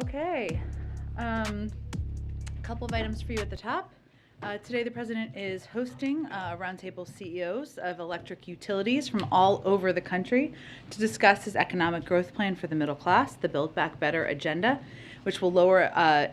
Okay, a couple of items for you at the top. Today, the President is hosting roundtable CEOs of electric utilities from all over the country to discuss his economic growth plan for the middle class, the Build Back Better agenda, which will lower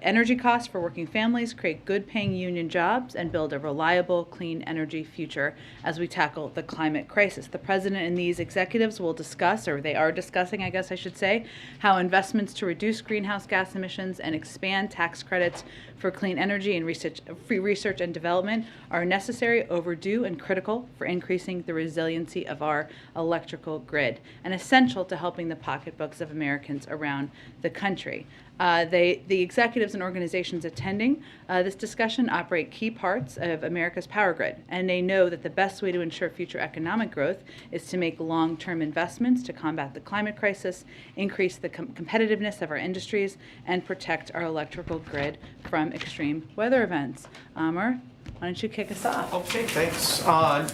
energy costs for working families, create good-paying union jobs, and build a reliable, clean energy future as we tackle the climate crisis. The President and these executives will discuss, or they are discussing, I guess I should say, how investments to reduce greenhouse gas emissions and expand tax credits for clean energy and research and development are necessary, overdue, and critical for increasing the resiliency of our electrical grid, and essential to helping the pocketbooks of Americans around the country. The executives and organizations attending this discussion operate key parts of America's power grid, and they know that the best way to ensure future economic growth is to make long-term investments to combat the climate crisis, increase the competitiveness of our industries, and protect our electrical grid from extreme weather events. Amir, why don't you kick us off? Okay, thanks.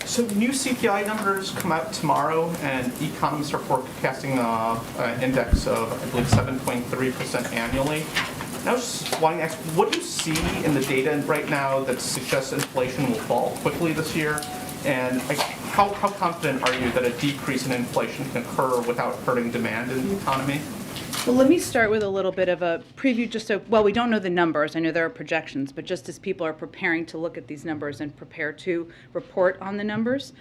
So new CPI numbers come out tomorrow, and economists are forecasting an index of, I believe, 7.3% annually. And I was just wanting to ask, what do you see in the data right now that suggests inflation will fall quickly this year? And how confident are you that a decrease in inflation can occur without hurting demand in the economy? Well, let me start with a little bit of a preview, just so, well, we don't know the numbers. I know there are projections, but just as people are preparing to look at these numbers and prepare to report on the numbers.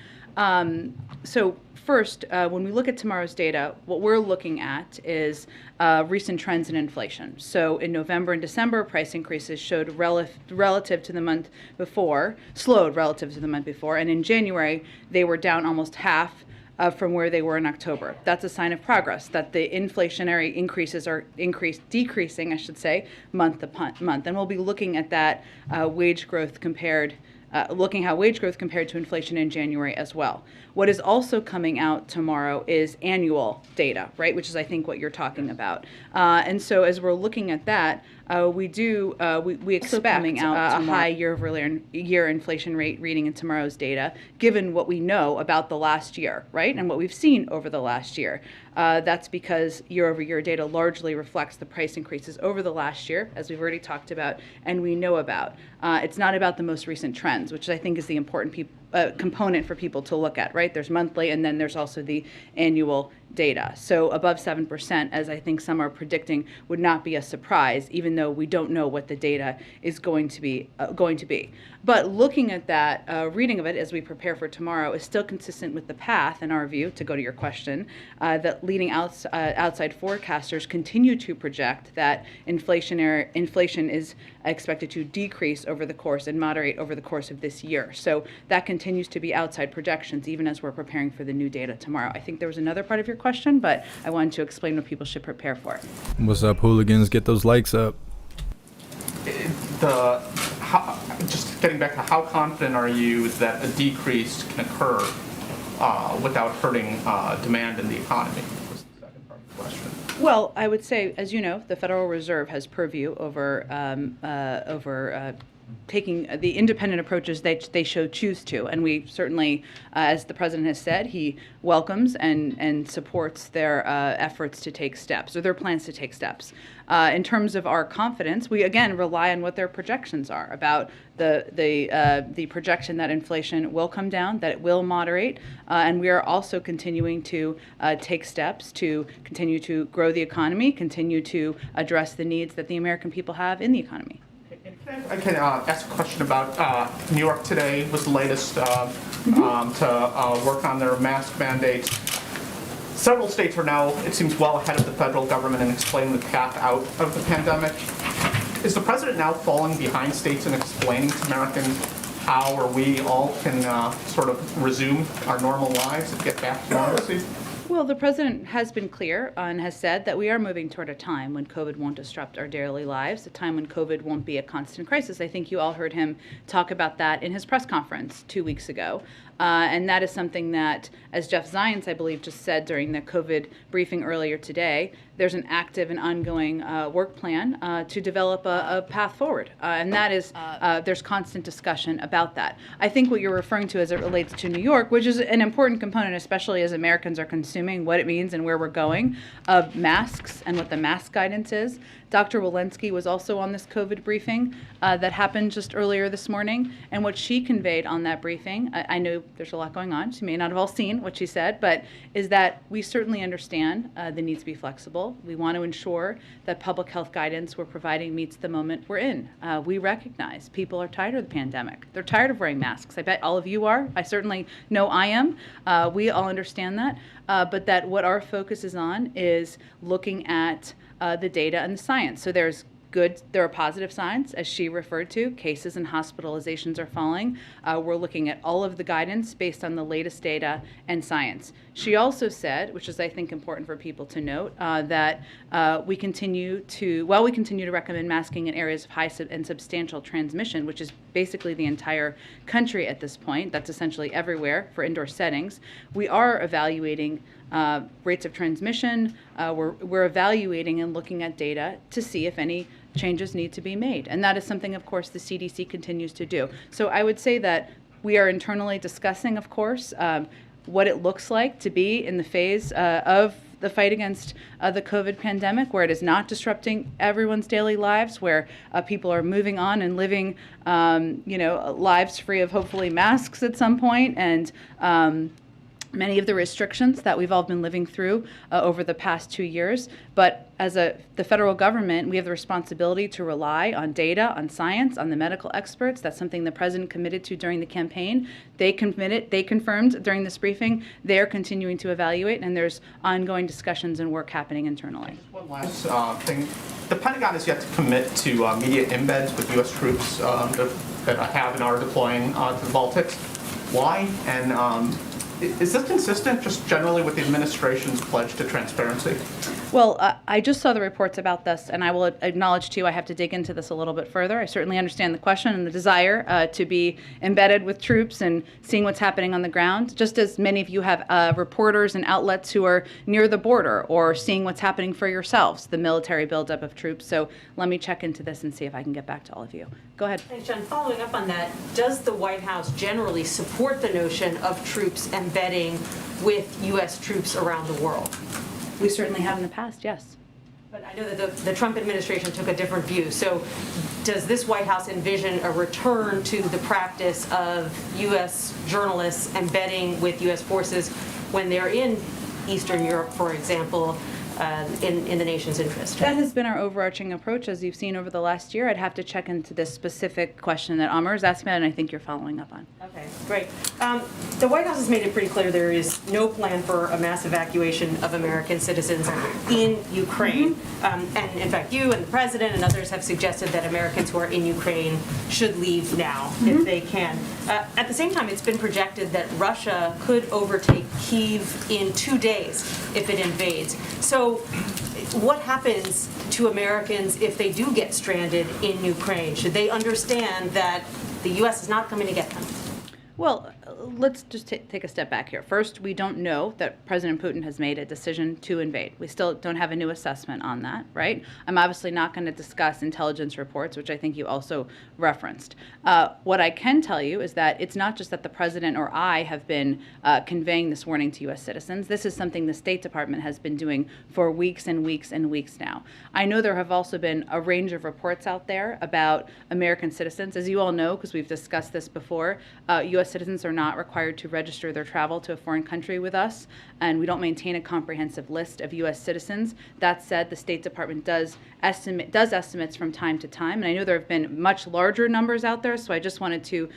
So first, when we look at tomorrow's data, what we're looking at is recent trends in inflation. So in November and December, price increases showed relative to the month before, slowed relative to the month before, and in January, they were down almost half from where they were in October. That's a sign of progress, that the inflationary increases are decreasing, I should say, month upon month. And we'll be looking at that wage growth compared, looking how wage growth compared to inflation in January as well. What is also coming out tomorrow is annual data, right, which is, I think, what you're talking about. And so as we're looking at that, we expect coming out a high year-over-year inflation rate reading in tomorrow's data, given what we know about the last year, right, and what we've seen over the last year. That's because year-over-year data largely reflects the price increases over the last year, as we've already talked about and we know about. It's not about the most recent trends, which I think is the important component for people to look at, right? There's monthly, and then there's also the annual data. So above 7%, as I think some are predicting, would not be a surprise, even though we don't know what the data is going to be. But looking at that, reading of it as we prepare for tomorrow is still consistent with the path, in our view, to go to your question, that leading outside forecasters continue to project that inflation is expected to decrease over the course and moderate over the course of this year. So that continues to be outside projections, even as we're preparing for the new data tomorrow. I think there was another part of your question, but I wanted to explain what people should prepare for. What's up, hooligans? Get those likes up. Just getting back to how confident are you that a decrease can occur without hurting demand in the economy? Was the second part of the question. Well, I would say, as you know, the Federal Reserve has purview over taking the independent approaches they choose to. And we certainly, as the President has said, he welcomes and supports their efforts to take steps, or their plans to take steps. In terms of our confidence, we again rely on what their projections are about the projection that inflation will come down, that it will moderate, and we are also continuing to take steps to continue to grow the economy, continue to address the needs that the American people have in the economy. I can ask a question about New York today was the latest to work on their mask mandates. Several states are now, it seems, well ahead of the federal government in explaining the path out of the pandemic. Is the president now falling behind states in explaining to Americans how or we all can sort of resume our normal lives and get back to normalcy? Well, the president has been clear and has said that we are moving toward a time when COVID won't disrupt our daily lives, a time when COVID won't be a constant crisis. I think you all heard him talk about that in his press conference 2 weeks ago. And that is something that, as Jeff Zients, I believe, just said during the COVID briefing earlier today, there's an active and ongoing work plan to develop a path forward. And that is, there's constant discussion about that. I think what you're referring to as it relates to New York, which is an important component, especially as Americans are consuming what it means and where we're going, of masks and what the mask guidance is. Dr. Walensky was also on this COVID briefing that happened just earlier this morning, and what she conveyed on that briefing, I know there's a lot going on, she may not have all seen what she said, but is that we certainly understand the need to be flexible. We want to ensure that public health guidance we're providing meets the moment we're in. We recognize people are tired of the pandemic. They're tired of wearing masks. I bet all of you are. I certainly know I am. We all understand that, but that what our focus is on is looking at the data and the science. So there are positive signs, as she referred to. Cases and hospitalizations are falling. We're looking at all of the guidance based on the latest data and science. She also said, which is I think important for people to note, that we continue to recommend masking in areas of high and substantial transmission, which is basically the entire country at this point. That's essentially everywhere for indoor settings. We are evaluating rates of transmission. We're evaluating and looking at data to see if any changes need to be made. And that is something, of course, the CDC continues to do. So I would say that we are internally discussing, of course, what it looks like to be in the phase of the fight against the COVID pandemic, where it is not disrupting everyone's daily lives, where people are moving on and living, lives free of hopefully masks at some point, and many of the restrictions that we've all been living through over the past 2 years. But as the federal government, we have the responsibility to rely on data, on science, on the medical experts. That's something the president committed to during the campaign. They confirmed during this briefing, they're continuing to evaluate, and there's ongoing discussions and work happening internally. One last thing. The Pentagon is yet to commit to immediate embeds with U.S. troops that have and are deploying to the Baltics. Why? And is this consistent just generally with the administration's pledge to transparency? Well, I just saw the reports about this, and I will acknowledge, too, I have to dig into this a little bit further. I certainly understand the question and the desire to be embedded with troops and seeing what's happening on the ground, just as many of you have reporters and outlets who are near the border or seeing what's happening for yourselves, the military buildup of troops. So let me check into this and see if I can get back to all of you. Go ahead. Thanks, Jen. Following up on that, does the White House generally support the notion of troops embedding with U.S. troops around the world? We certainly have in the past, yes. But I know that the Trump administration took a different view. So does this White House envision a return to the practice of U.S. journalists embedding with U.S. forces when they're in Eastern Europe, for example, in the nation's interest? That has been our overarching approach, as you've seen over the last year. I'd have to check into this specific question that Amir is asking, and I think you're following up on. Okay, great. The White House has made it pretty clear there is no plan for a mass evacuation of American citizens in Ukraine. And in fact, you and the president and others have suggested that Americans who are in Ukraine should leave now if they can. At the same time, it's been projected that Russia could overtake Kyiv in 2 days if it invades. So what happens to Americans if they do get stranded in Ukraine? Should they understand that the U.S. is not coming to get them? Well, let's just take a step back here. First, we don't know that President Putin has made a decision to invade. We still don't have a new assessment on that, right? I'm obviously not going to discuss intelligence reports, which I think you also referenced. What I can tell you is that it's not just that the president or I have been conveying this warning to U.S. citizens. This is something the State Department has been doing for weeks and weeks and weeks now. I know there have also been a range of reports out there about American citizens. As you all know, because we've discussed this before, U.S. citizens are not required to register their travel to a foreign country with us, and we don't maintain a comprehensive list of U.S. citizens. That said, the State Department does estimates from time to time, and I know there have been much larger numbers out there, so I just wanted to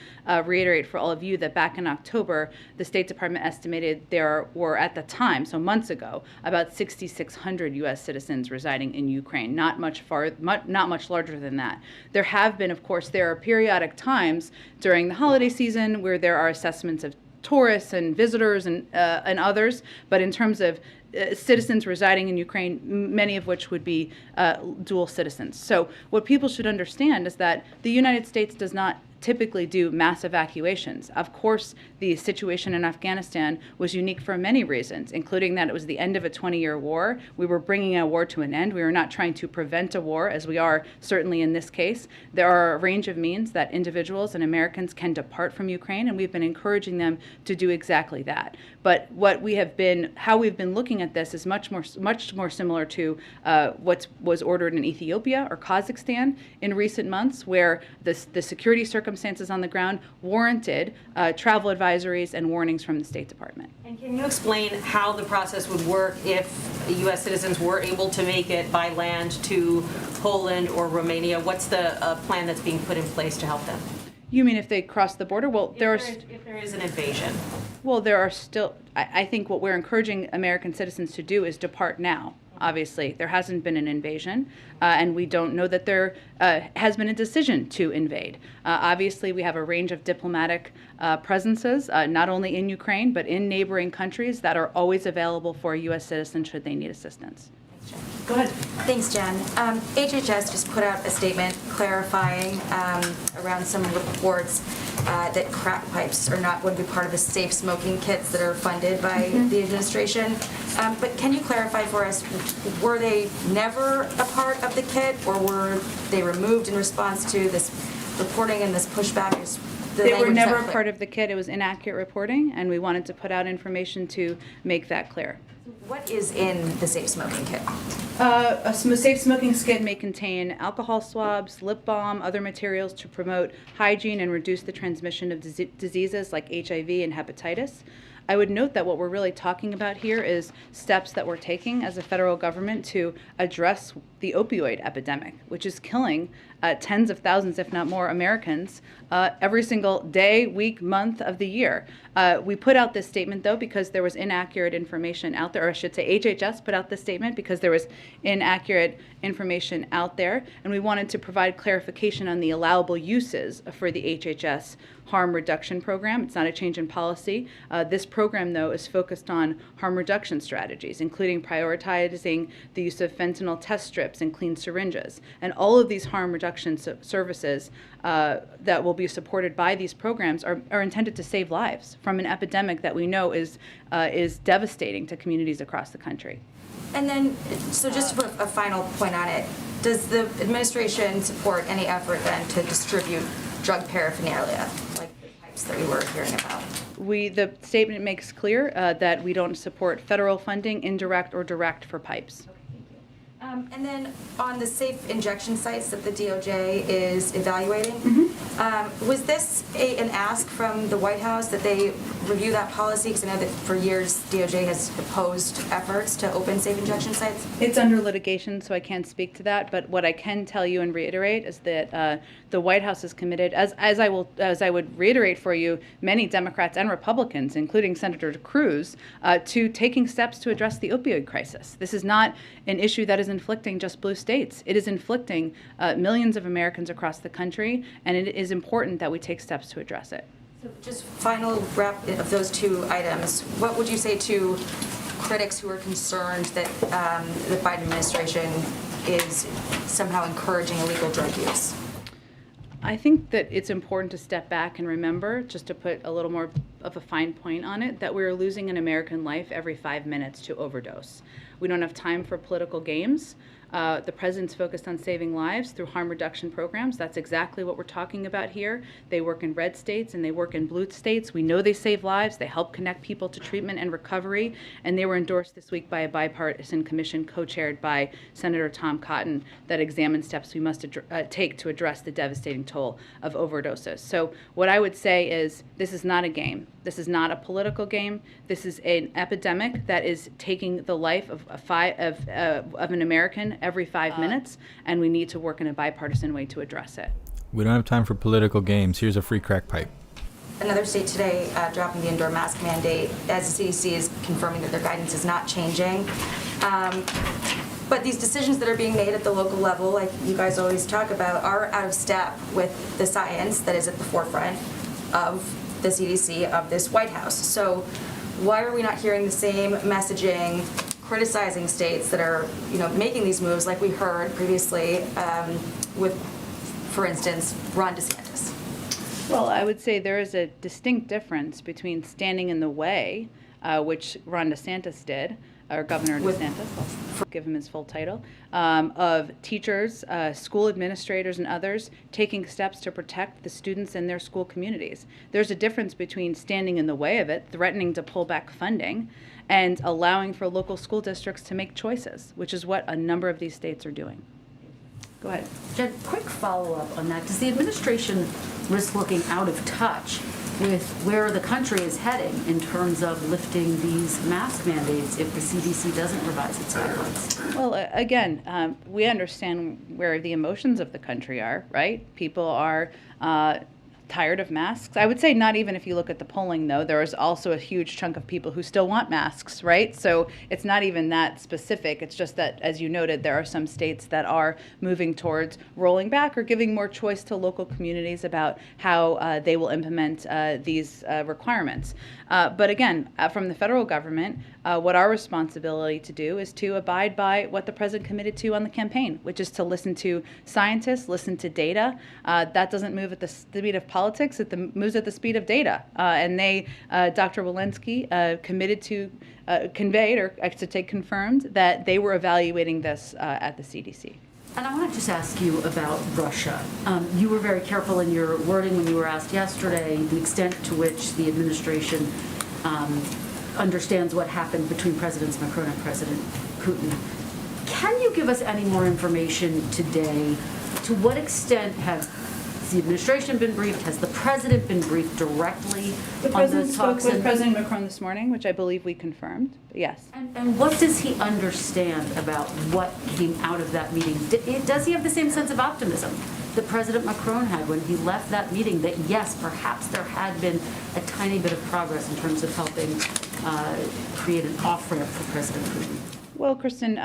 reiterate for all of you that back in October, the State Department estimated there were, at the time, so months ago, about 6,600 U.S. citizens residing in Ukraine, not much larger than that. There have been, of course, there are periodic times during the holiday season where there are assessments of tourists and visitors and others, but in terms of citizens residing in Ukraine, many of which would be dual citizens. So what people should understand is that the United States does not typically do mass evacuations. Of course, the situation in Afghanistan was unique for many reasons, including that it was the end of a 20-year war. We were bringing a war to an end. We were not trying to prevent a war, as we are certainly in this case. There are a range of means that individuals and Americans can depart from Ukraine, and we've been encouraging them to do exactly that. But how we've been looking at this is much more similar to what was ordered in Ethiopia or Kazakhstan in recent months, where the security circumstances on the ground warranted travel advisories and warnings from the State Department. And can you explain how the process would work if U.S. citizens were able to make it by land to Poland or Romania? What's the plan that's being put in place to help them? You mean if they cross the border? Well, If there is an invasion. Well, there are still, I think what we're encouraging American citizens to do is depart now. Obviously, there hasn't been an invasion, and we don't know that there has been a decision to invade. Obviously, we have a range of diplomatic presences, not only in Ukraine, but in neighboring countries that are always available for U.S. citizens should they need assistance. Go ahead. Thanks, Jen. HHS just put out a statement clarifying around some reports that crack pipes are not going to be part of the safe smoking kits that are funded by the administration. But can you clarify for us, were they never a part of the kit, or were they removed in response to this reporting and this pushback? They were never a part of the kit. It was inaccurate reporting, and we wanted to put out information to make that clear. What is in the safe smoking kit? A safe smoking kit may contain alcohol swabs, lip balm, other materials to promote hygiene and reduce the transmission of diseases like HIV and hepatitis. I would note that what we're really talking about here is steps that we're taking as a federal government to address the opioid epidemic, which is killing tens of thousands, if not more, Americans every single day, week, month of the year. We put out this statement, though, because there was inaccurate information out there, or I should say HHS put out this statement because there was inaccurate information out there, and we wanted to provide clarification on the allowable uses for the HHS harm reduction program. It's not a change in policy. This program, though, is focused on harm reduction strategies, including prioritizing the use of fentanyl test strips and clean syringes. And all of these harm reduction services that will be supported by these programs are intended to save lives from an epidemic that we know is devastating to communities across the country. And then, so just to put a final point on it, does the administration support any effort then to distribute drug paraphernalia, like the pipes that we were hearing about? The statement makes clear that we don't support federal funding, indirect or direct, for pipes. And then on the safe injection sites that the DOJ is evaluating, was this an ask from the White House that they review that policy? Because I know that for years DOJ has opposed efforts to open safe injection sites. It's under litigation, so I can't speak to that. But what I can tell you and reiterate is that the White House is committed, as I would reiterate for you, many Democrats and Republicans, including Senator Cruz, to taking steps to address the opioid crisis. This is not an issue that is inflicting just blue states. It is inflicting millions of Americans across the country, and it is important that we take steps to address it. So just final wrap of those two items, what would you say to critics who are concerned that the Biden administration is somehow encouraging illegal drug use? I think that it's important to step back and remember, just to put a little more of a fine point on it, that we're losing an American life every 5 minutes to overdose. We don't have time for political games. The president's focused on saving lives through harm reduction programs. That's exactly what we're talking about here. They work in red states and they work in blue states. We know they save lives. They help connect people to treatment and recovery. And they were endorsed this week by a bipartisan commission co-chaired by Senator Tom Cotton that examined steps we must take to address the devastating toll of overdoses. So what I would say is this is not a game. This is not a political game. This is an epidemic that is taking the life of an American every 5 minutes, and we need to work in a bipartisan way to address it. We don't have time for political games. Here's a free crack pipe. Another state today dropping the indoor mask mandate as the CDC is confirming that their guidance is not changing. But these decisions that are being made at the local level, like you guys always talk about, are out of step with the science that is at the forefront of the CDC, of this White House. So why are we not hearing the same messaging criticizing states that are, making these moves, like we heard previously with, for instance, Ron DeSantis? Well, I would say there is a distinct difference between standing in the way, which Ron DeSantis did, or Governor DeSantis, I'll give him his full title, of teachers, school administrators, and others taking steps to protect the students in their school communities. There's a difference between standing in the way of it, threatening to pull back funding, and allowing for local school districts to make choices, which is what a number of these states are doing. Go ahead. Jen, quick follow-up on that. Does the administration risk looking out of touch with where the country is heading in terms of lifting these mask mandates if the CDC doesn't revise its guidelines? Well, again, we understand where the emotions of the country are, right? People are tired of masks. I would say not even if you look at the polling, though. There is also a huge chunk of people who still want masks, right? So it's not even that specific. It's just that, as you noted, there are some states that are moving towards rolling back or giving more choice to local communities about how they will implement these requirements. But again, from the federal government, what our responsibility to do is to abide by what the president committed to on the campaign, which is to listen to scientists, listen to data. That doesn't move at the speed of politics, it moves at the speed of data. And they, Dr. Walensky, committed to conveyed, or I should say confirmed, that they were evaluating this at the CDC. And I want to just ask you about Russia. You were very careful in your wording when you were asked yesterday the extent to which the administration understands what happened between Presidents Macron and President Putin. Can you give us any more information today? To what extent has the administration been briefed? Has the president been briefed directly The on president those spoke talks? with President Macron this morning, which I believe we confirmed. Yes. And what does he understand about what came out of that meeting? Does he have the same sense of optimism that President Macron had when he left that meeting, that yes, perhaps there had been a tiny bit of progress in terms of helping create an off-ramp for President Putin? Well, Kristen,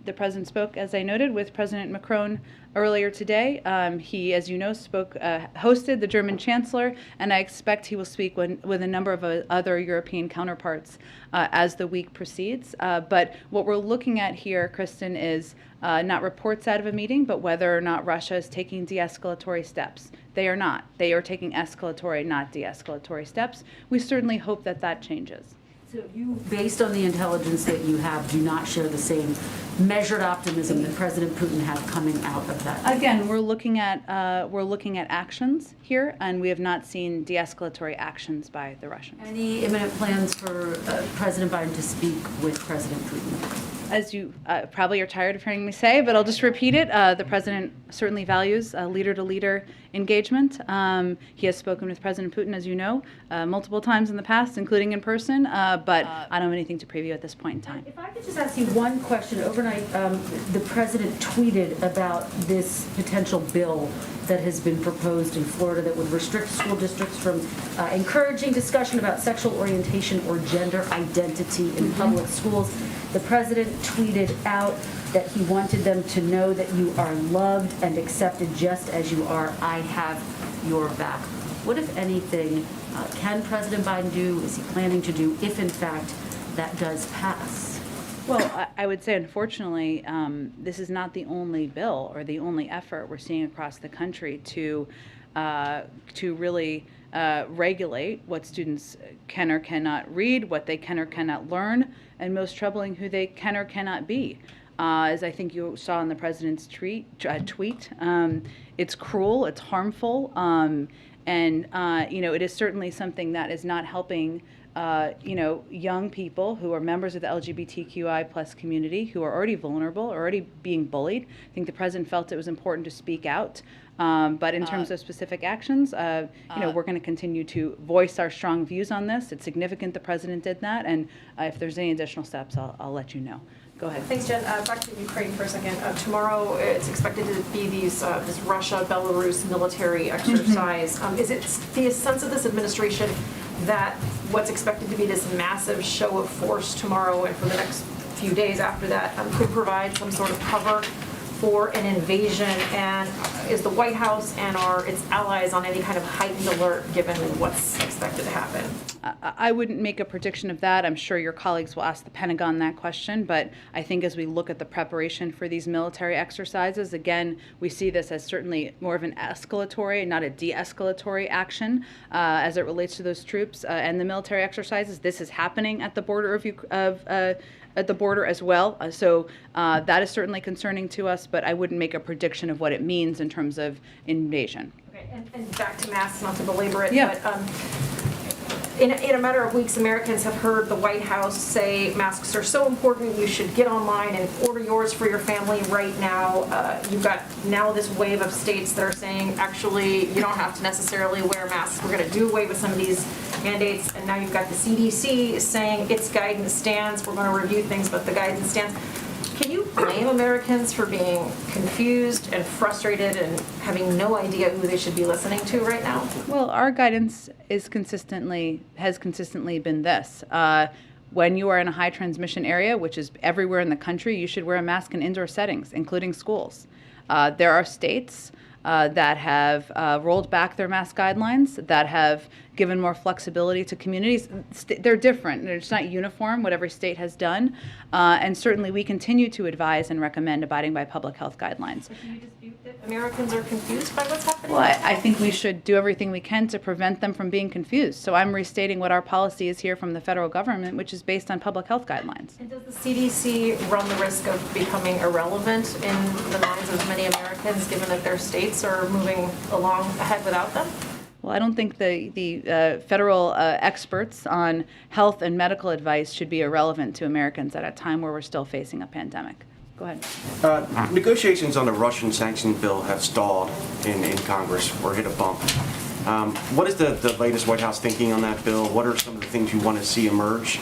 the president spoke, as I noted, with President Macron earlier today. He, as you know, hosted the German Chancellor, and I expect he will speak with a number of other European counterparts as the week proceeds. But what we're looking at here, Kristen, is not reports out of a meeting, but whether or not Russia is taking de-escalatory steps. They are not. They are taking escalatory, not de-escalatory steps. We certainly hope that that changes. So you, based on the intelligence that you have, do not share the same measured optimism that President Putin had coming out of that? Again, we're looking at actions here, and we have not seen de-escalatory actions by the Russians. Any imminent plans for President Biden to speak with President Putin? As you probably are tired of hearing me say, but I'll just repeat it. The president certainly values leader-to-leader engagement. He has spoken with President Putin, as you know, multiple times in the past, including in person, but I don't have anything to preview at this point in time. If I could just ask you one question. Overnight, the president tweeted about this potential bill that has been proposed in Florida that would restrict school districts from encouraging discussion about sexual orientation or gender identity in public schools. The president tweeted out that he wanted them to know that you are loved and accepted just as you are. I have your back. What, if anything, can President Biden do, is he planning to do, if in fact that does pass? Well, I would say, unfortunately, this is not the only bill or the only effort we're seeing across the country to really regulate what students can or cannot read, what they can or cannot learn, and most troubling, who they can or cannot be. As I think you saw in the president's tweet, it's cruel, it's harmful, and it is certainly something that is not helping young people who are members of the LGBTQI plus community, who are already vulnerable, already being bullied. I think the president felt it was important to speak out. But in terms of specific actions, we're going to continue to voice our strong views on this. It's significant the president did that, and if there's any additional steps, I'll let you know. Go ahead. Thanks, Jen. Back to Ukraine for a second. Tomorrow, it's expected to be this Russia-Belarus military exercise. Is it the sense of this administration that what's expected to be this massive show of force tomorrow and for the next few days after that could provide some sort of cover for an invasion? And is the White House and its allies on any kind of heightened alert given what's expected to happen? I wouldn't make a prediction of that. I'm sure your colleagues will ask the Pentagon that question, but I think as we look at the preparation for these military exercises, again, we see this as certainly more of an escalatory, not a de-escalatory action as it relates to those troops and the military exercises. This is happening at the border at the border as well. So that is certainly concerning to us, but I wouldn't make a prediction of what it means in terms of invasion. Okay, and back to masks, not to belabor it, Yeah. but in a matter of weeks, Americans have heard the White House say masks are so important, you should get online and order yours for your family right now. You've got now this wave of states that are saying, actually, you don't have to necessarily wear masks. We're going to do away with some of these mandates. And now you've got the CDC saying its guidance stands. We're going to review things, but the guidance stands. Can you blame Americans for being confused and frustrated and having no idea who they should be listening to right now? Well, our guidance has consistently been this. When you are in a high transmission area, which is everywhere in the country, you should wear a mask in indoor settings, including schools. There are states that have rolled back their mask guidelines, that have given more flexibility to communities. They're different. They're just not uniform, what every state has done. And certainly we continue to advise and recommend abiding by public health guidelines. Can you dispute that Americans are confused by what's happening? Well, I think we should do everything we can to prevent them from being confused. So I'm restating what our policy is here from the federal government, which is based on public health guidelines. And does the CDC run the risk of becoming irrelevant in the minds of many Americans, given that their states are moving along ahead without them? Well, I don't think the federal experts on health and medical advice should be irrelevant to Americans at a time where we're still facing a pandemic. Go ahead. Negotiations on the Russian sanctions bill have stalled in Congress or hit a bump. What is the latest White House thinking on that bill? What are some of the things you want to see emerge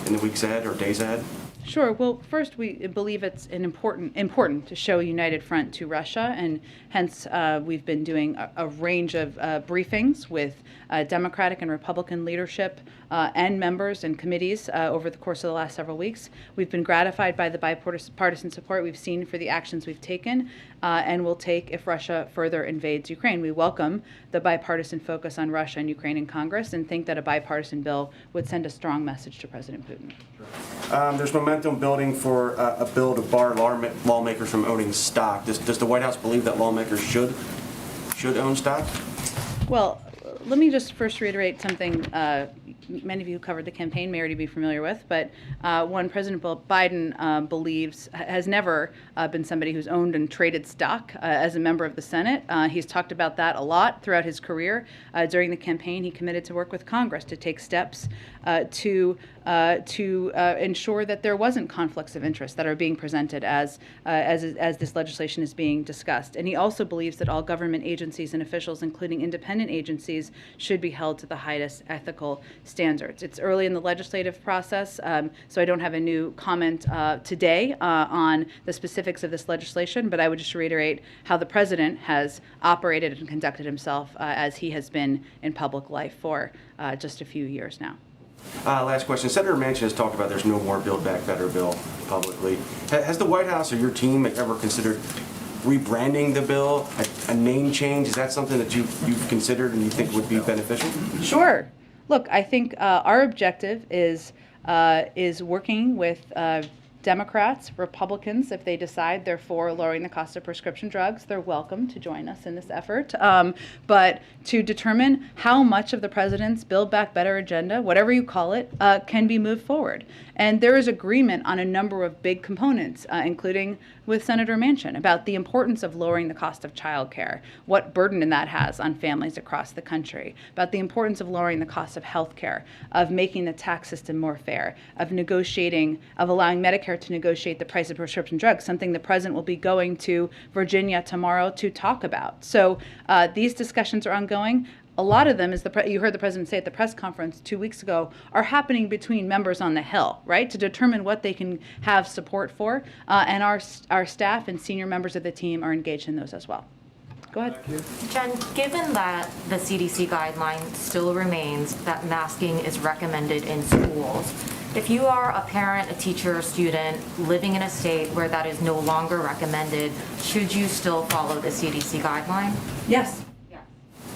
in the weeks ahead or days ahead? Sure. Well, first, we believe it's important to show a united front to Russia, and hence we've been doing a range of briefings with Democratic and Republican leadership and members and committees over the course of the last several weeks. We've been gratified by the bipartisan support we've seen for the actions we've taken and will take if Russia further invades Ukraine. We welcome the bipartisan focus on Russia and Ukraine in Congress and think that a bipartisan bill would send a strong message to President Putin. There's momentum building for a bill to bar lawmakers from owning stock. Does the White House believe that lawmakers should own stock? Well, let me just first reiterate something many of you who covered the campaign may already be familiar with, but one, President Biden believes, has never been somebody who's owned and traded stock as a member of the Senate. He's talked about that a lot throughout his career. During the campaign, he committed to work with Congress to take steps to ensure that there wasn't conflicts of interest that are being presented as this legislation is being discussed. And he also believes that all government agencies and officials, including independent agencies, should be held to the highest ethical standards. It's early in the legislative process, so I don't have a new comment today on the specifics of this legislation, but I would just reiterate how the president has operated and conducted himself as he has been in public life for just a few years now. Last question. Senator Manchin has talked about there's no more Build Back Better bill publicly. Has the White House or your team ever considered rebranding the bill, a name change? Is that something that you've considered and you think would be beneficial? Sure. Look, I think our objective is working with Democrats, Republicans. If they decide they're for lowering the cost of prescription drugs, they're welcome to join us in this effort. But to determine how much of the president's Build Back Better agenda, whatever you call it, can be moved forward. And there is agreement on a number of big components, including with Senator Manchin, about the importance of lowering the cost of childcare, what burden that has on families across the country, about the importance of lowering the cost of health care, of making the tax system more fair, of allowing Medicare to negotiate the price of prescription drugs, something the president will be going to Virginia tomorrow to talk about. So these discussions are ongoing. A lot of them, as you heard the president say at the press conference 2 weeks ago, are happening between members on the Hill, right, to determine what they can have support for. And our staff and senior members of the team are engaged in those as well. Go ahead. Jen, given that the CDC guideline still remains that masking is recommended in schools, if you are a parent, a teacher, a student living in a state where that is no longer recommended, should you still follow the CDC guideline? Yes.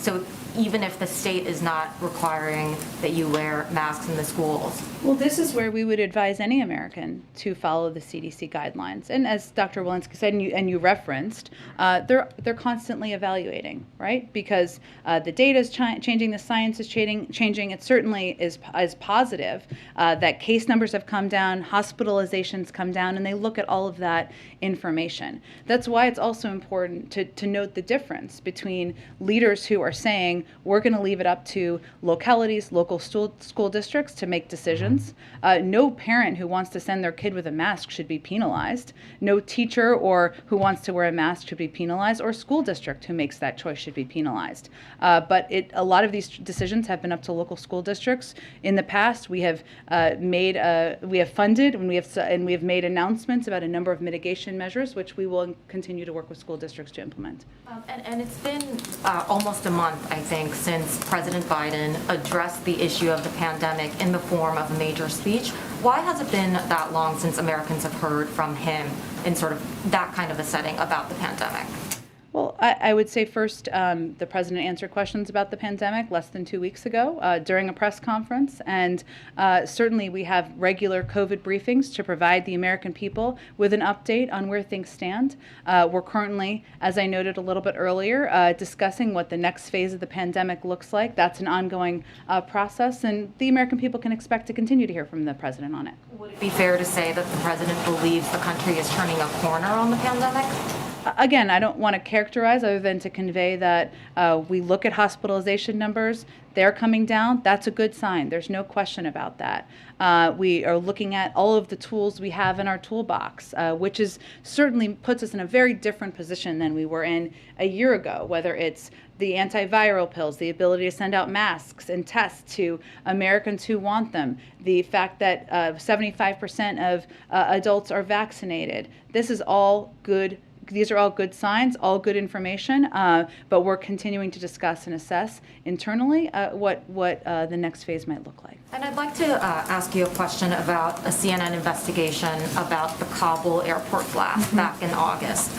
So even if the state is not requiring that you wear masks in the schools? Well, this is where we would advise any American to follow the CDC guidelines. And as Dr. Walensky said, and you referenced, they're constantly evaluating, right? Because the data is changing, the science is changing. It certainly is positive that case numbers have come down, hospitalizations come down, and they look at all of that information. That's why it's also important to note the difference between leaders who are saying we're going to leave it up to localities, local school districts to make decisions. No parent who wants to send their kid with a mask should be penalized. No teacher or who wants to wear a mask should be penalized, or school district who makes that choice should be penalized. But a lot of these decisions have been up to local school districts. In the past, we have funded and we have made announcements about a number of mitigation measures, which we will continue to work with school districts to implement. And it's been almost a month, I think, since President Biden addressed the issue of the pandemic in the form of a major speech. Why has it been that long since Americans have heard from him in sort of that kind of a setting about the pandemic? Well, I would say first, the president answered questions about the pandemic less than 2 weeks ago during a press conference. And certainly we have regular COVID briefings to provide the American people with an update on where things stand. We're currently, as I noted a little bit earlier, discussing what the next phase of the pandemic looks like. That's an ongoing process, and the American people can expect to continue to hear from the president on it. Would it be fair to say that the president believes the country is turning a corner on the pandemic? Again, I don't want to characterize other than to convey that we look at hospitalization numbers. They're coming down. That's a good sign. There's no question about that. We are looking at all of the tools we have in our toolbox, which is certainly puts us in a very different position than we were in a year ago, whether it's the antiviral pills, the ability to send out masks and tests to Americans who want them, the fact that 75% of adults are vaccinated. This is all good. These are all good signs, all good information, but we're continuing to discuss and assess internally what the next phase might look like. And I'd like to ask you a question about a CNN investigation about the Kabul airport blast back in August.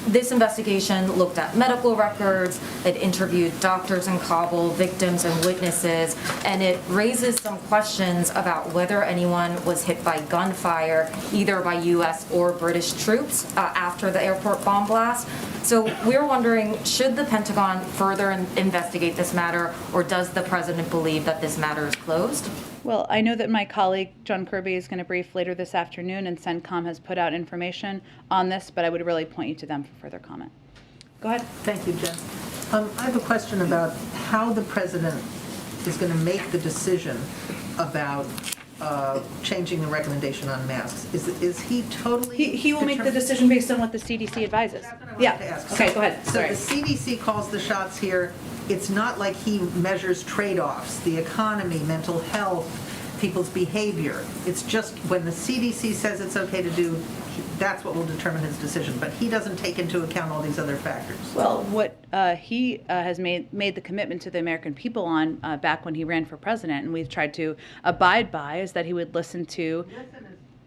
This investigation looked at medical records, it interviewed doctors in Kabul, victims and witnesses, and it raises some questions about whether anyone was hit by gunfire, either by U.S. or British troops after the airport bomb blast. So we're wondering, should the Pentagon further investigate this matter, or does the president believe that this matter is closed? Well, I know that my colleague, John Kirby, is going to brief later this afternoon, and CENTCOM has put out information on this, but I would really point you to them for further comment. Go ahead. Thank you, Jen. I have a question about how the president is going to make the decision about changing the recommendation on masks. Is he totally... He will make the decision based on what the CDC advises. That's what I wanted Yeah. to ask. Okay, go ahead. So Sorry. the CDC calls the shots here. It's not like he measures trade-offs, the economy, mental health, people's behavior. It's just when the CDC says it's okay to do, that's what will determine his decision. But he doesn't take into account all these other factors. Well, what he has made the commitment to the American people on back when he ran for president, and we've tried to abide by, is that he would listen to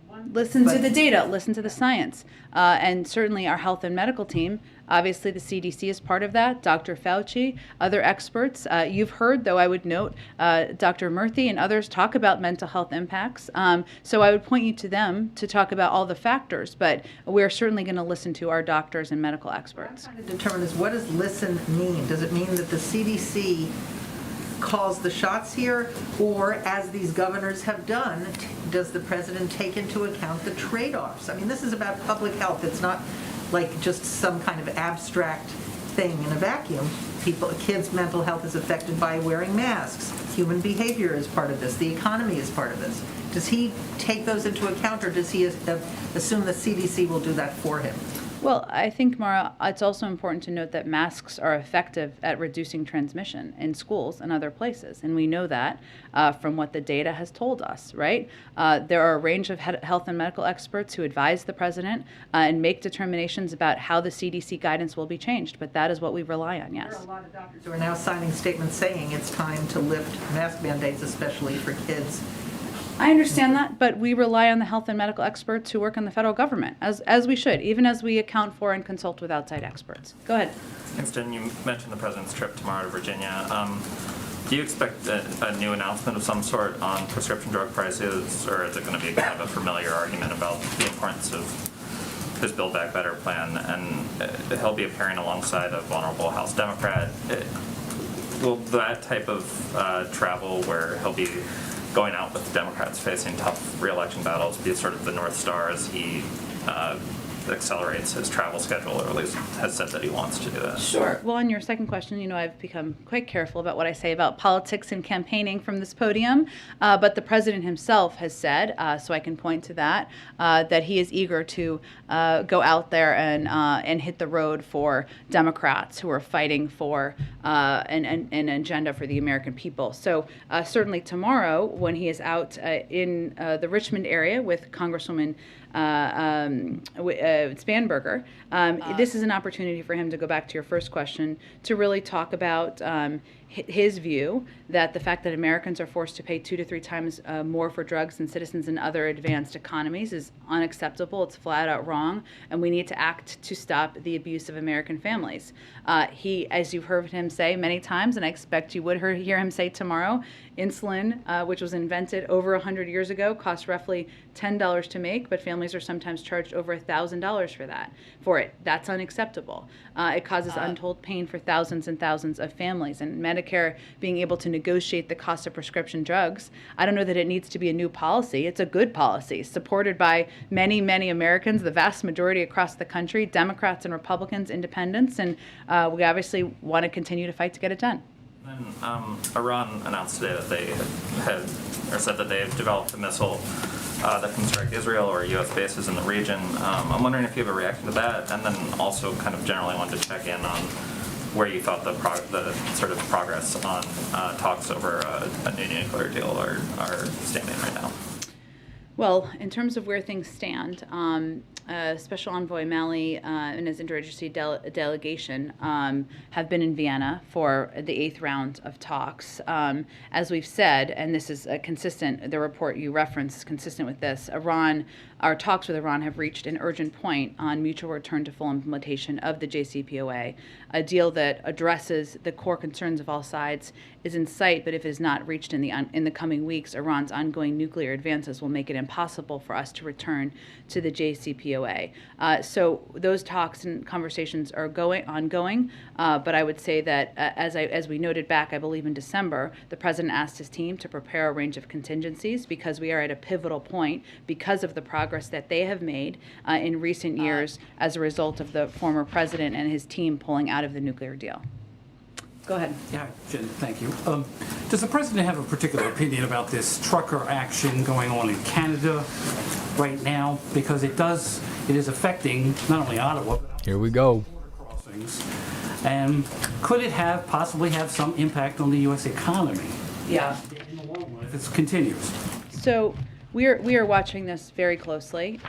the data, listen to the science. And certainly our health and medical team, obviously the CDC is part of that, Dr. Fauci, other experts. You've heard, though I would note, Dr. Murthy and others talk about mental health impacts. So I would point you to them to talk about all the factors, but we're certainly going to listen to our doctors and medical experts. What I'm trying to determine is, what does listen mean? Does it mean that the CDC calls the shots here, or, as these governors have done, does the president take into account the trade-offs? I mean, this is about public health. It's not like just some kind of abstract thing in a vacuum. Kids' mental health is affected by wearing masks. Human behavior is part of this. The economy is part of this. Does he take those into account, or does he assume the CDC will do that for him? Well, I think, Mara, it's also important to note that masks are effective at reducing transmission in schools and other places, and we know that from what the data has told us, right? There are a range of health and medical experts who advise the president and make determinations about how the CDC guidance will be changed, but that is what we rely on, yes. There are a lot of doctors who are now signing statements saying it's time to lift mask mandates, especially for kids. I understand that, but we rely on the health and medical experts who work in the federal government, as we should, even as we account for and consult with outside experts. Go ahead. Thanks, Jen. You mentioned the president's trip tomorrow to Virginia. Do you expect a new announcement of some sort on prescription drug prices, or is it going to be kind of a familiar argument about the importance of his Build Back Better plan? And he'll be appearing alongside a vulnerable House Democrat. Will that type of travel, where he'll be going out with Democrats facing tough re-election battles, be sort of the North Star as he accelerates his travel schedule, or at least has said that he wants to do that? Sure. Well, on your second question, I've become quite careful about what I say about politics and campaigning from this podium, but the president himself has said, so I can point to that, that he is eager to go out there and hit the road for Democrats who are fighting for an agenda for the American people. So certainly tomorrow, when he is out in the Richmond area with Congresswoman Spanberger, this is an opportunity for him to go back to your first question, to really talk about his view that the fact that Americans are forced to pay 2 to 3 times more for drugs than citizens in other advanced economies is unacceptable. It's flat out wrong, and we need to act to stop the abuse of American families. He, as you've heard him say many times, and I expect you would hear him say tomorrow, insulin, which was invented over 100 years ago, costs roughly $10 to make, but families are sometimes charged over $1,000 for it. That's unacceptable. It causes untold pain for thousands and thousands of families. And Medicare being able to negotiate the cost of prescription drugs, I don't know that it needs to be a new policy. It's a good policy, supported by many, many Americans, the vast majority across the country, Democrats and Republicans, independents, and we obviously want to continue to fight to get it done. And Iran announced today that they said that they have developed a missile that can strike Israel or U.S. bases in the region. I'm wondering if you have a reaction to that, and then also kind of generally wanted to check in on where you thought the sort of progress on talks over a new nuclear deal are standing right now. Well, in terms of where things stand, Special Envoy Malley and his interagency delegation have been in Vienna for the 8th round of talks. As we've said, and this is consistent, the report you referenced is consistent with this, our talks with Iran have reached an urgent point on mutual return to full implementation of the JCPOA. A deal that addresses the core concerns of all sides is in sight, but if it is not reached in the coming weeks, Iran's ongoing nuclear advances will make it impossible for us to return to the JCPOA. So those talks and conversations are ongoing, but I would say that as we noted back, I believe in December, the president asked his team to prepare a range of contingencies because we are at a pivotal point because of the progress that they have made in recent years as a result of the former president and his team pulling out of the nuclear deal. Go ahead. Yeah, Jen, thank you. Does the president have a particular opinion about this trucker action going on in Canada right now? Because it is affecting not only Ottawa, but Here we go. border crossings. And could it possibly have some impact on the U.S. economy? Yeah. In the long run, if it continues? So we are watching this very closely,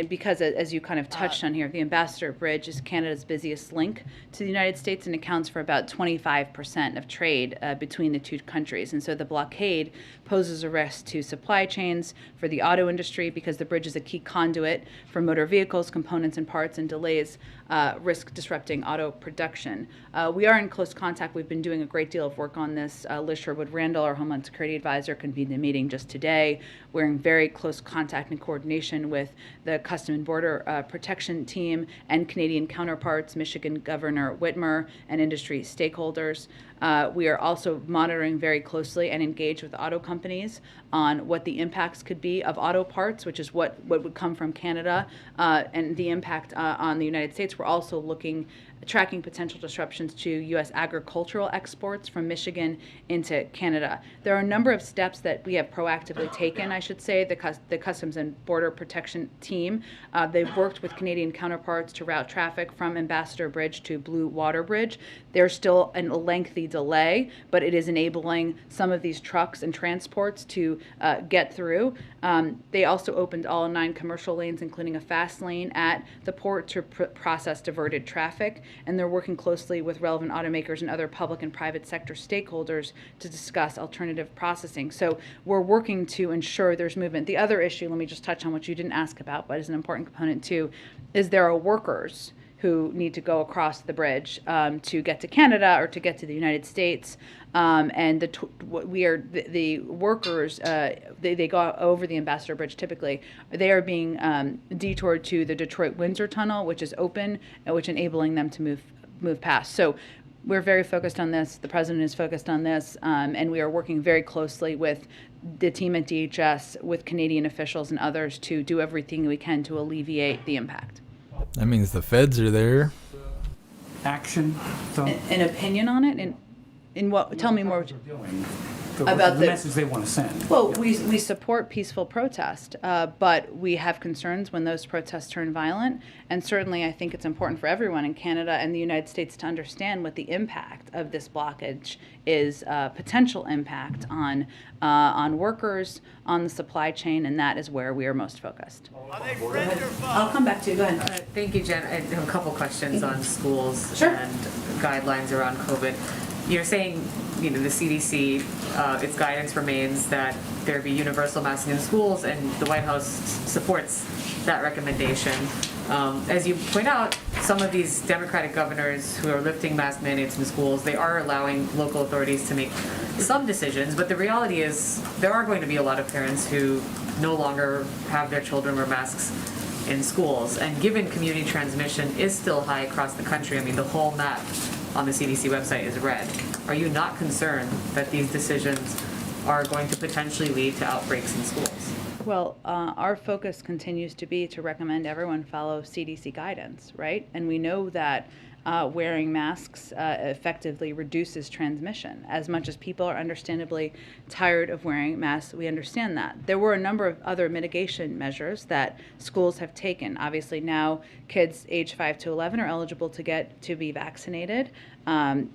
because as you kind of touched on here, the Ambassador Bridge is Canada's busiest link to the United States and accounts for about 25% of trade between the two countries. And so the blockade poses a risk to supply chains for the auto industry because the bridge is a key conduit for motor vehicles, components and parts, and delays risk disrupting auto production. We are in close contact. We've been doing a great deal of work on this. Liz Sherwood-Randall, our Homeland Security Advisor, convened a meeting just today. We're in very close contact and coordination with the Custom and Border Protection Team and Canadian counterparts, Michigan Governor Whitmer, and industry stakeholders. We are also monitoring very closely and engaged with auto companies on what the impacts could be of auto parts, which is what would come from Canada, and the impact on the United States. We're also tracking potential disruptions to U.S. agricultural exports from Michigan into Canada. There are a number of steps that we have proactively taken, I should say, the Customs and Border Protection Team. They've worked with Canadian counterparts to route traffic from Ambassador Bridge to Blue Water Bridge. There's still a lengthy delay, but it is enabling some of these trucks and transports to get through. They also opened all 9 commercial lanes, including a fast lane at the port to process diverted traffic, and they're working closely with relevant automakers and other public and private sector stakeholders to discuss alternative processing. So we're working to ensure there's movement. The other issue, let me just touch on what you didn't ask about, but is an important component too, is there are workers who need to go across the bridge to get to Canada or to get to the United States. And the workers, they go over the Ambassador Bridge typically. They are being detoured to the Detroit-Windsor Tunnel, which is open, which enabling them to move past. So we're very focused on this. The president is focused on this, and we are working very closely with the team at DHS, with Canadian officials and others to do everything we can to alleviate the impact. That means the feds are there. Action, so. An opinion on it? In what? Tell me more. About the message they want to send. Well, we support peaceful protest, but we have concerns when those protests turn violent. And certainly I think it's important for everyone in Canada and the United States to understand what the impact of this blockage is, potential impact on workers, on the supply chain, and that is where we are most focused. I'll come back to you. Go ahead. Thank you, Jen. I have a couple questions on schools Sure. and guidelines around COVID. You're saying, the CDC, its guidance remains that there be universal masking in schools, and the White House supports that recommendation. As you point out, some of these Democratic governors who are lifting mask mandates in schools, they are allowing local authorities to make some decisions, but the reality is there are going to be a lot of parents who no longer have their children wear masks in schools. And given community transmission is still high across the country, the whole map on the CDC website is red. Are you not concerned that these decisions are going to potentially lead to outbreaks in schools? Well, our focus continues to be to recommend everyone follow CDC guidance, right? And we know that wearing masks effectively reduces transmission. As much as people are understandably tired of wearing masks, we understand that. There were a number of other mitigation measures that schools have taken. Obviously now kids age 5 to 11 are eligible to be vaccinated.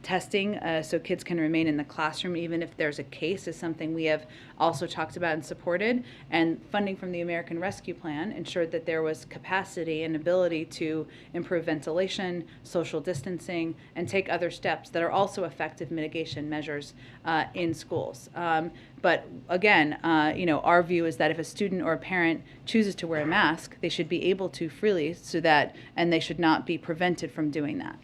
Testing so kids can remain in the classroom even if there's a case is something we have also talked about and supported. And funding from the American Rescue Plan ensured that there was capacity and ability to improve ventilation, social distancing, and take other steps that are also effective mitigation measures in schools. But again, our view is that if a student or a parent chooses to wear a mask, they should be able to freely and they should not be prevented from doing that.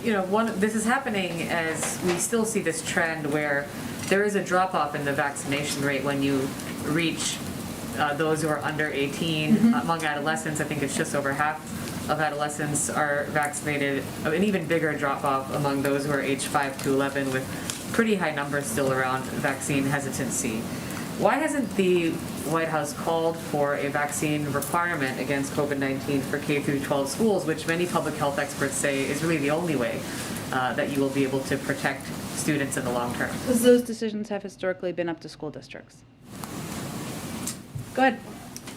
This is happening as we still see this trend where there is a drop-off in the vaccination rate when you reach those who are under 18. Among adolescents, I think it's just over half of adolescents are vaccinated. An even bigger drop-off among those who are age 5 to 11, with pretty high numbers still around vaccine hesitancy. Why hasn't the White House called for a vaccine requirement against COVID-19 for K through 12 schools, which many public health experts say is really the only way that you will be able to protect students in the long term? Because those decisions have historically been up to school districts. Go ahead.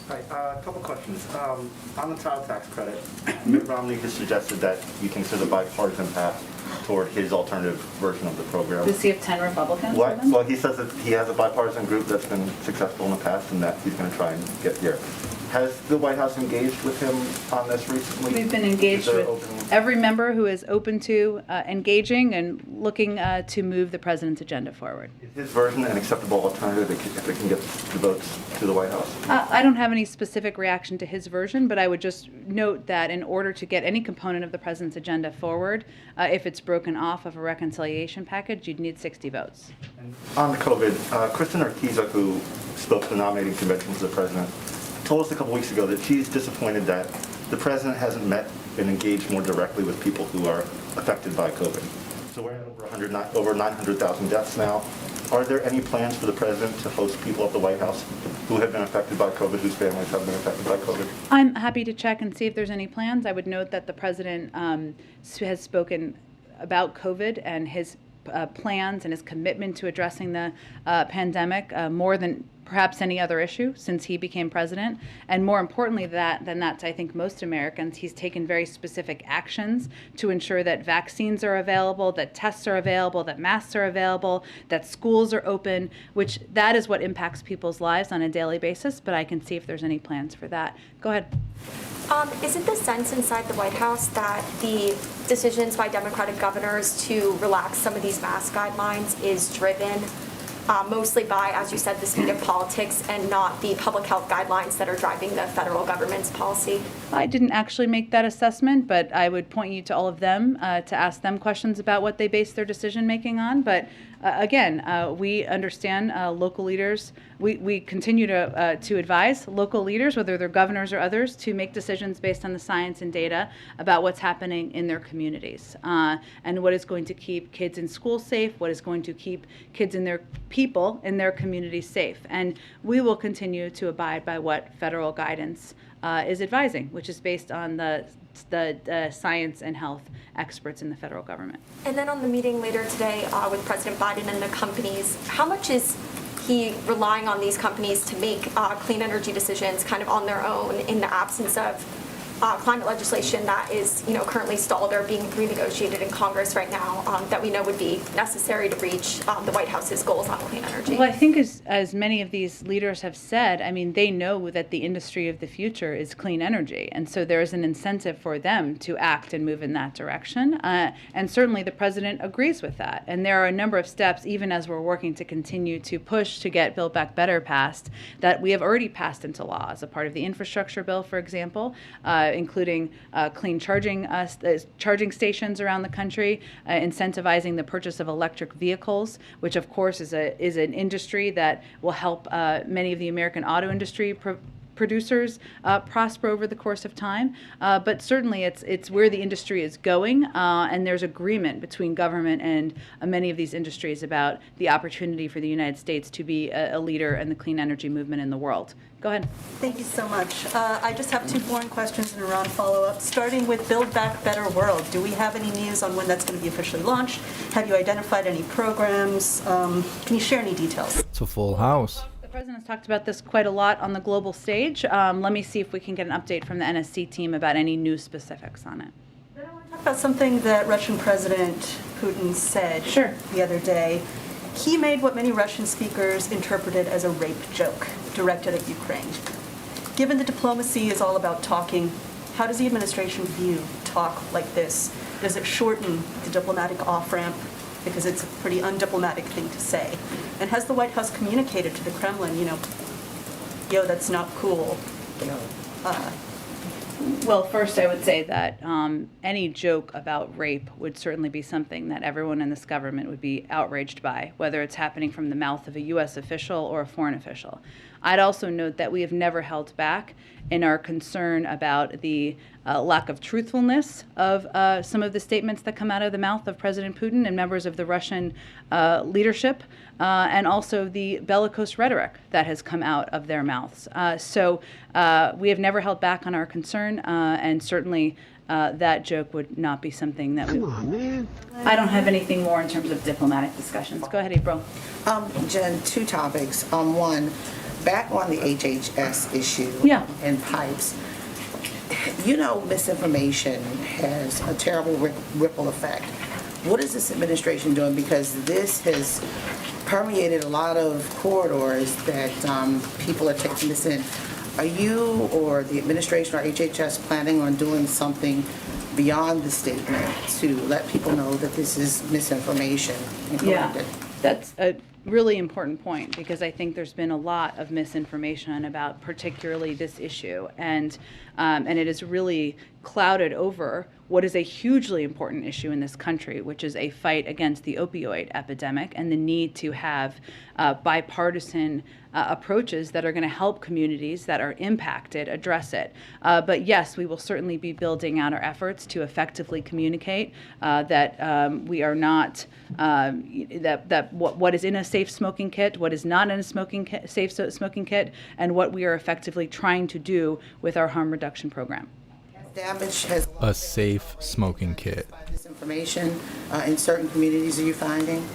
Hi, a couple questions. On the child tax credit, Mitt Romney has suggested that you consider bipartisan path toward his alternative version of the program. Does he have 10 Republicans? Well, he says that he has a bipartisan group that's been successful in the past and that he's going to try and get here. Has the White House engaged with him on this recently? We've been engaged with every member who is open to engaging and looking to move the president's agenda forward. Is his version an acceptable alternative if it can get the votes to the White House? I don't have any specific reaction to his version, but I would just note that in order to get any component of the president's agenda forward, if it's broken off of a reconciliation package, you'd need 60 votes. On the COVID, Kristen Urquiza, who spoke to the nominating convention for the president, told us a couple weeks ago that she's disappointed that the president hasn't met and engaged more directly with people who are affected by COVID. So we're at over 900,000 deaths now. Are there any plans for the president to host people at the White House who have been affected by COVID, whose families have been affected by COVID? I'm happy to check and see if there's any plans. I would note that the president has spoken about COVID and his plans and his commitment to addressing the pandemic more than perhaps any other issue since he became president. And more importantly than that, I think most Americans, he's taken very specific actions to ensure that vaccines are available, that tests are available, that masks are available, that schools are open, which that is what impacts people's lives on a daily basis. But I can see if there's any plans for that. Go ahead. Is it the sense inside the White House that the decisions by Democratic governors to relax some of these mask guidelines is driven mostly by, as you said, the speed of politics and not the public health guidelines that are driving the federal government's policy? I didn't actually make that assessment, but I would point you to all of them to ask them questions about what they base their decision making on. But again, we understand local leaders. We continue to advise local leaders, whether they're governors or others, to make decisions based on the science and data about what's happening in their communities and what is going to keep kids in school safe, what is going to keep kids and their people in their communities safe. And we will continue to abide by what federal guidance is advising, which is based on the science and health experts in the federal government. And then on the meeting later today with President Biden and the companies, how much is he relying on these companies to make clean energy decisions kind of on their own in the absence of climate legislation that is, currently stalled or being renegotiated in Congress right now that we know would be necessary to reach the White House's goals on clean energy? Well, I think as many of these leaders have said, I mean, they know that the industry of the future is clean energy. And so there is an incentive for them to act and move in that direction. And certainly the president agrees with that. And there are a number of steps, even as we're working to continue to push to get Build Back Better passed, that we have already passed into law as a part of the infrastructure bill, for example, including clean charging stations around the country, incentivizing the purchase of electric vehicles, which of course is an industry that will help many of the American auto industry producers prosper over the course of time. But certainly it's where the industry is going, and there's agreement between government and many of these industries about the opportunity for the United States to be a leader in the clean energy movement in the world. Go ahead. Thank you so much. I just have two boring questions and a round follow-up. Starting with Build Back Better World. Do we have any news on when that's going to be officially launched? Have you identified any programs? Can you share any details? It's a full house. The president's talked about this quite a lot on the global stage. Let me see if we can get an update from the NSC team about any new specifics on it. Then I want to talk about something that Russian President Putin said the other day. He made what many Russian speakers interpreted as a rape joke directed at Ukraine. Given that diplomacy is all about talking, how does the administration view talk like this? Does it shorten the diplomatic off-ramp? Because it's a pretty undiplomatic thing to say. And has the White House communicated to the Kremlin, yo, that's not cool? Well, first I would say that any joke about rape would certainly be something that everyone in this government would be outraged by, whether it's happening from the mouth of a U.S. official or a foreign official. I'd also note that we have never held back in our concern about the lack of truthfulness of some of the statements that come out of the mouth of President Putin and members of the Russian leadership, and also the bellicose rhetoric that has come out of their mouths. So we have never held back on our concern, and certainly that joke would not be something that we... Come on, man. I don't have anything more in terms of diplomatic discussions. Go ahead, April. Jen, two topics. One, back on the HHS issue and pipes. Misinformation has a terrible ripple effect. What is this administration doing? Because this has permeated a lot of corridors that people are taking this in. Are you or the administration or HHS planning on doing something beyond the statement to let people know that this is misinformation? Yeah, that's a really important point, because I think there's been a lot of misinformation about particularly this issue, and it has really clouded over what is a hugely important issue in this country, which is a fight against the opioid epidemic and the need to have bipartisan approaches that are going to help communities that are impacted address it. But yes, we will certainly be building out our efforts to effectively communicate that we are not, that what is in a safe smoking kit, what is not in a safe smoking kit, and what we are effectively trying to do with our harm reduction program. Damage has a safe smoking kit. Disinformation in certain communities, are you finding?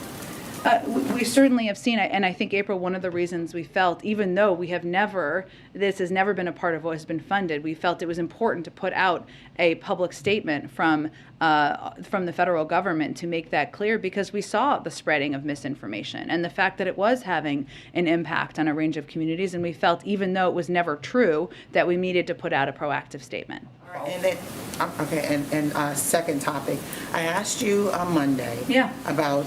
We certainly have seen it, and I think, April, one of the reasons we felt, even though we have never, this has never been a part of what has been funded, we felt it was important to put out a public statement from the federal government to make that clear, because we saw the spreading of misinformation and the fact that it was having an impact on a range of communities, and we felt, even though it was never true, that we needed to put out a proactive statement. And then, second topic, I asked you on Monday about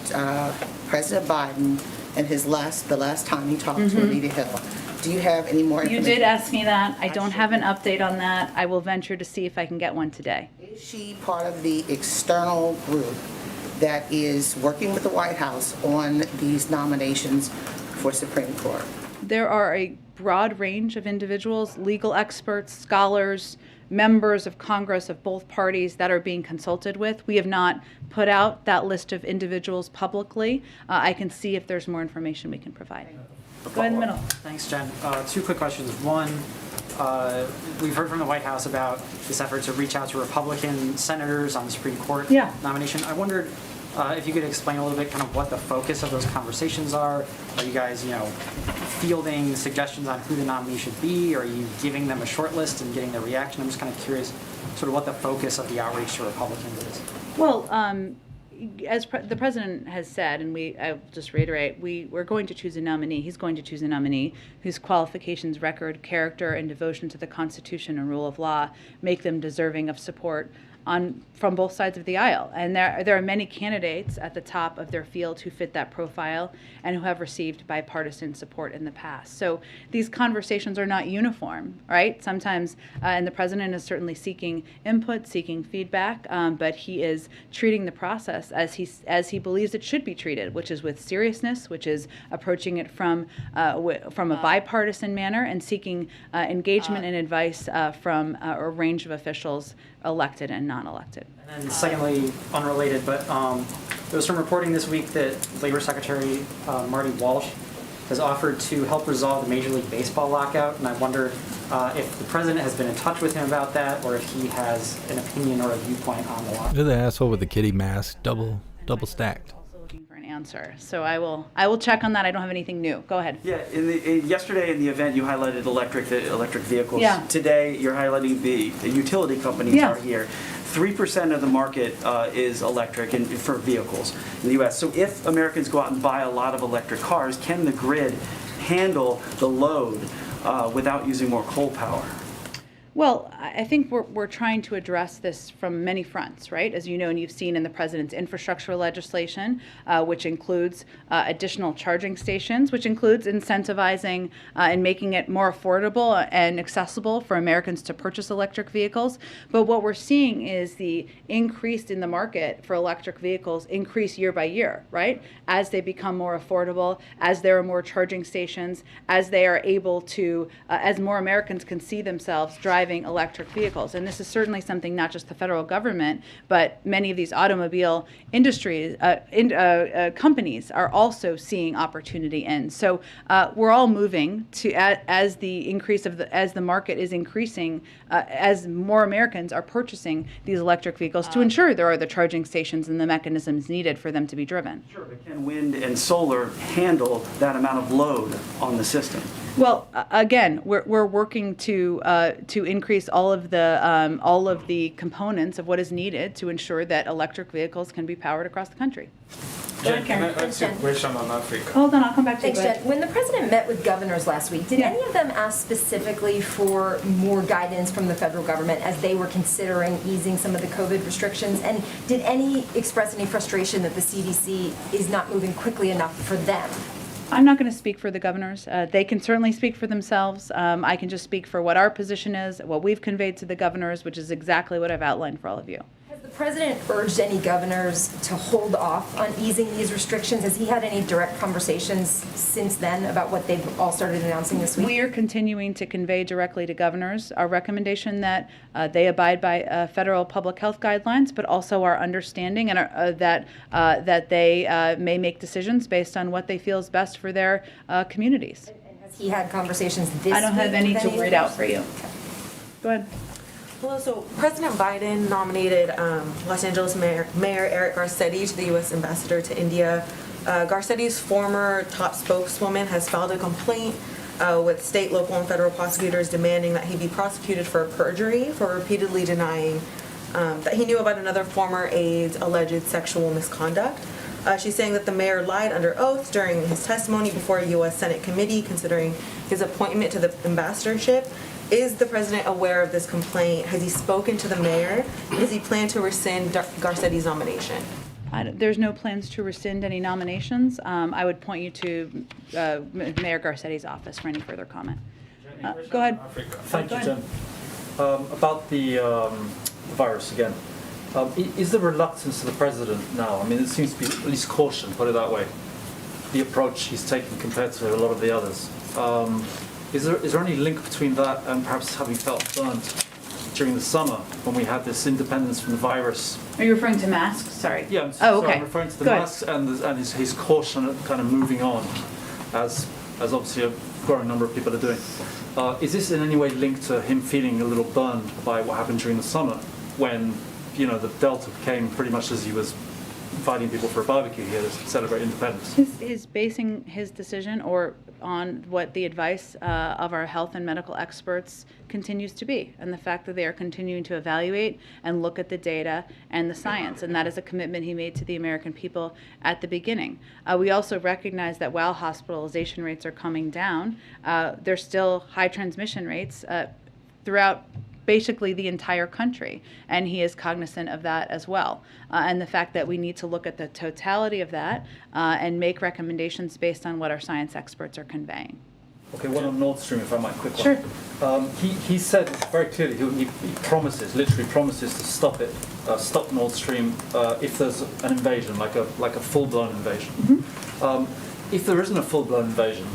President Biden and the last time he talked to Anita Hill. Do you have any more information? You did ask me that. I don't have an update on that. I will venture to see if I can get one today. Is she part of the external group that is working with the White House on these nominations for Supreme Court? There are a broad range of individuals, legal experts, scholars, members of Congress of both parties that are being consulted with. We have not put out that list of individuals publicly. I can see if there's more information we can provide. Go ahead in the middle. Thanks, Jen. Two quick questions. One, we've heard from the White House about this effort to reach out to Republican senators on the Supreme Court nomination. I wondered if you could explain a little bit kind of what the focus of those conversations are. Are you guys, fielding suggestions on who the nominee should be? Or are you giving them a short list and getting their reaction? I'm just kind of curious sort of what the focus of the outreach to Republicans is. Well, as the president has said, and I'll just reiterate, we're going to choose a nominee. He's going to choose a nominee whose qualifications, record, character, and devotion to the Constitution and rule of law make them deserving of support from both sides of the aisle. And there are many candidates at the top of their field who fit that profile and who have received bipartisan support in the past. So these conversations are not uniform, right? Sometimes, and the president is certainly seeking input, seeking feedback, but he is treating the process as he believes it should be treated, which is with seriousness, which is approaching it from a bipartisan manner and seeking engagement and advice from a range of officials, elected and non-elected. And then secondly, unrelated, but there was some reporting this week that Labor Secretary Marty Walsh has offered to help resolve the Major League Baseball lockout, and I wondered if the president has been in touch with him about that, or if he has an opinion or a viewpoint on the lockout. You're the asshole with the kitty mask, double stacked. Looking for an answer, so I will check on that. I don't have anything new. Go ahead. Yeah, yesterday in the event you highlighted electric vehicles. Yeah. Today you're highlighting the utility companies are here. 3% of the market is electric for vehicles in the U.S. So if Americans go out and buy a lot of electric cars, can the grid handle the load without using more coal power? Well, I think we're trying to address this from many fronts, right? As you know, and you've seen in the president's infrastructure legislation, which includes additional charging stations, which includes incentivizing and making it more affordable and accessible for Americans to purchase electric vehicles. But what we're seeing is the increase in the market for electric vehicles increase year by year, right? As they become more affordable, as there are more charging stations, as they are able to, as more Americans can see themselves driving electric vehicles. And this is certainly something not just the federal government, but many of these automobile industries, companies are also seeing opportunity in. So we're all moving to, as the market is increasing, as more Americans are purchasing these electric vehicles to ensure there are the charging stations and the mechanisms needed for them to be driven. Sure, but can wind and solar handle that amount of load on the system? Well, again, we're working to increase all of the components of what is needed to ensure that electric vehicles can be powered across the country. Jen, can I ask you a question on Africa? Hold on, I'll come back to you. Thanks, Jen. When the president met with governors last week, did any of them ask specifically for more guidance from the federal government as they were considering easing some of the COVID restrictions? And did any express any frustration that the CDC is not moving quickly enough for them? I'm not going to speak for the governors. They can certainly speak for themselves. I can just speak for what our position is, what we've conveyed to the governors, which is exactly what I've outlined for all of you. Has the president urged any governors to hold off on easing these restrictions? Has he had any direct conversations since then about what they've all started announcing this week? We are continuing to convey directly to governors our recommendation that they abide by federal public health guidelines, but also our understanding and that they may make decisions based on what they feel is best for their communities. And has he had conversations this week? I don't have any to read out for you. Go ahead. Hello. So President Biden nominated Los Angeles Mayor Eric Garcetti to the U.S. Ambassador to India Garcetti's former top spokeswoman has filed a complaint with state, local, and federal prosecutors demanding that he be prosecuted for perjury for repeatedly denying that he knew about another former aide's alleged sexual misconduct. She's saying that the mayor lied under oath during his testimony before a U.S. Senate committee considering his appointment to the ambassadorship. Is the president aware of this complaint? Has he spoken to the mayor? Does he plan to rescind Garcetti's nomination? There's no plans to rescind any nominations. I would point you to Mayor Garcetti's office for any further comment. Go ahead. Thank you, Jen. About the virus again. Is there reluctance to the president now? I mean, it seems to be at least caution, put it that way, the approach he's taken compared to a lot of the others. Is there any link between that and perhaps having felt burnt during the summer when we had this independence from the virus? Are you referring to masks? Sorry. Yeah, okay. I'm referring to the masks and his caution kind of moving on, as obviously a growing number of people are doing. Is this in any way linked to him feeling a little burned by what happened during the summer when, you know, the Delta came pretty much as he was inviting people for a barbecue here to celebrate independence? Is basing his decision on what the advice of our health and medical experts continues to be, and the fact that they are continuing to evaluate and look at the data and the science, and that is a commitment he made to the American people at the beginning. We also recognize that while hospitalization rates are coming down, there's still high transmission rates throughout basically the entire country, and he is cognizant of that as well. And the fact that we need to look at the totality of that and make recommendations based on what our science experts are conveying. Okay, one on Nord Stream, if I might, quick one. Sure. He said very clearly, he promises, literally promises to stop Nord Stream if there's an invasion, like a full-blown invasion. Mm-hmm. If there isn't a full-blown invasion,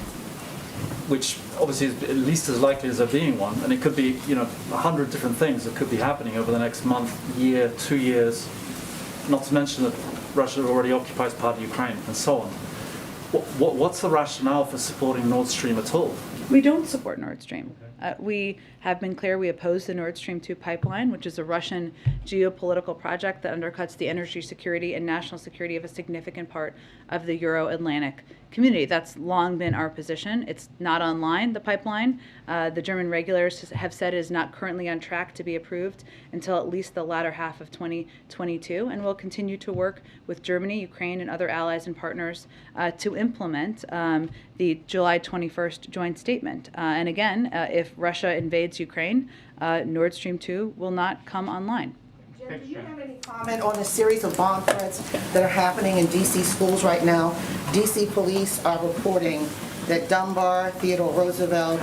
which obviously is at least as likely as there being one, and it could be, 100 different things that could be happening over the next month, year, 2 years, not to mention that Russia already occupies part of Ukraine and so on. What's the rationale for supporting Nord Stream at all? We don't support Nord Stream. We have been clear we oppose the Nord Stream 2 pipeline, which is a Russian geopolitical project that undercuts the energy security and national security of a significant part of the Euro-Atlantic community. That's long been our position. It's not online, the pipeline. The German regulators have said it is not currently on track to be approved until at least the latter half of 2022, and we'll continue to work with Germany, Ukraine, and other allies and partners to implement the July 21st joint statement. And again, if Russia invades Ukraine, Nord Stream 2 will not come online. Jen, do you have any comment on a series of bomb threats that are happening in D.C. schools right now? D.C. police are reporting that Dunbar, Theodore Roosevelt,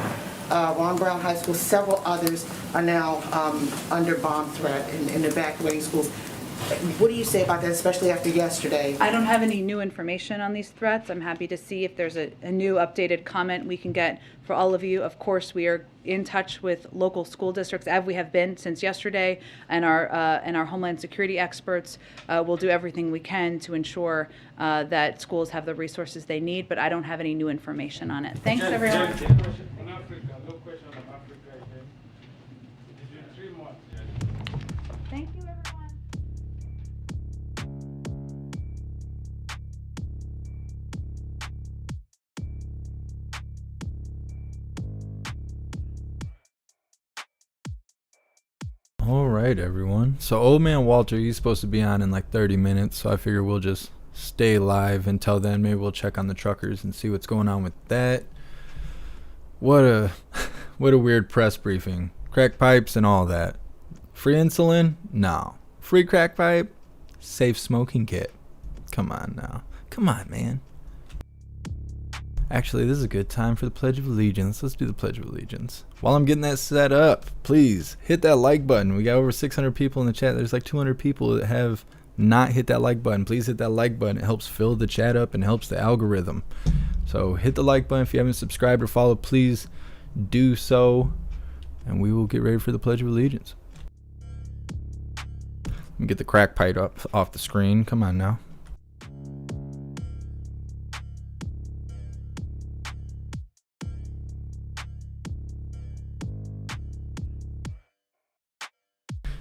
Ron Brown High School, several others are now under bomb threat and evacuating schools. What do you say about that, especially after yesterday? I don't have any new information on these threats. I'm happy to see if there's a new updated comment we can get for all of you. Of course, we are in touch with local school districts, as we have been since yesterday, and our Homeland Security experts will do everything we can to ensure that schools have the resources they need, but I don't have any new information on it. Thanks, everyone. Thank you, everyone. All right, everyone. So old man Walter, he's supposed to be on in like 30 minutes, so I figure we'll just stay live until then. Maybe we'll check on the truckers and see what's going on with that. What a weird press briefing. Crack pipes and all that. Free insulin? No. Free crack pipe? Safe smoking kit. Come on now. Come on, man. Actually, this is a good time for the Pledge of Allegiance. Let's do the Pledge of Allegiance. While I'm getting that set up, please hit that like button. We got over 600 people in the chat. There's like 200 people that have not hit that like button. Please hit that like button. It helps fill the chat up and helps the algorithm. So hit the like button. If you haven't subscribed or followed, please do so. And we will get ready for the Pledge of Allegiance. Let me get the crack pipe up off the screen. Come on now.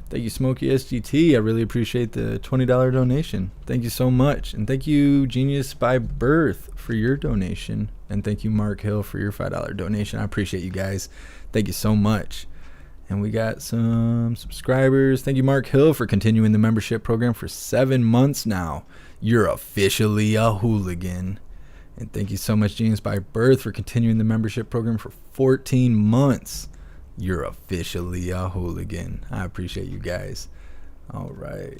Thank you, Smokey SGT. I really appreciate the $20 donation. Thank you so much. And thank you, Genius by Birth, for your donation. And thank you, Mark Hill, for your $5 donation. I appreciate you guys. Thank you so much. And we got some subscribers. Thank you, Mark Hill, for continuing the membership program for 7 months now. You're officially a hooligan. And thank you so much, Genius by Birth, for continuing the membership program for 14 months. You're officially a hooligan. I appreciate you guys. All right.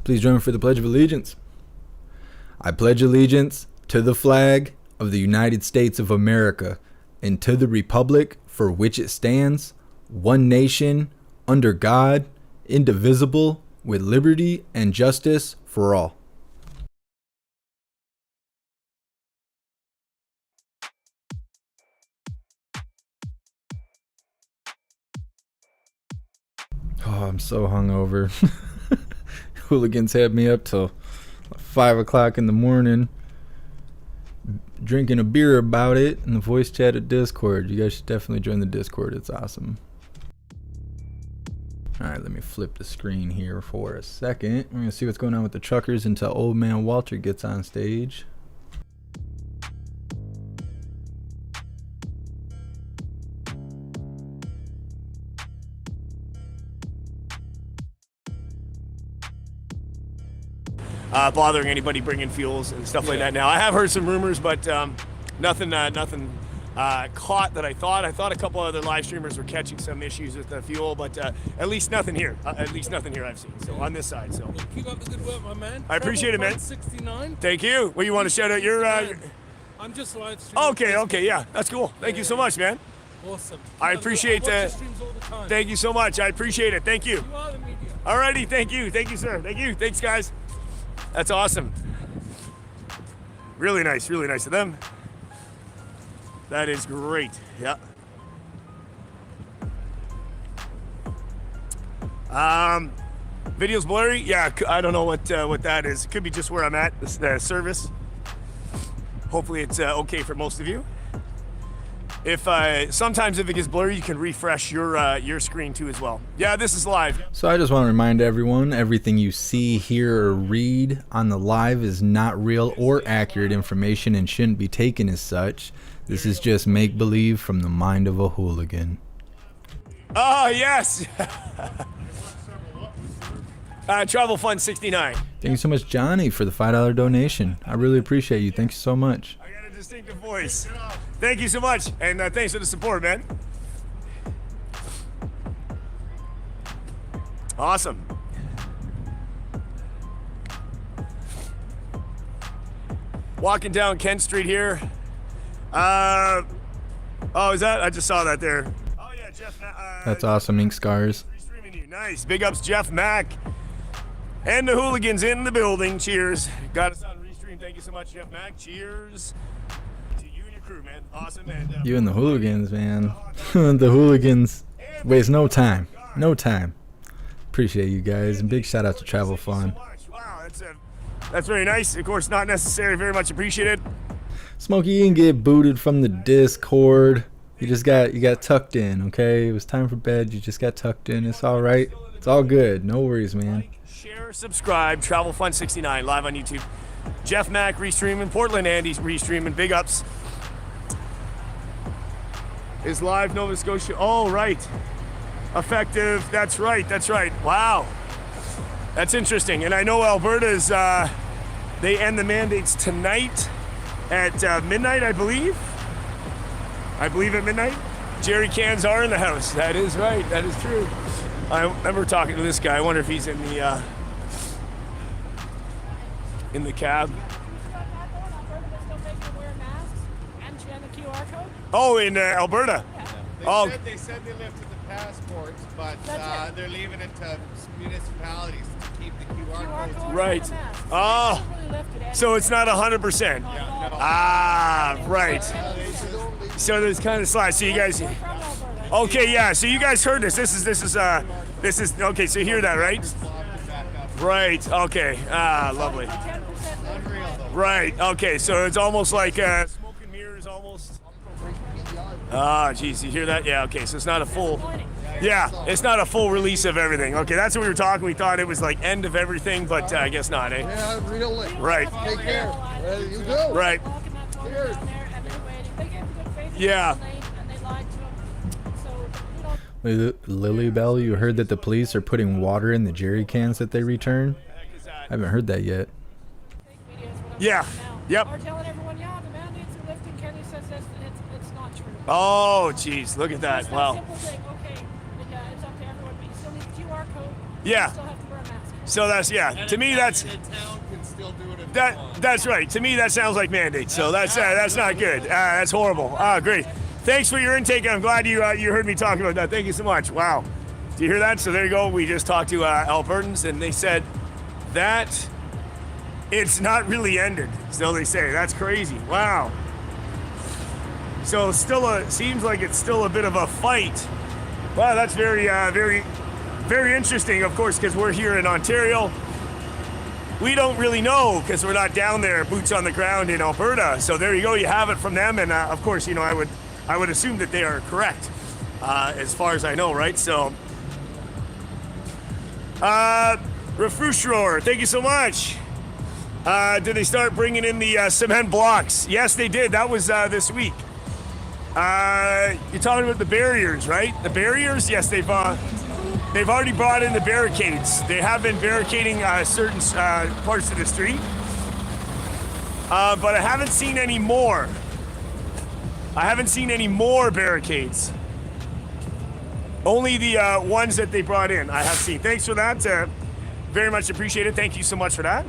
Please join me for the Pledge of Allegiance. I pledge allegiance to the flag of the United States of America and to the republic for which it stands, one nation, under God, indivisible, with liberty and justice for all. Oh, I'm so hungover. Hooligans had me up till 5 o'clock in the morning drinking a beer about it in the voice chat at Discord. You guys should definitely join the Discord. It's awesome. Alright, let me flip the screen here for a second. We're going to see what's going on with the truckers until old man Walter gets on stage. Bothering anybody bringing fuels and stuff like that now. I have heard some rumors, but nothing caught that I thought. I thought a couple other live streamers were catching some issues with the fuel, but at least nothing here. At least nothing here I've seen. So on this side, so. Keep up the good work, my man. I appreciate it, man. 69. Thank you. Well, you want to shout out your... I'm just live streaming. Okay, yeah, that's cool. Thank you so much, man. Awesome. I appreciate that. Thank you so much. I appreciate it. Thank you. You are the media. Alrighty, thank you. Thank you, sir. Thank you. Thanks, guys. That's awesome. Really nice of them. That is great. Yeah. Video's blurry. Yeah, I don't know what that is. It could be just where I'm at, the service. Hopefully it's okay for most of you. If sometimes if it gets blurry, you can refresh your screen too as well. Yeah, this is live. So I just want to remind everyone, everything you see, hear, or read on the live is not real or accurate information and shouldn't be taken as such. This is just make-believe from the mind of a hooligan. Oh, yes. Travel Fund 69. Thank you so much, Johnny, for the $5 donation. I really appreciate you. Thank you so much. I got a distinctive voice. Thank you so much, and thanks for the support, man. Awesome. Walking down Kent Street here. Oh, is that? I just saw that there. Oh yeah, Jeff. That's awesome, Ink Scars. Restreaming you. Nice. Big ups, JeffMAC, and the Hooligans in the building. Cheers. Got us on Restream. Thank you so much, JeffMAC. Cheers. Crew, man. Awesome, man. You and the Hooligans, man. The Hooligans waste no time. No time. Appreciate you guys. And big shout out to Travel Fund. Wow, that's very nice. Of course, not necessary. Very much appreciated. Smokey, you didn't get booted from the Discord. You got tucked in, okay? It was time for bed. You just got tucked in. It's all right. It's all good. No worries, man. Share, subscribe. Travel Fund 69 live on YouTube. JeffMAC restreaming. Portland Andy's restreaming. Big ups. Is live Nova Scotia. Oh, right. Effective. That's right. Wow. That's interesting. And I know Alberta's, they end the mandates tonight at midnight, I believe. I believe at midnight. Jerry cans are in the house. That is right. That is true. I remember talking to this guy. I wonder if he's in the cab. Oh, in Alberta. Yeah. They said they lifted the passports, but they're leaving it to municipalities to keep the QR codes. Right. Oh, so it's not 100%. Yeah, no. Ah, right. So there's kind of slack. So you guys. Okay, yeah. So you guys heard this. This is okay. So you hear that, right? Right. Okay. Ah, lovely. Right. Okay. So it's almost like smoke and mirrors, almost. Ah, geez, you hear that? Yeah, okay, so it's not a full... Yeah, it's not a full release of everything. Okay, that's what we were talking. We thought it was like end of everything, but I guess not, eh? Yeah, really. Right. Take care. There you go. Right. Cheers. Yeah. Lily Bell, you heard that the police are putting water in the jerry cans that they return? I haven't heard that yet. Yeah. Yep. Are telling everyone, yeah, the mandates are lifting. Kenny says this, it's not true. Oh, geez, look at that. Wow. Simple thing, okay, yeah, it's up to everyone, but you still need the QR code. Yeah. You still have to wear a mask. So that's, yeah, to me that's... That's right. To me, that sounds like mandates. So that's not good. That's horrible. Great. Thanks for your intake. I'm glad you heard me talking about that. Thank you so much. Wow. Do you hear that? So there you go. We just talked to Albertans, and they said that it's not really ended. So they say that's crazy. Wow. So seems like it's still a bit of a fight. Wow, that's very, very interesting. Of course, because we're here in Ontario. We don't really know because we're not down there, boots on the ground in Alberta. So there you go, you have it from them, and of course, you know, I would assume that they are correct, as far as I know, right? So, Refreshroar, thank you so much. Did they start bringing in the cement blocks? Yes, they did. That was this week. You're talking about the barriers, right? The barriers? Yes, they've already brought in the barricades. They have been barricading certain parts of the street, but I haven't seen any more. I haven't seen any more barricades. Only the ones that they brought in I have seen. Thanks for that. Very much appreciated. Thank you so much for that.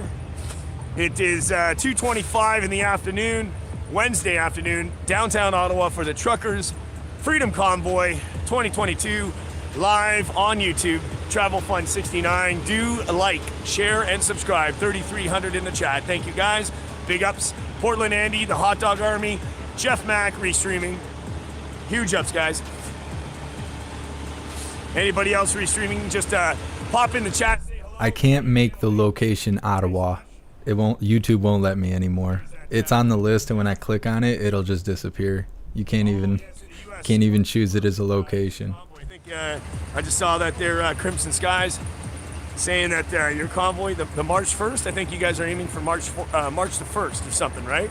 It is 2:25 in the afternoon, Wednesday afternoon, downtown Ottawa for the Truckers Freedom Convoy 2022. Live on YouTube, Travel Fund 69. Do like, share, and subscribe. 3,300 in the chat. Thank you guys. Big ups. Portland Andy, the Hot Dog Army, JeffMAC restreaming. Huge ups, guys. Anybody else restreaming? Just pop in the chat. I can't make the location Ottawa. YouTube won't let me anymore. It's on the list, and when I click on it, it'll just disappear. You can't even choose it as a location. I just saw that they're Crimson Skies saying that your convoy, the March 1st, I think you guys are aiming for March the 1st or something, right?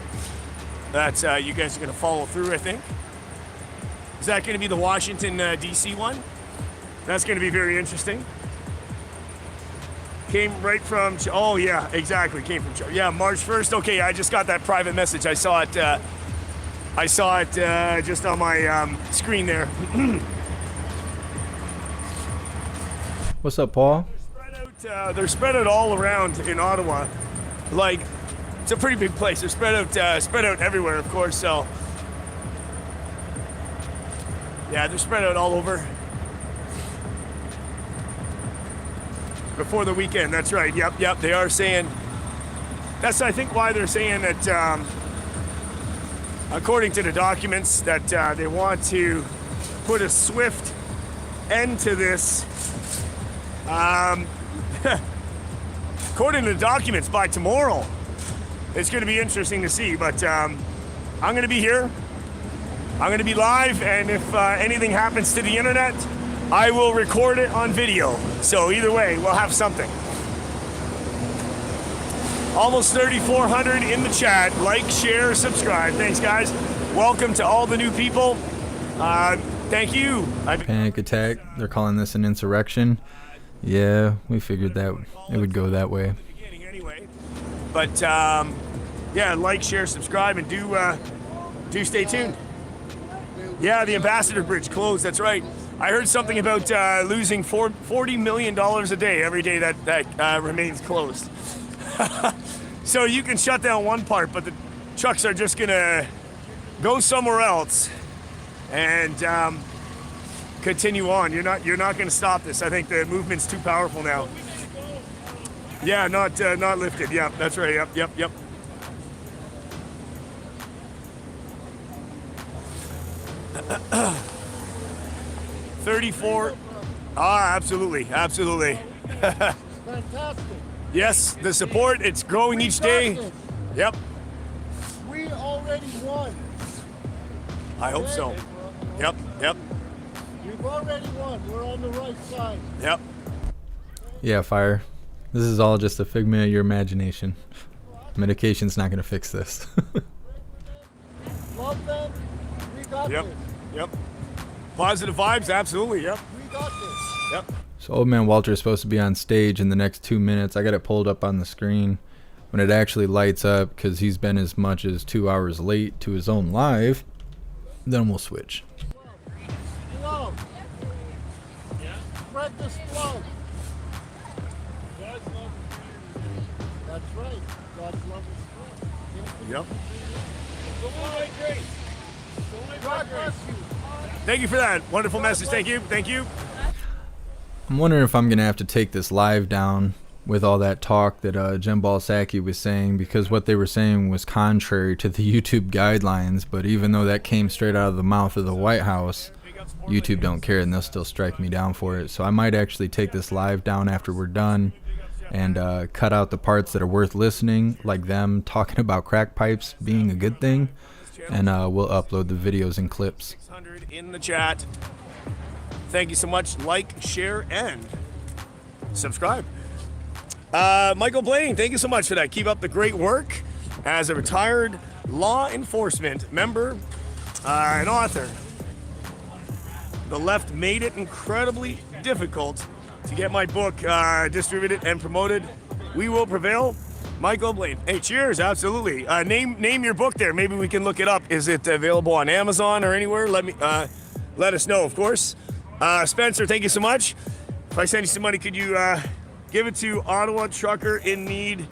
That's you guys are going to follow through, I think. Is that going to be the Washington, D.C. one? That's going to be very interesting. Came right from, oh yeah, exactly, came from, yeah, March 1st. Okay, I just got that private message. I saw it just on my screen there. What's up, Paul? They're spread out all around in Ottawa. Like, it's a pretty big place. They're spread out everywhere, of course. So, yeah, they're spread out all over. Before the weekend, that's right. Yep. They are saying. That's, I think, why they're saying that. According to the documents, that they want to put a swift end to this. According to the documents, by tomorrow. It's going to be interesting to see, but I'm going to be here. I'm going to be live, and if anything happens to the internet, I will record it on video. So either way, we'll have something. Almost 3,400 in the chat. Like, share, subscribe. Thanks, guys. Welcome to all the new people. Thank you. Panic attack. They're calling this an insurrection. Yeah, we figured that it would go that way. But yeah, like, share, subscribe, and do stay tuned. Yeah, the Ambassador Bridge closed. That's right. I heard something about losing $40 million a day every day that remains closed. So you can shut down one part, but the trucks are just gonna go somewhere else and continue on. You're not gonna stop this. I think the movement's too powerful now. Yeah, not lifted. Yeah, that's right. Yep. 34. Absolutely. Fantastic. Yes, the support, it's growing each day. Yep. We already won. I hope so. Yep. You've already won. We're on the right side. Yep. Yeah, Fire. This is all just a figment of your imagination. Medication's not gonna fix this. Love them. We got Yep. this. Yep. Positive vibes, absolutely. Yep. We got this. Yep. So Old Man Walter is supposed to be on stage in the next 2 minutes. I got it pulled up on the screen. When it actually lights up, because he's been as much as 2 hours late to his own live, then we'll switch. Love. Spread this love. That's right. God's love is spread. Yep. God bless you. Thank you for that wonderful message. Thank you. Thank you. I'm wondering if I'm going to have to take this live down with all that talk that Jen Psaki was saying, because what they were saying was contrary to the YouTube guidelines. But even though that came straight out of the mouth of the White House, YouTube don't care and they'll still strike me down for it. So I might actually take this live down after we're done and cut out the parts that are worth listening, like them talking about crack pipes being a good thing, and we'll upload the videos and clips. 600 in the chat. Thank you so much. Like, share, and subscribe. Michael Blaine, thank you so much for that. Keep up the great work as a retired law enforcement member and author. The left made it incredibly difficult to get my book distributed and promoted. We will prevail. Michael Blaine. Hey, cheers, absolutely. Name your book there. Maybe we can look it up. Is it available on Amazon or anywhere? Let us know, of course. Spencer, thank you so much. If I send you some money, could you give it to Ottawa Trucker in need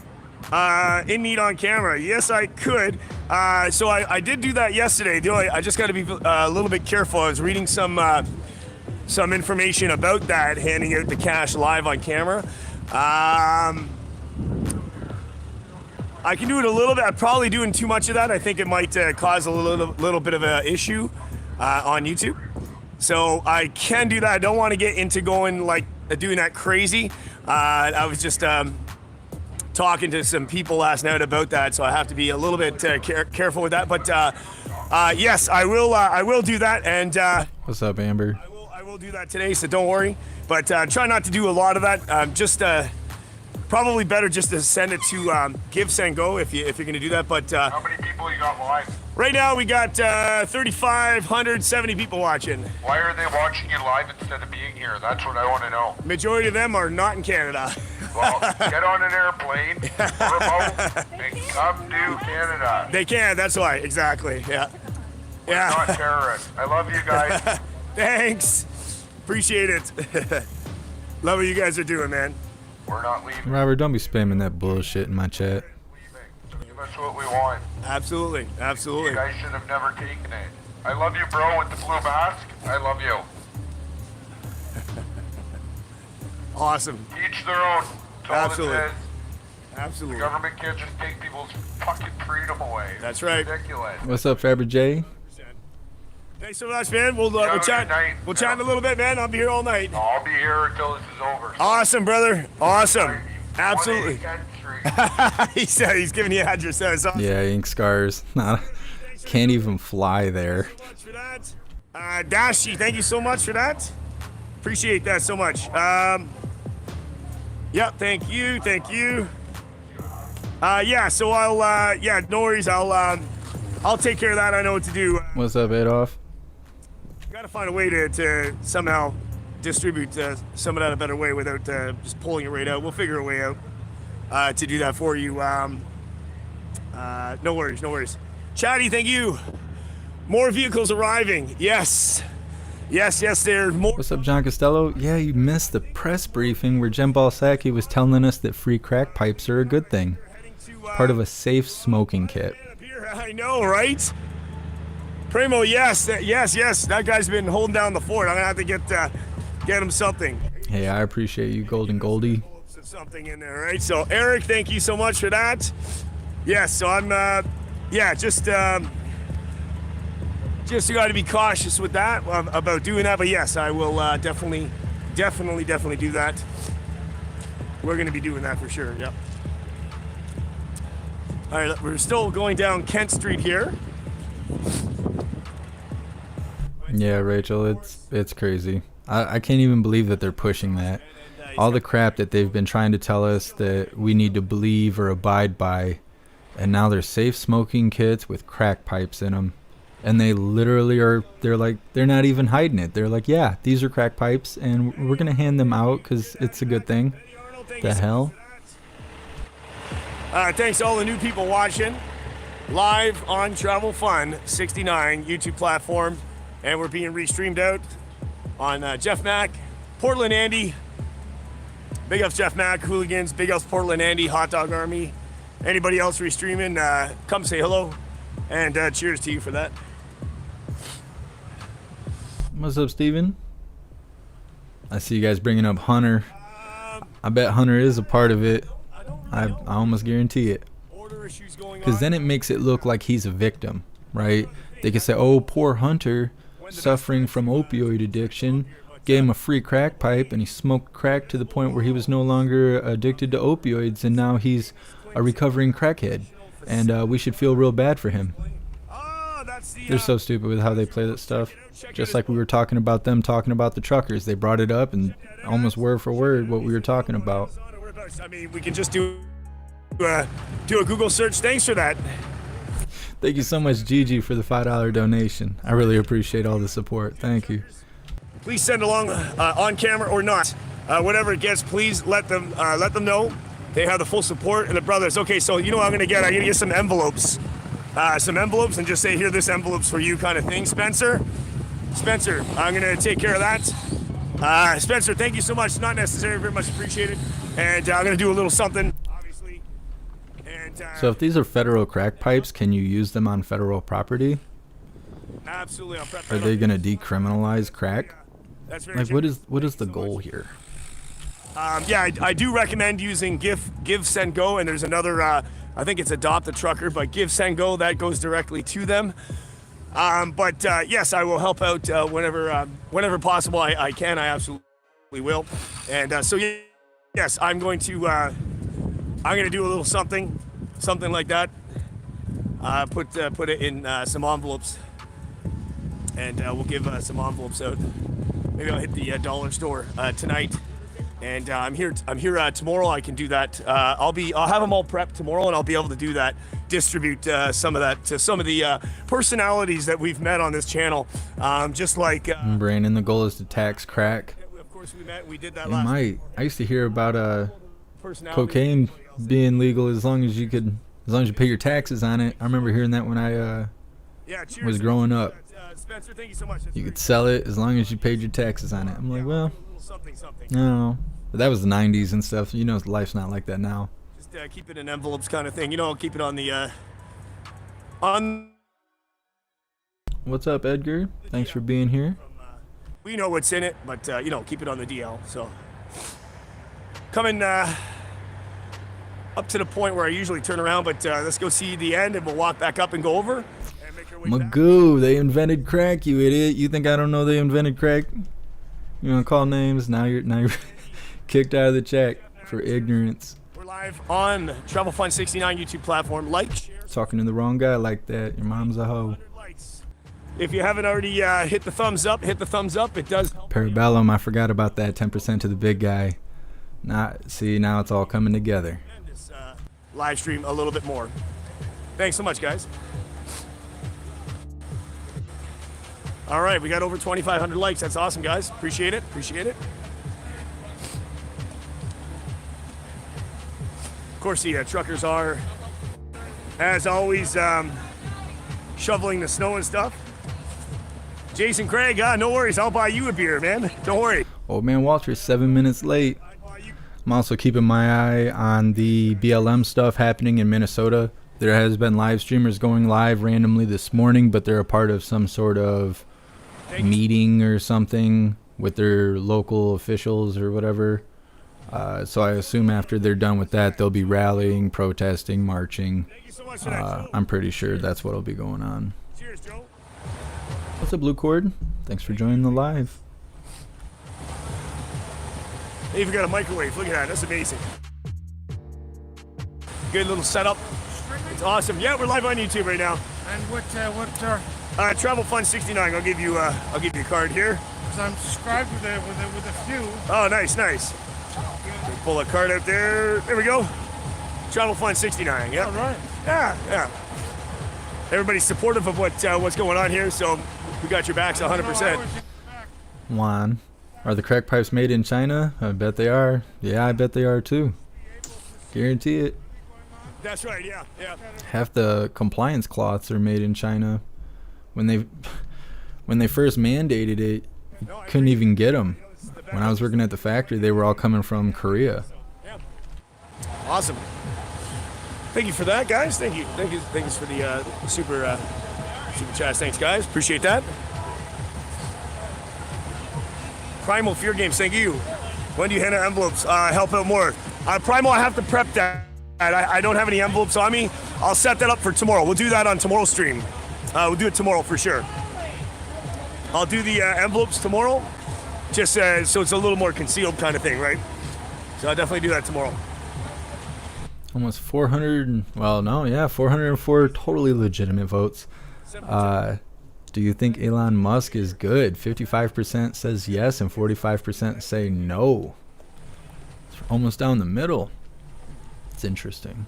on camera? Yes, I could. So I did do that yesterday. I just got to be a little bit careful. I was reading some information about that, handing out the cash live on camera. I can do it a little bit. I'm probably doing too much of that. I think it might cause a little bit of an issue on YouTube. So I can do that. I don't want to get into doing that crazy. I was just talking to some people last night about that, so I have to be a little bit careful with that. But yes, I will do that. And what's up, Amber? I will do that today, so don't worry. But try not to do a lot of that. Just probably better just to send it to Give, Send, Go if you're going to do that. But How many people you got live? right now we got 3,570 people watching. Why are they watching you live instead of being here? That's what I want to know. Majority of them are not in Canada. Well, get on an airplane or a boat and come to Canada. They can, that's why, exactly, yeah. We're not terrorists. I love you guys. Thanks. Appreciate it. Love what you guys are doing, man. We're not leaving. Robert, don't be spamming that bullshit in my chat. Give us what we want. Absolutely, absolutely. You guys should have never taken it. I love you, bro, with the blue mask. I love you. Awesome. Each their own. Absolutely. It is. Absolutely. The government can't just take people's fucking freedom away. That's right. It's ridiculous. What's up, Faber J? Thanks so much, man. We'll chat. We'll chat in a little bit, man. I'll be here all night. I'll be here until this is over. Awesome, brother. Awesome. Absolutely. He said he's giving you address. That's awesome. Yeah, ink scars. Can't even fly there. Dashi, thank you so much for that. Appreciate that so much. Yeah, thank you. Yeah, so I'll no worries. I'll take care of that. I know what to do. What's up, Adolf? Got to find a way to somehow distribute some of that a better way without just pulling it right out. We'll figure a way out to do that for you. No worries. Chatty, thank you. More vehicles arriving. Yes, there's more. What's up, John Costello? Yeah, you missed the press briefing where Jen Psaki was telling us that free crack pipes are a good thing. Part of a safe smoking kit. I know, right? Primo, yes. That guy's been holding down the fort. I'm gonna have to get him something. Hey, I appreciate you, Golden Goldie. Something in there, right? So, Eric, thank you so much for that. Yes, so I'm, just you got to be cautious with that about doing that. But yes, I will definitely do that. We're gonna be doing that for sure. Yep. All right, we're still going down Kent Street here. Yeah, Rachel, it's crazy. I can't even believe that they're pushing that. All the crap that they've been trying to tell us that we need to believe or abide by, and now they're safe smoking kits with crack pipes in them. And they literally they're not even hiding it. They're like, yeah, these are crack pipes, and we're going to hand them out because it's a good thing. The hell? Thanks to all the new people watching. Live on Travel Fun 69 YouTube platform. And we're being restreamed out on JeffMAC, Portland Andy. Big ups JeffMAC, Hooligans, big ups Portland Andy, Hot Dog Army. Anybody else restreaming, come say hello. And cheers to you for that. What's up, Steven? I see you guys bringing up Hunter. I bet Hunter is a part of it. I almost guarantee it. Because then it makes it look like he's a victim, right? They can say, oh, poor Hunter, suffering from opioid addiction, gave him a free crack pipe, and he smoked crack to the point where he was no longer addicted to opioids, and now he's a recovering crackhead. And we should feel real bad for him. They're so stupid with how they play that stuff. Just like we were talking about them talking about the truckers. They brought it up and almost word for word what we were talking about. I mean, we can just do a Google search. Thanks for that. Thank you so much, Gigi, for the $5 donation. I really appreciate all the support. Thank you. Please send along on camera or not. Whatever it gets, please let them know they have the full support and the brothers. Okay, so you know what I'm gonna get? I'm gonna get some envelopes. And just say, here, this envelope's for you kind of thing. Spencer, I'm gonna take care of that. Spencer, thank you so much. Not necessary, very much appreciated. And I'm gonna do a little something, obviously. And so if these are federal crack pipes, can you use them on federal property? Absolutely. Are they gonna decriminalize crack? That's very like, what is the goal here? Yeah, I do recommend using Give, Send, Go, and there's another, I think it's Adopt a Trucker, but Give, Send, Go, that goes directly to them. But yes, I will help out whenever possible. I can, I absolutely will. And so yes, I'm going to do a little something like that. Put it in some envelopes, and we'll give some envelopes out. Maybe I'll hit the dollar store tonight. And I'm here tomorrow. I can do that. I'll have them all prepped tomorrow, and I'll be able to do that. Distribute some of that to some of the personalities that we've met on this channel. Just like Brandon, the goal is to tax crack. Of course, we did that last. I used to hear about cocaine being legal as long as you pay your taxes on it. I remember hearing that when I was growing up. Spencer, thank you so much. You could sell it as long as you paid your taxes on it. I'm like, well, no. But that was the 90s and stuff. You know, life's not like that now. Just keep it in envelopes kind of thing. You know, keep it on the... What's up, Edgar? Thanks for being here. We know what's in it, but, keep it on the DL. So, coming up to the point where I usually turn around, but let's go see the end, and we'll walk back up and go over. Magoo, they invented crack, you idiot. You think I don't know they invented crack? You want to call names? Now you're kicked out of the chat for ignorance. We're live on Travel Fun 69 YouTube platform. Like, share. Talking to the wrong guy like that. Your mom's a hoe. If you haven't already hit the thumbs up, hit the thumbs up. It does help. Parabellum, I forgot about that. 10% to the big guy. Now it's all coming together. This live stream a little bit more. Thanks so much, guys. All right, we got over 2,500 likes. That's awesome, guys. Appreciate it. Of course, the truckers are, as always, shoveling the snow and stuff. Jason Craig, no worries. I'll buy you a beer, man. Don't worry. Old man Walter's 7 minutes late. I'm also keeping my eye on the BLM stuff happening in Minnesota. There has been live streamers going live randomly this morning, but they're a part of some sort of meeting or something with their local officials or whatever. So I assume after they're done with that, they'll be rallying, protesting, marching. I'm pretty sure that's what'll be going on. Cheers, Joe. What's up, Blue Cord? Thanks for joining the live. They even got a microwave. Look at that. That's amazing. Good little setup. It's awesome. Yeah, we're live on YouTube right now. And what Travel Fund 69. I'll give you a card here. So I'm subscribed with a few. Oh, nice. Pull a card out there. There we go. Travel Fund 69. Yeah. All right. Yeah. Everybody's supportive of what's going on here, so we got your backs 100%. Juan, are the crack pipes made in China? I bet they are. Yeah, I bet they are too. Guarantee it. That's right. Yeah. Half the compliance cloths are made in China. When they first mandated it, you couldn't even get them. When I was working at the factory, they were all coming from Korea. Awesome. Thank you for that, guys. Thank you for the super chats. Thanks, guys. Appreciate that. Primal Fear Games. Thank you. When do you hand out envelopes? Help out more. Primal, I have to prep that. I don't have any envelopes on me. I'll set that up for tomorrow. We'll do that on tomorrow's stream. We'll do it tomorrow for sure. I'll do the envelopes tomorrow, just so it's a little more concealed kind of thing, right? So I'll definitely do that tomorrow. Almost 404 totally legitimate votes. Do you think Elon Musk is good? 55% says yes and 45% say no. It's almost down the middle. It's interesting.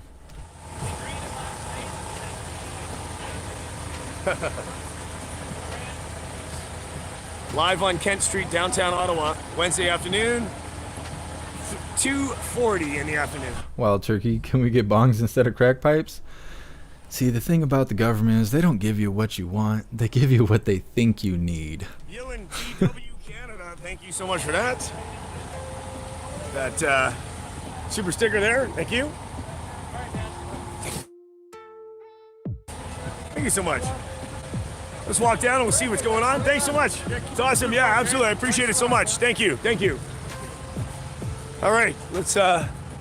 Live on Kent Street, downtown Ottawa, Wednesday afternoon, 2:40 in the afternoon. Wild turkey, can we get bongs instead of crack pipes? See, the thing about the government is they don't give you what you want. They give you what they think you need. Yilin GW Canada, thank you so much for that. That super sticker there, thank you. Thank you so much. Let's walk down and we'll see what's going on. Thanks so much. It's awesome. Yeah, absolutely. I appreciate it so much. Thank you. All right, let's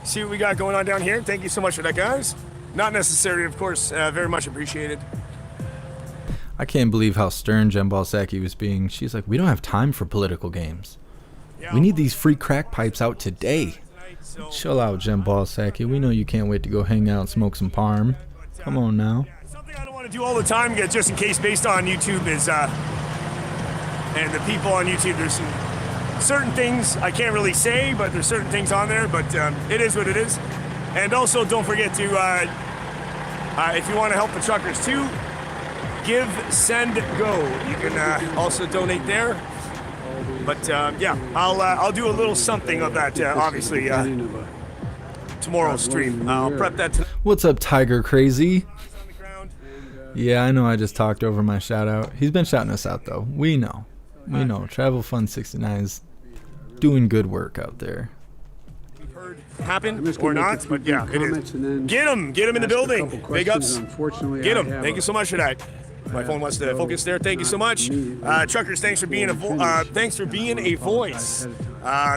see what we got going on down here. Thank you so much for that, guys. Not necessary, of course. Very much appreciated. I can't believe how stern Jen Psaki was being. She's like, we don't have time for political games. We need these free crack pipes out today. Chill out, Jen Psaki. We know you can't wait to go hang out and smoke some parm. Come on now. Something I don't want to do all the time, just in case, based on YouTube, is and the people on YouTube, there's some certain things I can't really say, but there's certain things on there, but it is what it is. And also, don't forget to, if you want to help the truckers too, Give, Send, Go. You can also donate there. But yeah, I'll do a little something of that, obviously, tomorrow's stream. I'll prep that tonight. What's up, Tiger Crazy? Yeah, I know I just talked over my shout out. He's been shouting us out though. We know. Travel Fund 69 is doing good work out there. Happen or not, but yeah, it is. Get him in the building. Big ups. Get him. Thank you so much for that. My phone wants to focus there. Thank you so much, truckers. Thanks for being a voice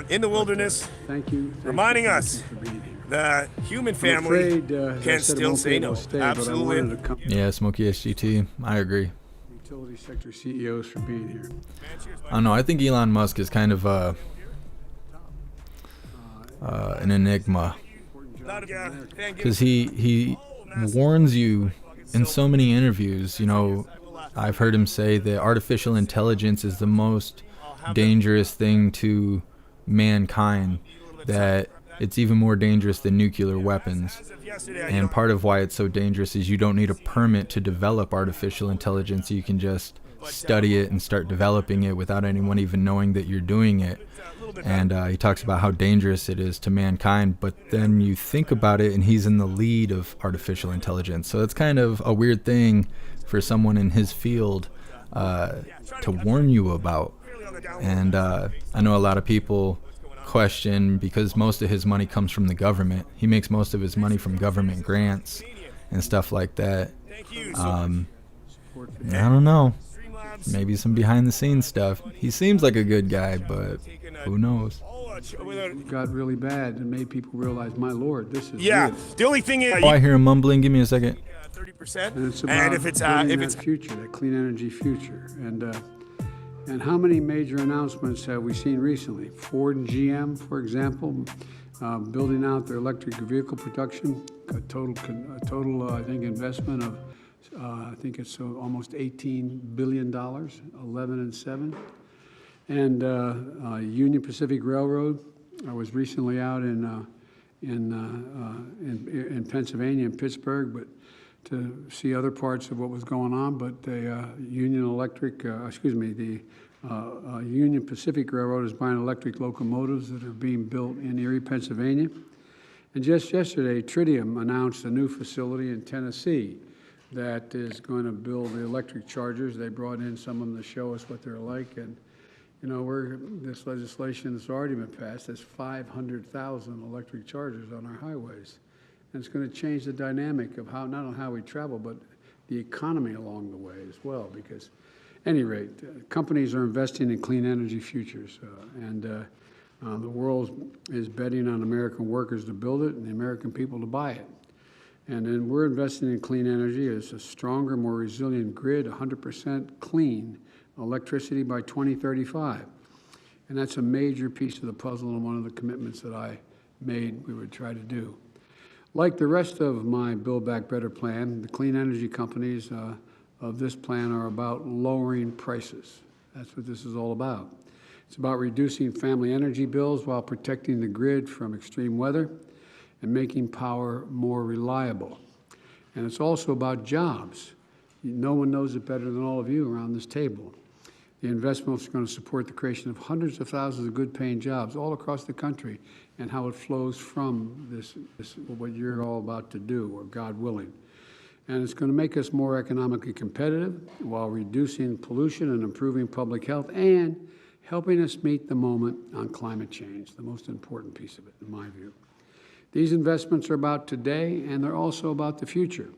in the wilderness. Thank you. Reminding us the human family can still say no. Absolutely. Yeah, Smokey SGT. I agree. Utility sector CEOs for being here. I don't know. I think Elon Musk is kind of an enigma, because he warns you in so many interviews. I've heard him say that artificial intelligence is the most dangerous thing to mankind, that it's even more dangerous than nuclear weapons. And part of why it's so dangerous is you don't need a permit to develop artificial intelligence. You can just study it and start developing it without anyone even knowing that you're doing it. And he talks about how dangerous it is to mankind, but then you think about it and he's in the lead of artificial intelligence. So it's kind of a weird thing for someone in his field to warn you about. And I know a lot of people question, because most of his money comes from the government. He makes most of his money from government grants and stuff like that. I don't know. Maybe some behind the scenes stuff. He seems like a good guy, but who knows? It got really bad and made people realize, my Lord, this is real. The only thing is, I hear him mumbling. Give me a second. 30%. And it's about that future, that clean energy future. And how many major announcements have we seen recently? Ford and GM, for example, building out their electric vehicle production, a total I think, investment of I think it's almost $18 billion, 11 and 7. And Union Pacific Railroad, I was recently out in Pennsylvania, in Pittsburgh, but to see other parts of what was going on. But the Union Pacific Railroad is buying electric locomotives that are being built in Erie, Pennsylvania. And just yesterday, Tritium announced a new facility in Tennessee that is going to build the electric chargers. They brought in some of them to show us what they're like. And you know, this legislation that's already been passed has 500,000 electric chargers on our highways. And it's going to change the dynamic of how, not only how we travel, but the economy along the way as well. Because, at any rate, companies are investing in clean energy futures. The world is betting on American workers to build it and the American people to buy it. And then we're investing in clean energy as a stronger, more resilient grid, 100% clean electricity by 2035. And that's a major piece of the puzzle and one of the commitments that I made we would try to do. Like the rest of my Build Back Better plan, the clean energy companies of this plan are about lowering prices. That's what this is all about. It's about reducing family energy bills while protecting the grid from extreme weather and making power more reliable. And it's also about jobs. No one knows it better than all of you around this table. The investments are going to support the creation of hundreds of thousands of good-paying jobs all across the country, and how it flows from this what you're all about to do, or God willing. And it's going to make us more economically competitive while reducing pollution and improving public health and helping us meet the moment on climate change, the most important piece of it, in my view. These investments are about today, and they're also about the future.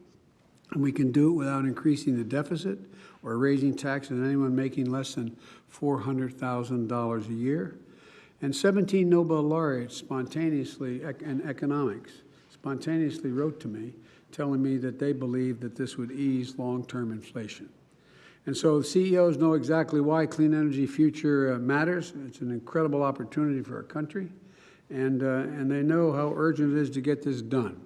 And we can do it without increasing the deficit or raising taxes on anyone making less than $400,000 a year. And 17 Nobel laureates spontaneously, in economics, spontaneously wrote to me telling me that they believe that this would ease long-term inflation. And so CEOs know exactly why clean energy future matters. It's an incredible opportunity for our country. And they know how urgent it is to get this done.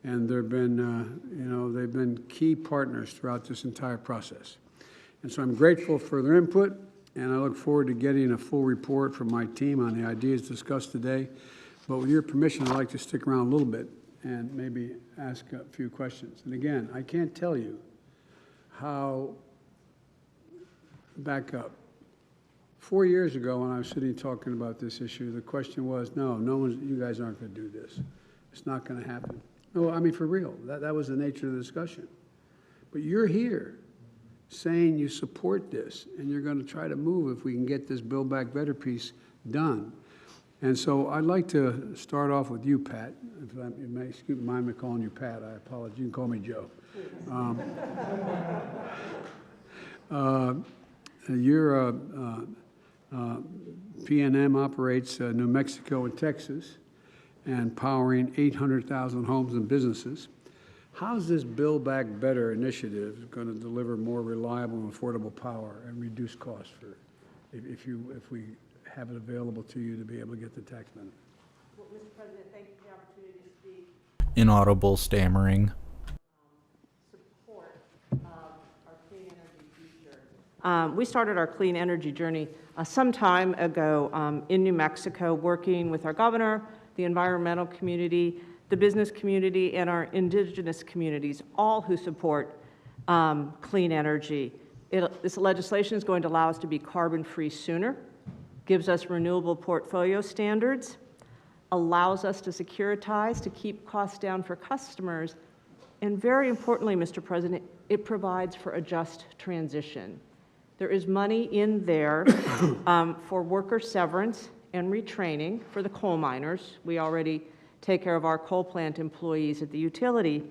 And they've been key partners throughout this entire process. And so I'm grateful for their input, and I look forward to getting a full report from my team on the ideas discussed today. But with your permission, I'd like to stick around a little bit and maybe ask a few questions. And again, I can't tell you how, back up. 4 years ago, when I was sitting talking about this issue, the question was, you guys aren't going to do this. It's not going to happen. No, I mean, for real, that was the nature of the discussion. But you're here saying you support this, and you're going to try to move if we can get this Build Back Better piece done. And so I'd like to start off with you, Pat. If you may mind me calling you Pat, I apologize. You can call me Joe. PNM operates New Mexico and Texas, and powering 800,000 homes and businesses. How's this Build Back Better initiative going to deliver more reliable and affordable power and reduce costs for, if we have it available to you to be able to get the tax benefit? Well, Mr. President, thank you for the opportunity to speak. Inaudible stammering. Support our clean energy future. We started our clean energy journey some time ago in New Mexico, working with our governor, the environmental community, the business community, and our indigenous communities, all who support clean energy. This legislation is going to allow us to be carbon-free sooner, gives us renewable portfolio standards, allows us to securitize, to keep costs down for customers, and very importantly, Mr. President, it provides for a just transition. There is money in there for worker severance and retraining for the coal miners. We already take care of our coal plant employees at the utility.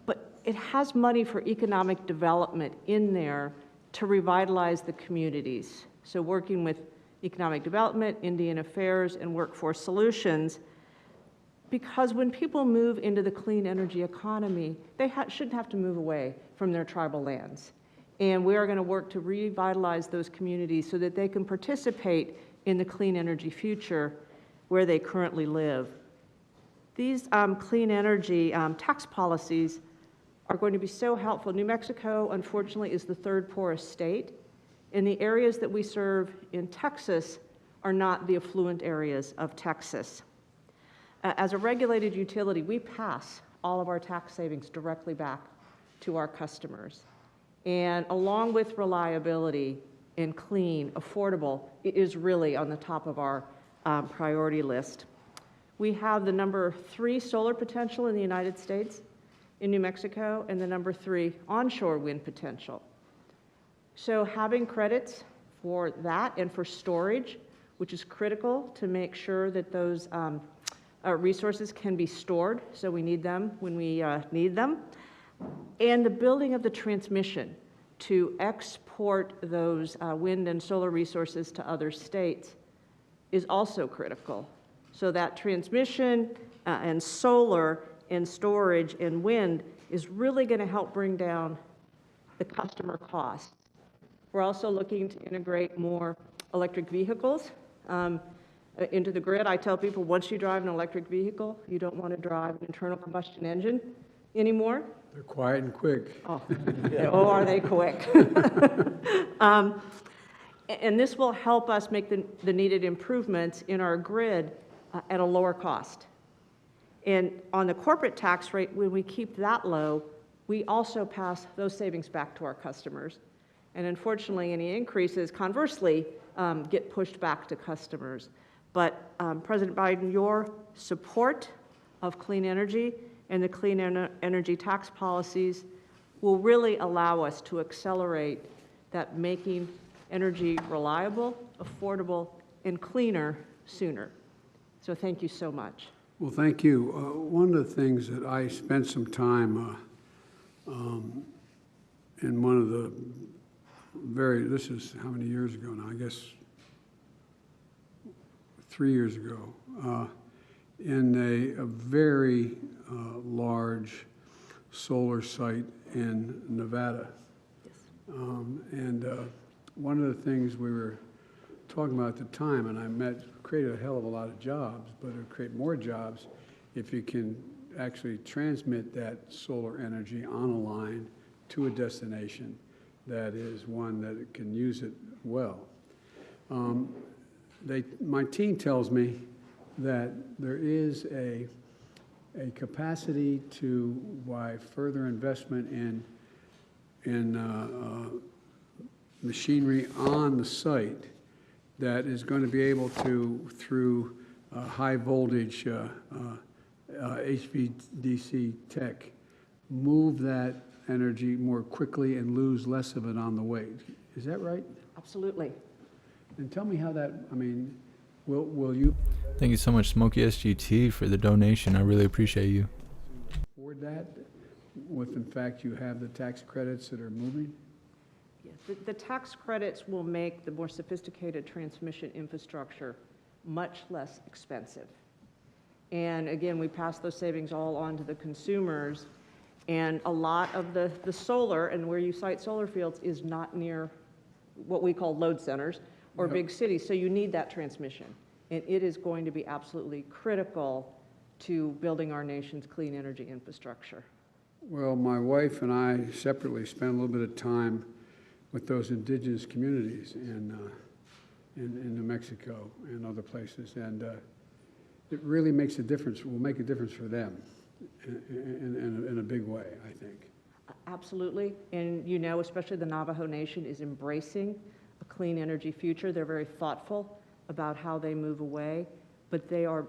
But it has money for economic development in there to revitalize the communities. So working with economic development, Indian affairs, and workforce solutions, because when people move into the clean energy economy, they shouldn't have to move away from their tribal lands. And we are going to work to revitalize those communities so that they can participate in the clean energy future where they currently live. These clean energy tax policies are going to be so helpful. New Mexico, unfortunately, is the third poorest state, and the areas that we serve in Texas are not the affluent areas of Texas. As a regulated utility, we pass all of our tax savings directly back to our customers. And along with reliability and clean, affordable, it is really on the top of our priority list. We have the number 3 solar potential in the United States, in New Mexico, and the number 3 onshore wind potential. So having credits for that and for storage, which is critical to make sure that those resources can be stored, so we need them when we need them, and the building of the transmission to export those wind and solar resources to other states is also critical. So that transmission and solar and storage and wind is really going to help bring down the customer costs. We're also looking to integrate more electric vehicles into the grid. I tell people, once you drive an electric vehicle, you don't want to drive an internal combustion engine anymore. They're quiet and quick. Oh, oh, are they quick? And this will help us make the needed improvements in our grid at a lower cost. And on the corporate tax rate, when we keep that low, we also pass those savings back to our customers. And unfortunately, any increases, conversely, get pushed back to customers. But President Biden, your support of clean energy and the clean energy tax policies will really allow us to accelerate that making energy reliable, affordable, and cleaner sooner. So thank you so much. Well, thank you. One of the things that I spent some time in one of the this is how many years ago now? I guess 3 years ago, in a very large solar site in Nevada. Yes. One of the things we were talking about at the time, and I created a hell of a lot of jobs, but it would create more jobs if you can actually transmit that solar energy on a line to a destination that is one that can use it well. My team tells me that there is a capacity to, by further investment in machinery on the site, that is going to be able to, through high voltage HVDC tech, move that energy more quickly and lose less of it on the way. Is that right? Absolutely. And tell me how that, I mean, will you Thank you so much, Smokey SGT, for the donation. I really appreciate you. afford that with, in fact, you have the tax credits that are moving? Yes, the tax credits will make the more sophisticated transmission infrastructure much less expensive. And again, we pass those savings all on to the consumers. And a lot of the solar, and where you site solar fields, is not near what we call load centers or big cities. So you need that transmission. And it is going to be absolutely critical to building our nation's clean energy infrastructure. Well, my wife and I separately spent a little bit of time with those indigenous communities in New Mexico and other places, and it really makes a difference, will make a difference for them in a big way, I think. Absolutely, and you know, especially the Navajo Nation is embracing a clean energy future. They're very thoughtful about how they move away, but they are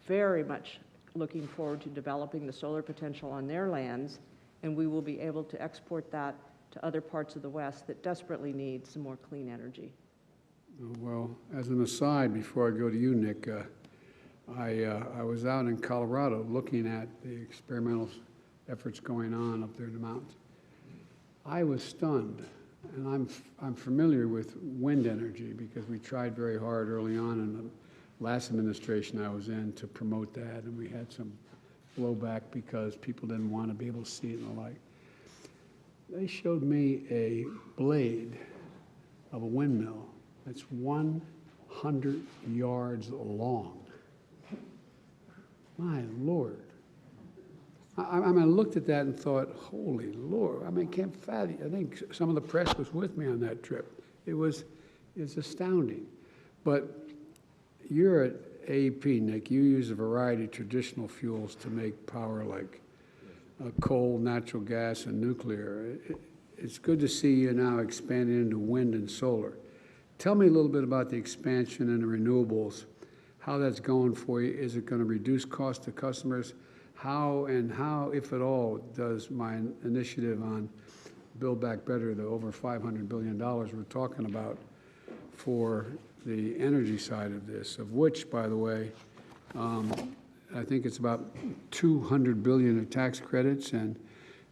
very much looking forward to developing the solar potential on their lands, and we will be able to export that to other parts of the West that desperately need some more clean energy. Well, as an aside, before I go to you, Nick, I was out in Colorado looking at the experimental efforts going on up there in the mountains. I was stunned, and I'm familiar with wind energy because we tried very hard early on in the last administration I was in to promote that, and we had some blowback because people didn't want to be able to see it and the like. They showed me a blade of a windmill that's 100 yards long. My Lord. I mean, I looked at that and thought, holy Lord, I mean, can't fathom. I think some of the press was with me on that trip. It's astounding. But you're at AP, Nick. You use a variety of traditional fuels to make power like coal, natural gas, and nuclear. It's good to see you now expanding into wind and solar. Tell me a little bit about the expansion in the renewables, how that's going for you. Is it going to reduce cost to customers? How, if at all, does my initiative on Build Back Better, the over $500 billion we're talking about for the energy side of this, of which, by the way, I think it's about $200 billion of tax credits and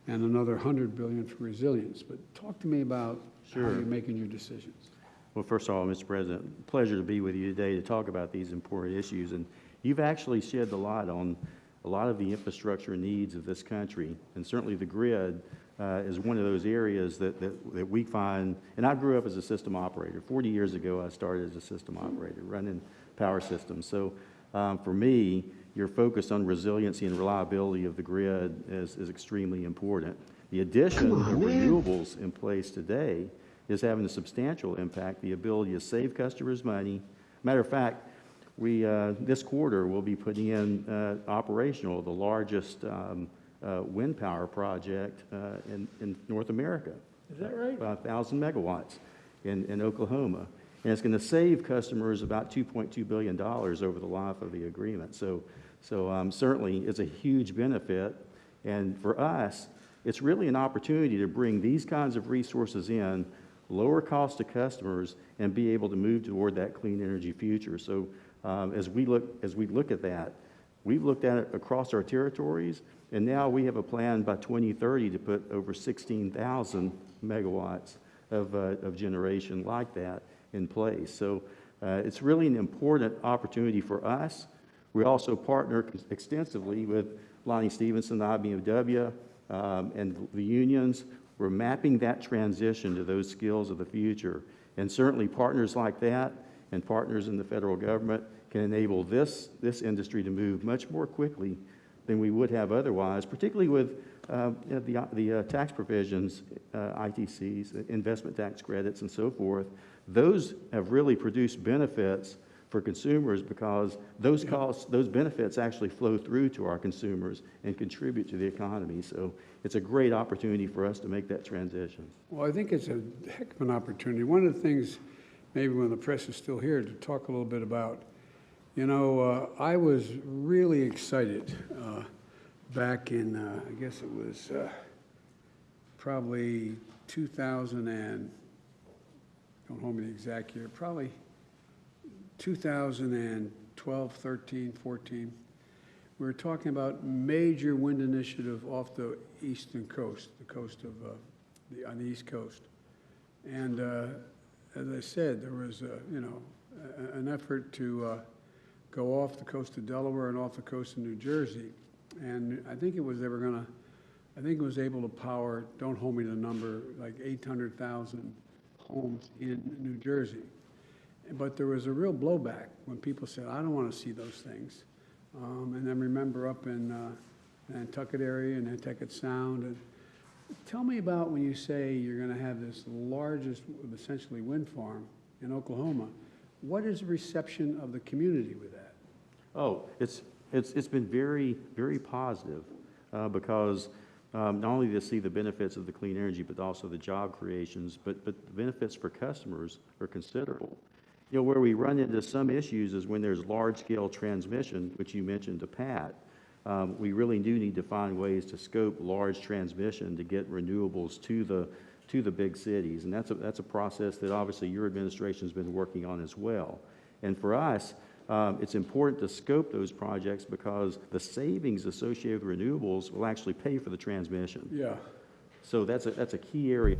another $100 billion for resilience. But talk to me about how you're making your decisions. Well, first of all, Mr. President, pleasure to be with you today to talk about these important issues. And you've actually shed the light on a lot of the infrastructure needs of this country. And certainly the grid is one of those areas that we find, and I grew up as a system operator. 40 years ago, I started as a system operator, running power systems. So for me, your focus on resiliency and reliability of the grid is extremely important. The addition of renewables in place today is having a substantial impact, the ability to save customers money. Matter of fact, we this quarter will be putting in operational the largest wind power project in North America. Is that right? 1,000 megawatts in Oklahoma. And it's going to save customers about $2.2 billion over the life of the agreement. So certainly it's a huge benefit. And for us, it's really an opportunity to bring these kinds of resources in, lower cost to customers, and be able to move toward that clean energy future. So as we look at that, we've looked at it across our territories, and now we have a plan by 2030 to put over 16,000 megawatts of generation like that in place. So it's really an important opportunity for us. We also partner extensively with Lonnie Stevenson, IBMW, and the unions. We're mapping that transition to those skills of the future. And certainly partners like that and partners in the federal government can enable this industry to move much more quickly than we would have otherwise, particularly with the tax provisions, ITCs, investment tax credits, and so forth. Those have really produced benefits for consumers because those costs, those benefits actually flow through to our consumers and contribute to the economy. So it's a great opportunity for us to make that transition. Well, I think it's a heck of an opportunity. One of the things, maybe when the press is still here, to talk a little bit about, you know, I was really excited back in, I guess it was probably 2000 and, don't hold me the exact year, probably 2012, 13, 14. We were talking about major wind initiative off the eastern coast, the coast of, on the East Coast. And as I said, there was, you know, an effort to go off the coast of Delaware and off the coast of New Jersey. And I think it was, they were gonna, I think it was able to power, don't hold me the number, like 800,000 homes in New Jersey. But there was a real blowback when people said, I don't want to see those things. And then remember up in Nantucket area and Nantucket Sound. And tell me about when you say you're going to have this largest, essentially, wind farm in Oklahoma. What is the reception of the community with that? Oh, it's been very, very positive because not only do they see the benefits of the clean energy, but also the job creations, but the benefits for customers are considerable. You know, where we run into some issues is when there's large-scale transmission, which you mentioned to Pat. We really do need to find ways to scope large transmission to get renewables to the big cities, and that's a process that obviously your administration has been working on as well. And for us, it's important to scope those projects because the savings associated with renewables will actually pay for the transmission. Yeah. So that's a key area.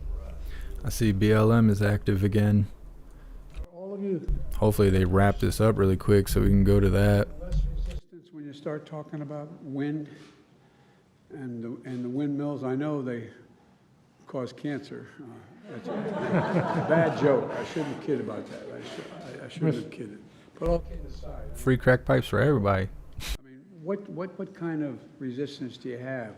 I see BLM is active again. All of you. Hopefully they wrap this up really quick so we can go to that. Less resistance when you start talking about wind and the windmills. I know they cause cancer. That's a bad joke. I shouldn't kid about that. I shouldn't have kidded. But all kidding aside. Free crack pipes for everybody. I mean, what kind of resistance do you have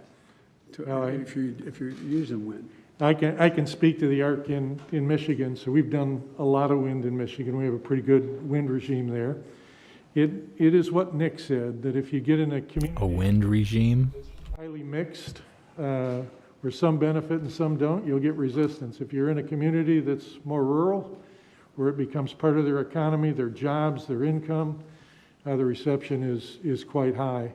to, Well, if you're using wind? I can speak to the ARC in Michigan. So we've done a lot of wind in Michigan. We have a pretty good wind regime there. It is what Nick said, that if you get in a community... A wind regime? Highly mixed, where some benefit and some don't, you'll get resistance. If you're in a community that's more rural, where it becomes part of their economy, their jobs, their income, the reception is quite high.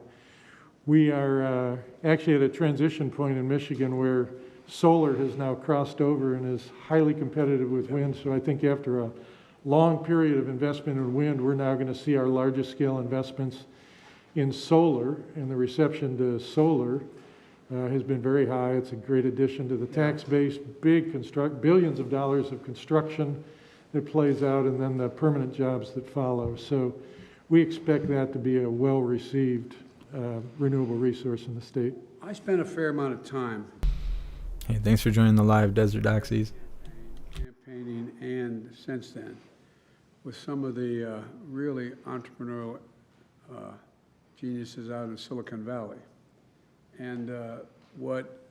We are actually at a transition point in Michigan where solar has now crossed over and is highly competitive with wind. So I think after a long period of investment in wind, we're now going to see our largest scale investments in solar, and the reception to solar has been very high. It's a great addition to the tax base, billions of dollars of construction that plays out, and then the permanent jobs that follow. So we expect that to be a well-received renewable resource in the state. I spent a fair amount of time Hey, thanks for joining the live Desert Doxies. campaigning and since then with some of the really entrepreneurial geniuses out in Silicon Valley. And what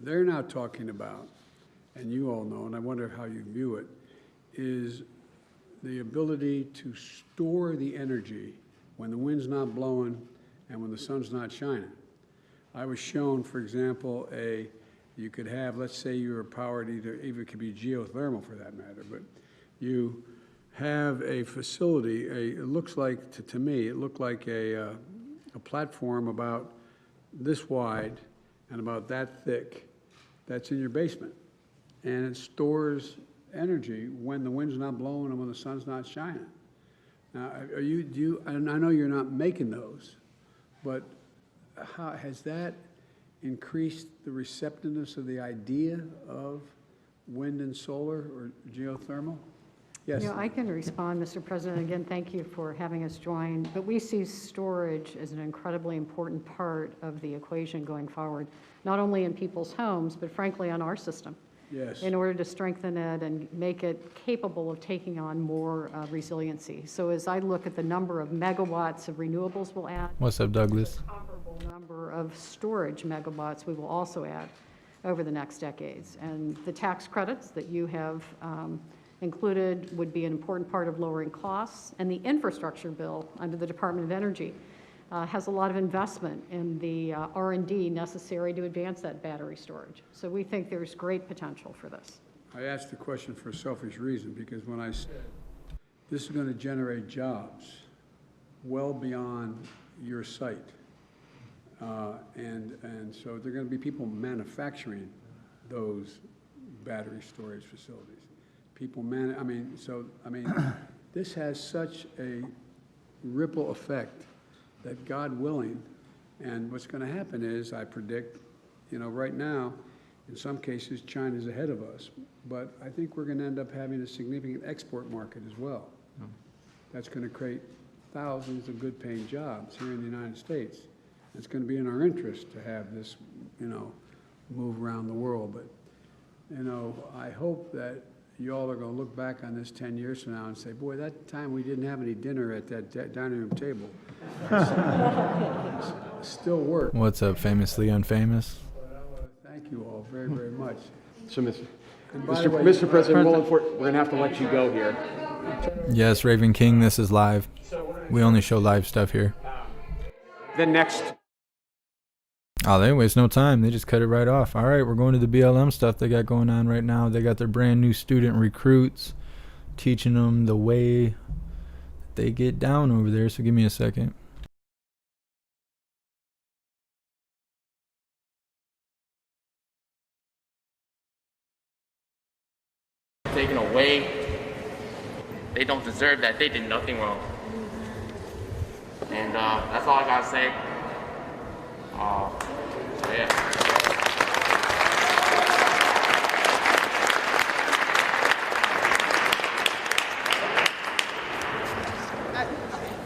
they're now talking about, and you all know, and I wonder how you view it, is the ability to store the energy when the wind's not blowing and when the sun's not shining. I was shown, for example, you could have, let's say you're powered either it could be geothermal for that matter, but you have a facility, it looks like, to me, it looked like a platform about this wide and about that thick that's in your basement. And it stores energy when the wind's not blowing and when the sun's not shining. Now, and I know you're not making those, but how has that increased the receptiveness of the idea of wind and solar or geothermal? Yes. You know, I can respond, Mr. President. Again, thank you for having us join. But we see storage as an incredibly important part of the equation going forward, not only in people's homes, but frankly on our system. Yes. In order to strengthen it and make it capable of taking on more resiliency. So as I look at the number of megawatts of renewables we'll add. What's up, Douglas? Comparable number of storage megawatts we will also add over the next decades. And the tax credits that you have included would be an important part of lowering costs. And the infrastructure bill under the Department of Energy has a lot of investment in the R&D necessary to advance that battery storage. So we think there's great potential for this. I asked the question for a selfish reason, because when I said this is going to generate jobs well beyond your site, and so there are going to be people manufacturing those battery storage facilities. This has such a ripple effect that, God willing, and what's going to happen is, I predict, right now, in some cases, China's ahead of us, but I think we're going to end up having a significant export market as well. That's going to create thousands of good-paying jobs here in the United States. It's going to be in our interest to have this, move around the world. But, I hope that you all are going to look back on this 10 years from now and say, boy, that time we didn't have any dinner at that dining room table. Still work. What's up, famously unfamous? Thank you all very, very much. So, Mr. President, we're going to have to let you go here. Yes, Raven King, this is live. We only show live stuff here. The next... Oh, they waste no time. They just cut it right off. All right, we're going to the BLM stuff they got going on right now. They got their brand new student recruits, teaching them the way they get down over there. So give me a second. Taken away. They don't deserve that. They did nothing wrong. And that's all I gotta say. Yeah.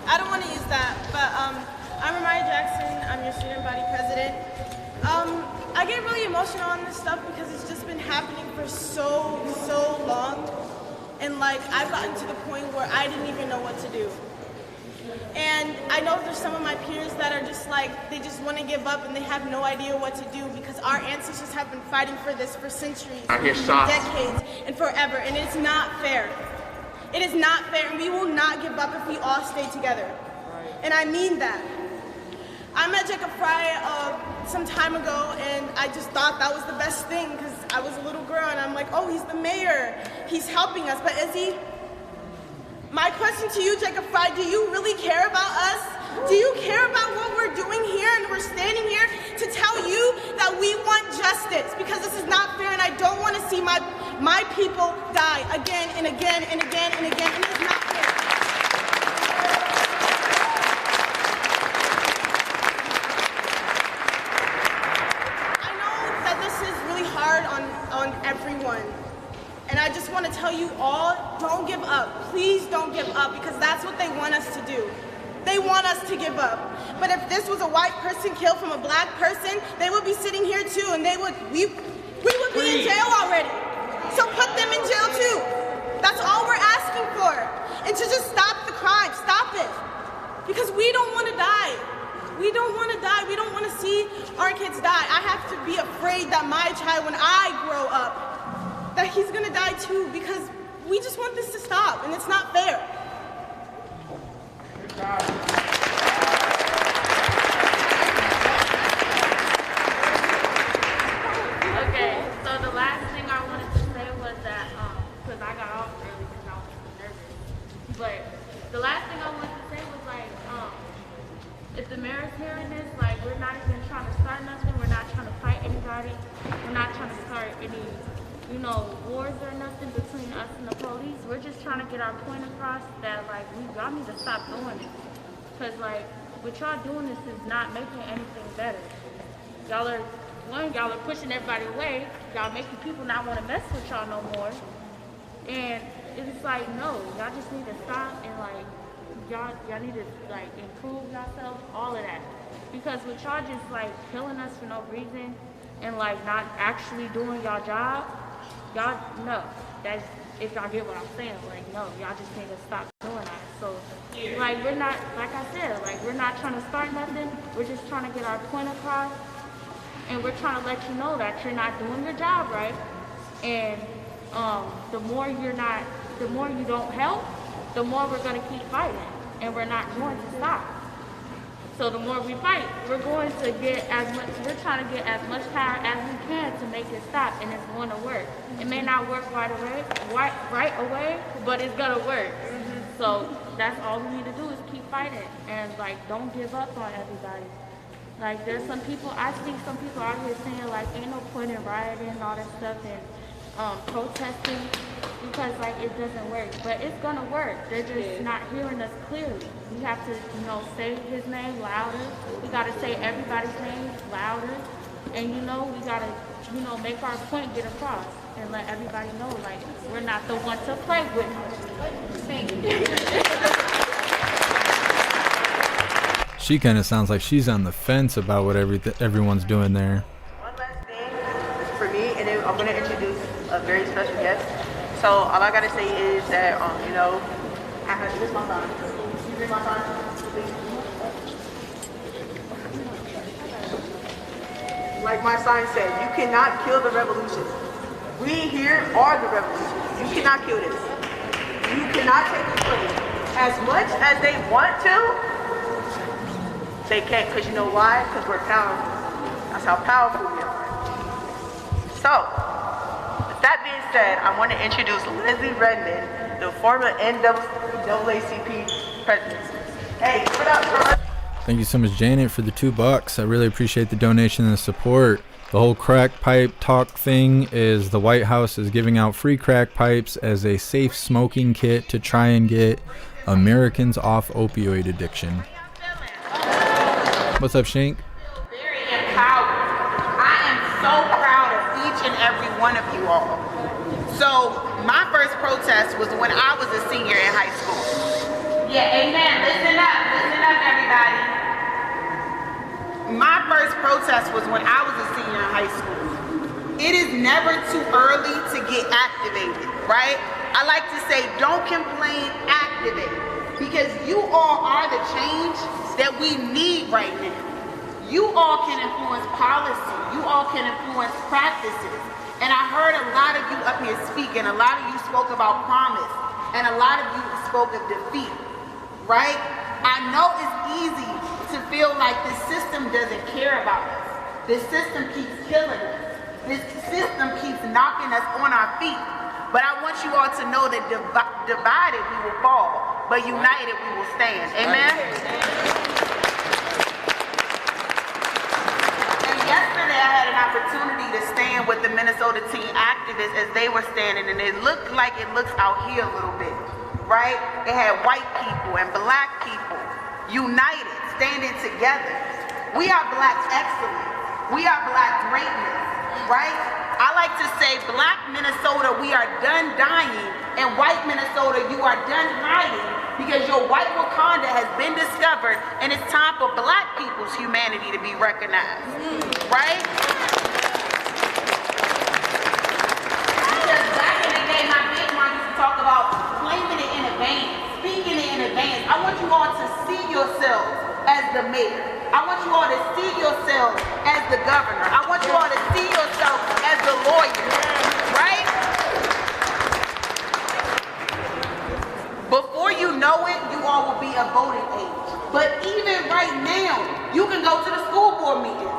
I don't want to use that, but I'm Mariah Jackson. I'm your student body president. I get really emotional on this stuff because it's just been happening for so long. And I've gotten to the point where I didn't even know what to do. And I know there's some of my peers that are just like, they just want to give up and they have no idea what to do because our ancestors have been fighting for this for centuries, decades, and forever, and it's not fair. It is not fair, and we will not give up if we all stay together. And I mean that. I met Jacob Fry some time ago, and I just thought that was the best thing because I was a little girl, and I'm like, oh, he's the mayor. He's helping us, but is he? My question to you, Jacob Fry, do you really care about us? Do you care about what we're doing here? And we're standing here to tell you that we want justice because this is not fair, and I don't want to see my people die again and again and again and again, and it's not fair. I know that this is really hard on everyone. And I just want to tell you all, don't give up. Please don't give up because that's what they want us to do. They want us to give up. But if this was a white person killed from a black person, they would be sitting here too, and we would be in jail already. So put them in jail too. That's all we're asking for. And to just stop the crime, stop it. Because we don't want to die. We don't want to die. We don't want to see our kids die. I have to be afraid that my child, when I grow up, that he's gonna die too, because we just want this to stop, and it's not fair. Okay, so the last thing I wanted to say was that, because I got off early because I was nervous, but the last thing I wanted to say was like, if the mayor's hearing this, like, we're not even trying to start nothing, we're not trying to fight anybody, we're not trying to start any wars or nothing between us and the police. We're just trying to get our point across that, like, y'all need to stop doing it. Because, like, what y'all doing this is not making anything better. Y'all are pushing everybody away. Y'all making people not want to mess with y'all no more. And it's like, no, y'all just need to stop and, like, y'all need to, like, improve yourselves, all of that. Because with y'all just, like, killing us for no reason and, like, not actually doing y'all job, y'all, no, that's, if y'all get what I'm saying, like, no, y'all just need to stop doing that. So, like, we're not, like I said, like, we're not trying to start nothing, we're just trying to get our point across, and we're trying to let you know that you're not doing your job right, and the more you don't help, the more we're going to keep fighting, and we're not going to stop. So the more we fight, we're trying to get as much power as we can to make it stop, and it's going to work. It may not work right away, but it's going to work. So that's all we need to do is keep fighting, and, like, don't give up on everybody. Like, there's some people, I see some people out here saying, like, ain't no point in rioting and all that stuff and protesting because, like, it doesn't work. But it's gonna work. They're just not hearing us clearly. We have to, say his name louder. We gotta say everybody's name louder. And, we gotta, make our point get across and let everybody know, like, we're not the one to play with. Thank you. She kind of sounds like she's on the fence about what everyone's doing there. One last thing for me, and then I'm going to introduce a very special guest. So all I got to say is that, I have this is my sign. You read my sign, please? Like my sign said, you cannot kill the revolution. We here are the revolution. You cannot kill this. You cannot take this from us. As much as they want to, they can't, because you know why? Because we're powerful. That's how powerful we are. So, with that being said, I want to introduce Leslie Redmond, the former NAACP president. Hey, give it up, girl. Thank you so much, Janet, for the $2. I really appreciate the donation and the support. The whole crack pipe talk thing is the White House is giving out free crack pipes as a safe smoking kit to try and get Americans off opioid addiction. What's up, Shank? Very empowered. I am so proud of each and every one of you all. So my first protest was when I was a senior in high school. Yeah, amen. Listen up, everybody. My first protest was when I was a senior in high school. It is never too early to get activated, right? I like to say, don't complain, activate. because you all are the change that we need right now. You all can influence policy. You all can influence practices. And I heard a lot of you up here speak, and a lot of you spoke about promise, and a lot of you spoke of defeat, right? I know it's easy to feel like this system doesn't care about us. This system keeps killing us. This system keeps knocking us on our feet. But I want you all to know that divided we will fall, but united we will stand. Amen? And yesterday I had an opportunity to stand with the Minnesota teen activists as they were standing, and it looked like it looks out here a little bit, right? It had white people and black people united, standing together. We are black excellence. We are black greatness, right? I like to say, black Minnesota, we are done dying, and white Minnesota, you are done hiding, because your white Wakanda has been discovered, and it's time for black people's humanity to be recognized, right? Because back in the day, my big mom used to talk about claiming it in advance, speaking it in advance. I want you all to see yourselves as the mayor. I want you all to see yourselves as the governor. I want you all to see yourselves as the lawyer, right? Before you know it, you all will be a voting age. But even right now, you can go to the school board meetings.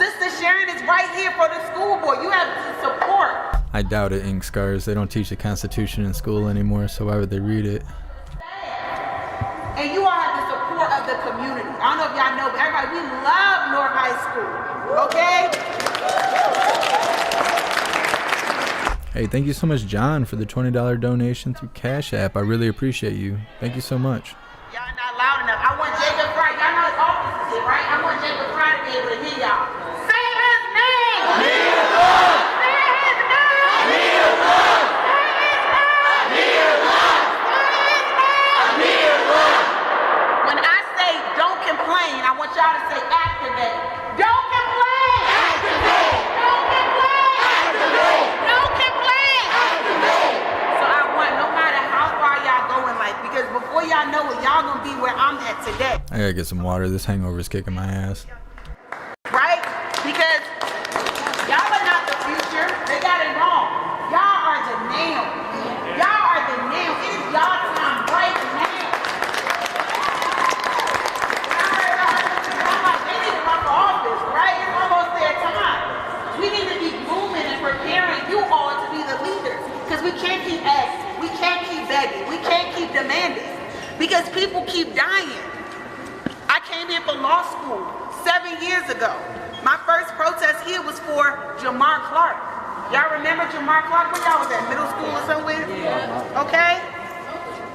Sister Sharon is right here for the school board. You have to support. I doubt it, Ink Scars. They don't teach the Constitution in school anymore, so why would they read it? And you all have the support of the community. I don't know if y'all know, but everybody, we love North High School, okay? Hey, thank you so much, John, for the $20 donation through Cash App. I really appreciate you. Thank you so much. Y'all not loud enough. I want Jacob Fry. Y'all know his office is here, right? I want Jacob Fry to be able to hear y'all. Say his name! Amir Locke! Say his name! Amir Locke! Say his name! Amir Locke! Say his name! Amir Locke! When I say don't complain, I want y'all to say activate. Don't complain! Activate! Don't complain! Activate! Don't complain! Activate! So I want, no matter how far y'all going, like, because before y'all know it, y'all gonna be where I'm at today. I gotta get some water. This hangover is kicking my ass. Right? Because y'all are not the future. They got it wrong. Y'all are the now. Y'all are the now. It is y'all time right now. I'm like, they need to run for office, right? It's almost their time. We need to be moving and preparing you all to be the leaders. Because we can't keep asking. We can't keep begging. We can't keep demanding. Because people keep dying. I came here for law school 7 years ago. My first protest here was for Jamar Clark. Y'all remember Jamar Clark? Where y'all was at? Middle school or somewhere? Yeah. Okay?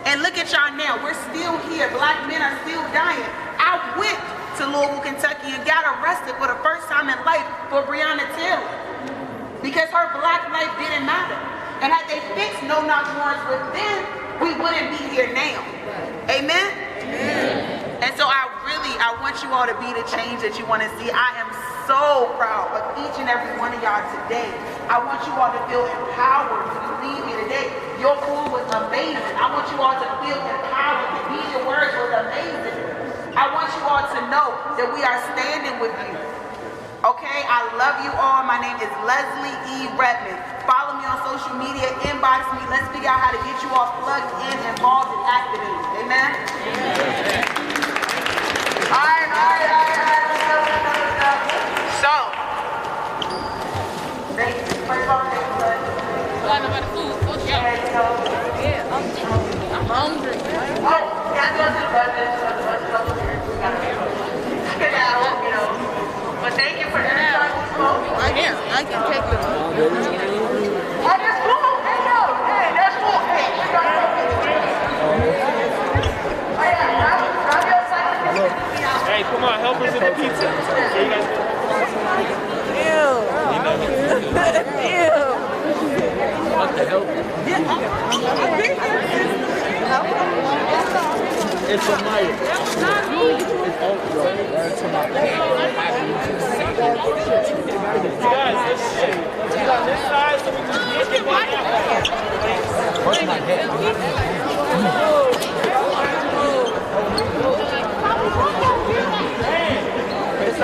And look at y'all now. We're still here. Black men are still dying. I went to Louisville, Kentucky and got arrested for the first time in life for Breonna Taylor. Because her black life didn't matter. And had they fixed no-knock warrants with them, we wouldn't be here now. Amen? Amen. And so I want you all to be the change that you want to see. I am so proud of each and every one of y'all today. I want you all to feel empowered when you leave here today. Your food was amazing. I want you all to feel empowered. These your words was amazing. I want you all to know that we are standing with you. Okay, I love you all. My name is Leslie E. Redmond. Follow me on social media, inbox me. Let's figure out how to get you all plugged in, involved, and activated. Amen? All right. So, thank you. First of all, thank you. Talking about the food. Yeah, I'm hungry. Oh, gotta go to the budget. But thank you for that. I can take the that's cool. Hey, yo. Hey, that's cool. Hey, come on, help us with the pizza. Ew. What the hell? It's a mic. Guys, let's on this side so we can get back out.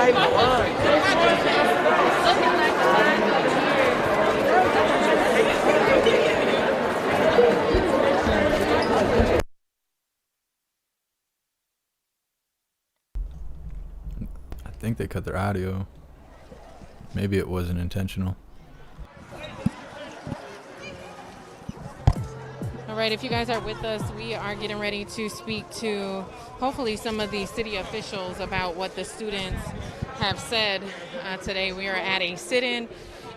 I think they cut their audio. Maybe it wasn't intentional. All right, if you guys are with us, we are getting ready to speak to hopefully some of the city officials about what the students have said today. We are at a sit-in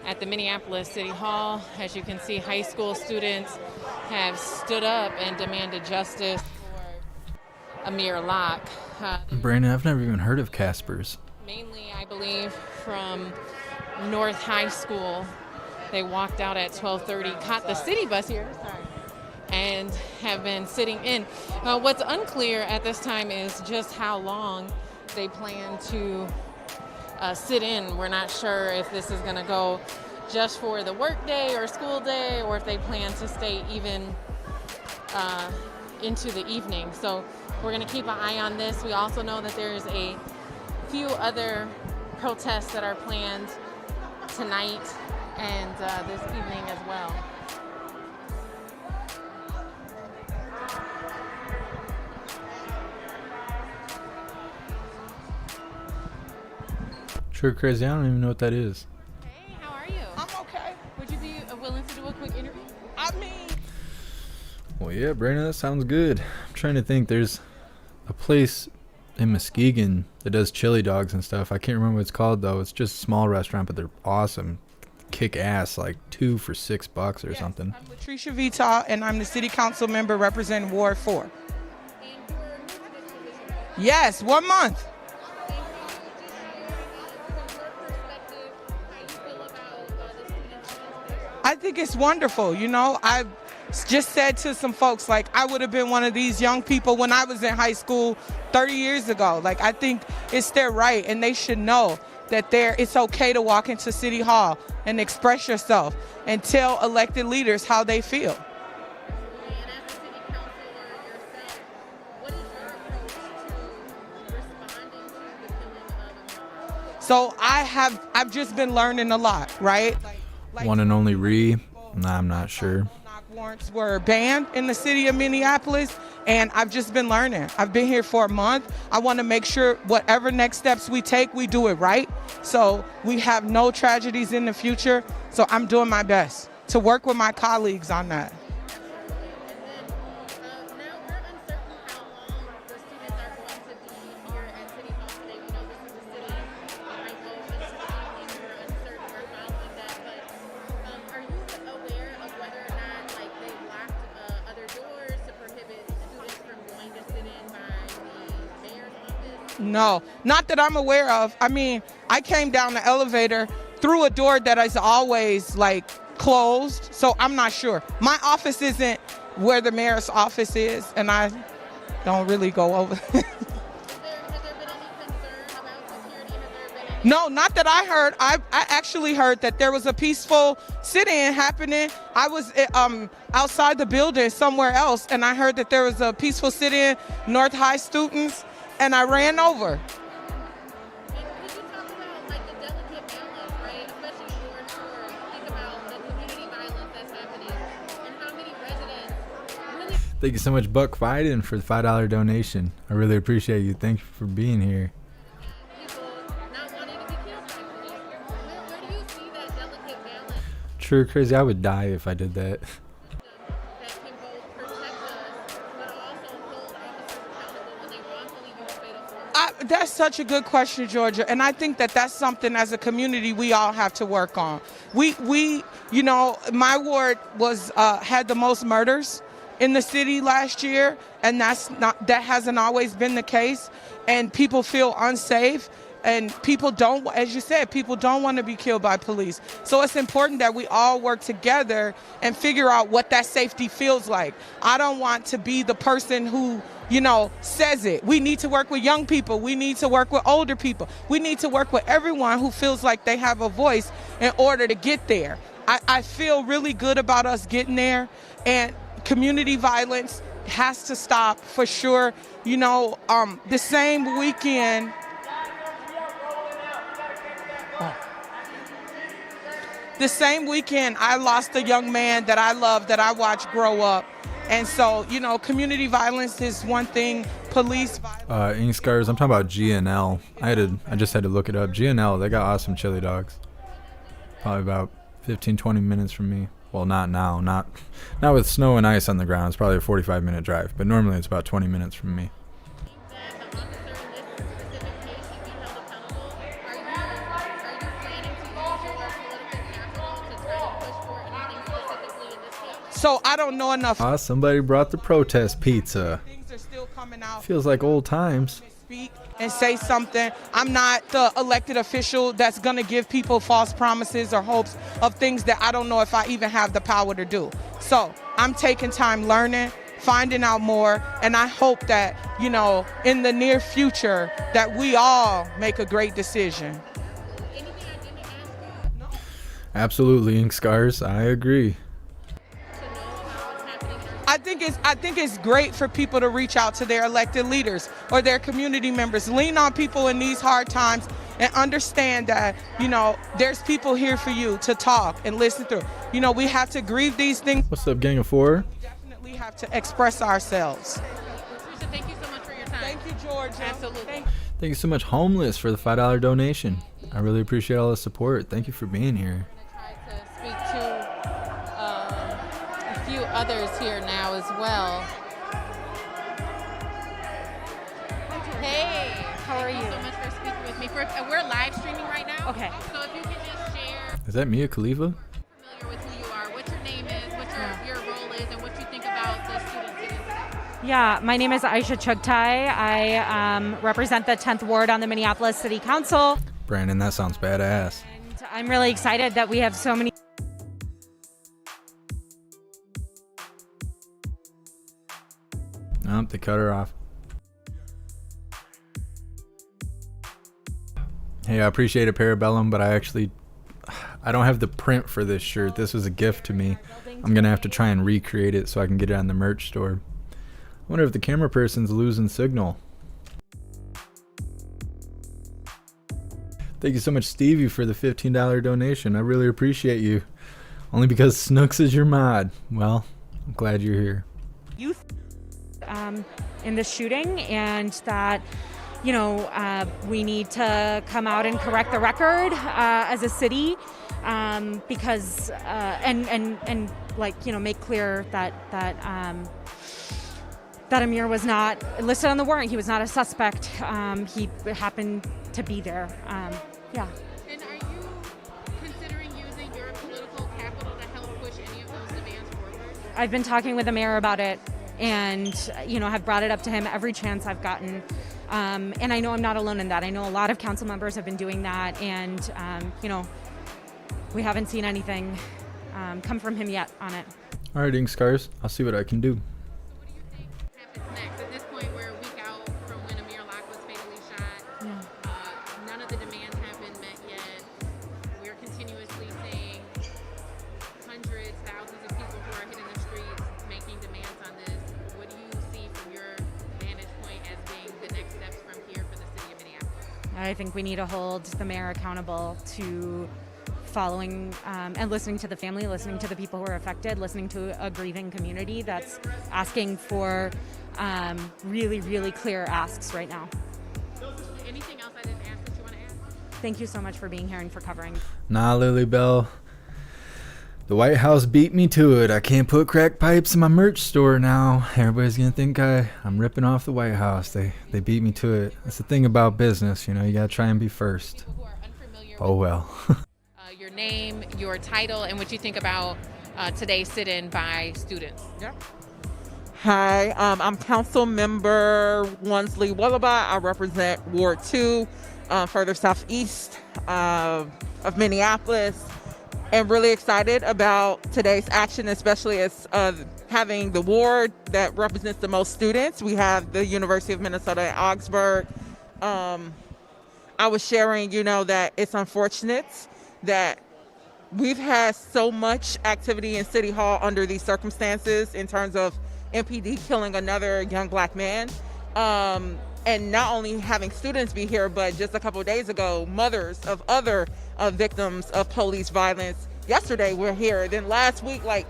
at the Minneapolis City Hall. As you can see, high school students have stood up and demanded justice for Amir Locke. Brandon, I've never even heard of Casper's. Mainly, I believe, from North High School. They walked out at 12:30, caught the city bus here, and have been sitting in. What's unclear at this time is just how long they plan to sit in. We're not sure if this is going to go just for the work day or school day, or if they plan to stay even into the evening. So we're going to keep an eye on this. We also know that there's a few other protests that are planned tonight and this evening as well. Sure, crazy. I don't even know what that is. Hey, how are you? I'm okay. Would you be willing to do a quick interview? I mean, Well, yeah, Brandon, that sounds good. I'm trying to think. There's a place in Muskegon that does chili dogs and stuff. I can't remember what it's called, though. It's just a small restaurant, but they're awesome. Kick ass, like 2 for $6 or something. I'm Latricia Vita, and I'm the city council member representing Ward 4. Yes, 1 month. I think it's wonderful. You know, I've just said to some folks, like, I would have been one of these young people when I was in high school 30 years ago. Like, I think it's their right, and they should know that it's okay to walk into City Hall and express yourself and tell elected leaders how they feel. So I've just been learning a lot, right? One and only Ree? Nah, I'm not sure. Warrants were banned in the city of Minneapolis, and I've just been learning. I've been here for a month. I want to make sure whatever next steps we take, we do it right, so we have no tragedies in the future. So I'm doing my best to work with my colleagues on that. No, not that I'm aware of. I mean, I came down the elevator through a door that is always like closed, so I'm not sure. My office isn't where the mayor's office is, and I don't really go over. No, not that I heard. I actually heard that there was a peaceful sit-in happening. I was outside the building somewhere else, and I heard that there was a peaceful sit-in, North High students, and I ran over. And could you talk about like the delicate balance, right? Especially in Ward 4, think about the community violence that's happening and how many residents really. Thank you so much, Buck Biden, for the $5 donation. I really appreciate you. Thank you for being here. People not wanting to be killed by police. Where do you see that delicate balance? True, crazy. I would die if I did that. That's such a good question, Georgia, and I think that that's something as a community we all have to work on. We you know, my ward was had the most murders in the city last year, and that hasn't always been the case, and people feel unsafe, and people don't, as you said, people don't want to be killed by police. So it's important that we all work together and figure out what that safety feels like. I don't want to be the person who, you know, says it. We need to work with young people. We need to work with older people. We need to work with everyone who feels like they have a voice in order to get there. I feel really good about us getting there, and community violence has to stop for sure. You know, the same weekend, the same weekend, I lost a young man that I love, that I watched grow up. And so, you know, community violence is one thing, police violence. Ink Scars, I'm talking about GNL. I just had to look it up. GNL, they got awesome chili dogs. Probably about 15, 20 minutes from me. Well, not now, not with snow and ice on the ground. It's probably a 45-minute drive, but normally it's about 20 minutes from me. So I don't know enough. Somebody brought the protest pizza. Things are still coming out. Feels like old times. Speak and say something. I'm not the elected official that's going to give people false promises or hopes of things that I don't know if I even have the power to do. So I'm taking time learning, finding out more, and I hope that, you know, in the near future that we all make a great decision. Absolutely, Ink Scars. I agree. I think it's great for people to reach out to their elected leaders or their community members. Lean on people in these hard times and understand that, you know, there's people here for you to talk and listen through. You know, we have to grieve these things. What's up, Gang of Four? We definitely have to express ourselves. Teresa, thank you so much for your time. Thank you, Georgia. Absolutely. Thank you so much, Homeless, for the $5 donation. I really appreciate all the support. Thank you for being here. Speak to a few others here now as well. Hey, how are you? Thank you so much for speaking with me. We're live streaming right now. Okay. So if you could just share. Is that Mia Khalifa? Familiar with who you are, what your name is, what your role is, and what you think about the students sitting today. Yeah, my name is Aisha Chugtai. I represent the 10th Ward on the Minneapolis City Council. Brandon, that sounds badass. And I'm really excited that we have so many. Nope, they cut her off. Hey, I appreciate a Parabellum, but I don't have the print for this shirt. This was a gift to me. I'm going to have to try and recreate it so I can get it on the merch store. I wonder if the camera person's losing signal. Thank you so much, Stevie, for the $15 donation. I really appreciate you. Only because Snooks is your mod. Well, I'm glad you're here. Youth in the shooting, and that, you know, we need to come out and correct the record as a city, because and like, you know, make clear that Amir was not listed on the warrant. He was not a suspect. He happened to be there. Yeah. And are you considering using your political capital to help push any of those demands forward? I've been talking with Amir about it, and, you know, have brought it up to him every chance I've gotten. And I know I'm not alone in that. I know a lot of council members have been doing that, and, you know, we haven't seen anything come from him yet on it. All right, Ink Scars, I'll see what I can do. Next, at this point, we're a week out from when Amir Locke was fatally shot. Yeah. None of the demands have been met yet. We're continuously seeing hundreds, thousands of people who are hitting the streets making demands on this. What do you see from your vantage point as being the next steps from here for the city of Minneapolis? I think we need to hold the mayor accountable to following and listening to the family, listening to the people who are affected, listening to a grieving community that's asking for really, really clear asks right now. Anything else I didn't ask that you want to add? Thank you so much for being here and for covering. Nah, Lily Bell. The White House beat me to it. I can't put crack pipes in my merch store now. Everybody's going to think I'm ripping off the White House. They beat me to it. That's the thing about business, you know, you got to try and be first. Oh, well. Your name, your title, and what you think about today's sit-in by students. Yeah. Hi, I'm Council Member Wansley Wallaby. I represent Ward 2, further southeast of Minneapolis, and really excited about today's action, especially as having the ward that represents the most students. We have the University of Minnesota at Augsburg. I was sharing, you know, that it's unfortunate that we've had so much activity in City Hall under these circumstances in terms of MPD killing another young black man. And not only having students be here, but just a couple of days ago, mothers of other victims of police violence yesterday we're here. Then last week, like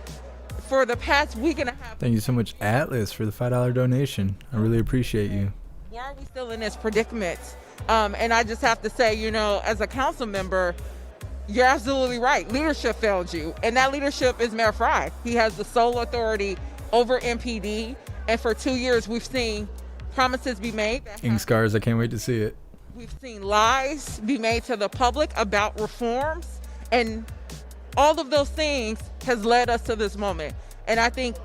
for the past week and a half. Thank you so much, Atlas, for the $5 donation. I really appreciate you. Why are we still in this predicament? And I just have to say, you know, as a council member, you're absolutely right. Leadership failed you. And that leadership is Mayor Fry. He has the sole authority over MPD. And for 2 years, we've seen promises be made. Ink scars, I can't wait to see it. We've seen lies be made to the public about reforms. And all of those things has led us to this moment. And I think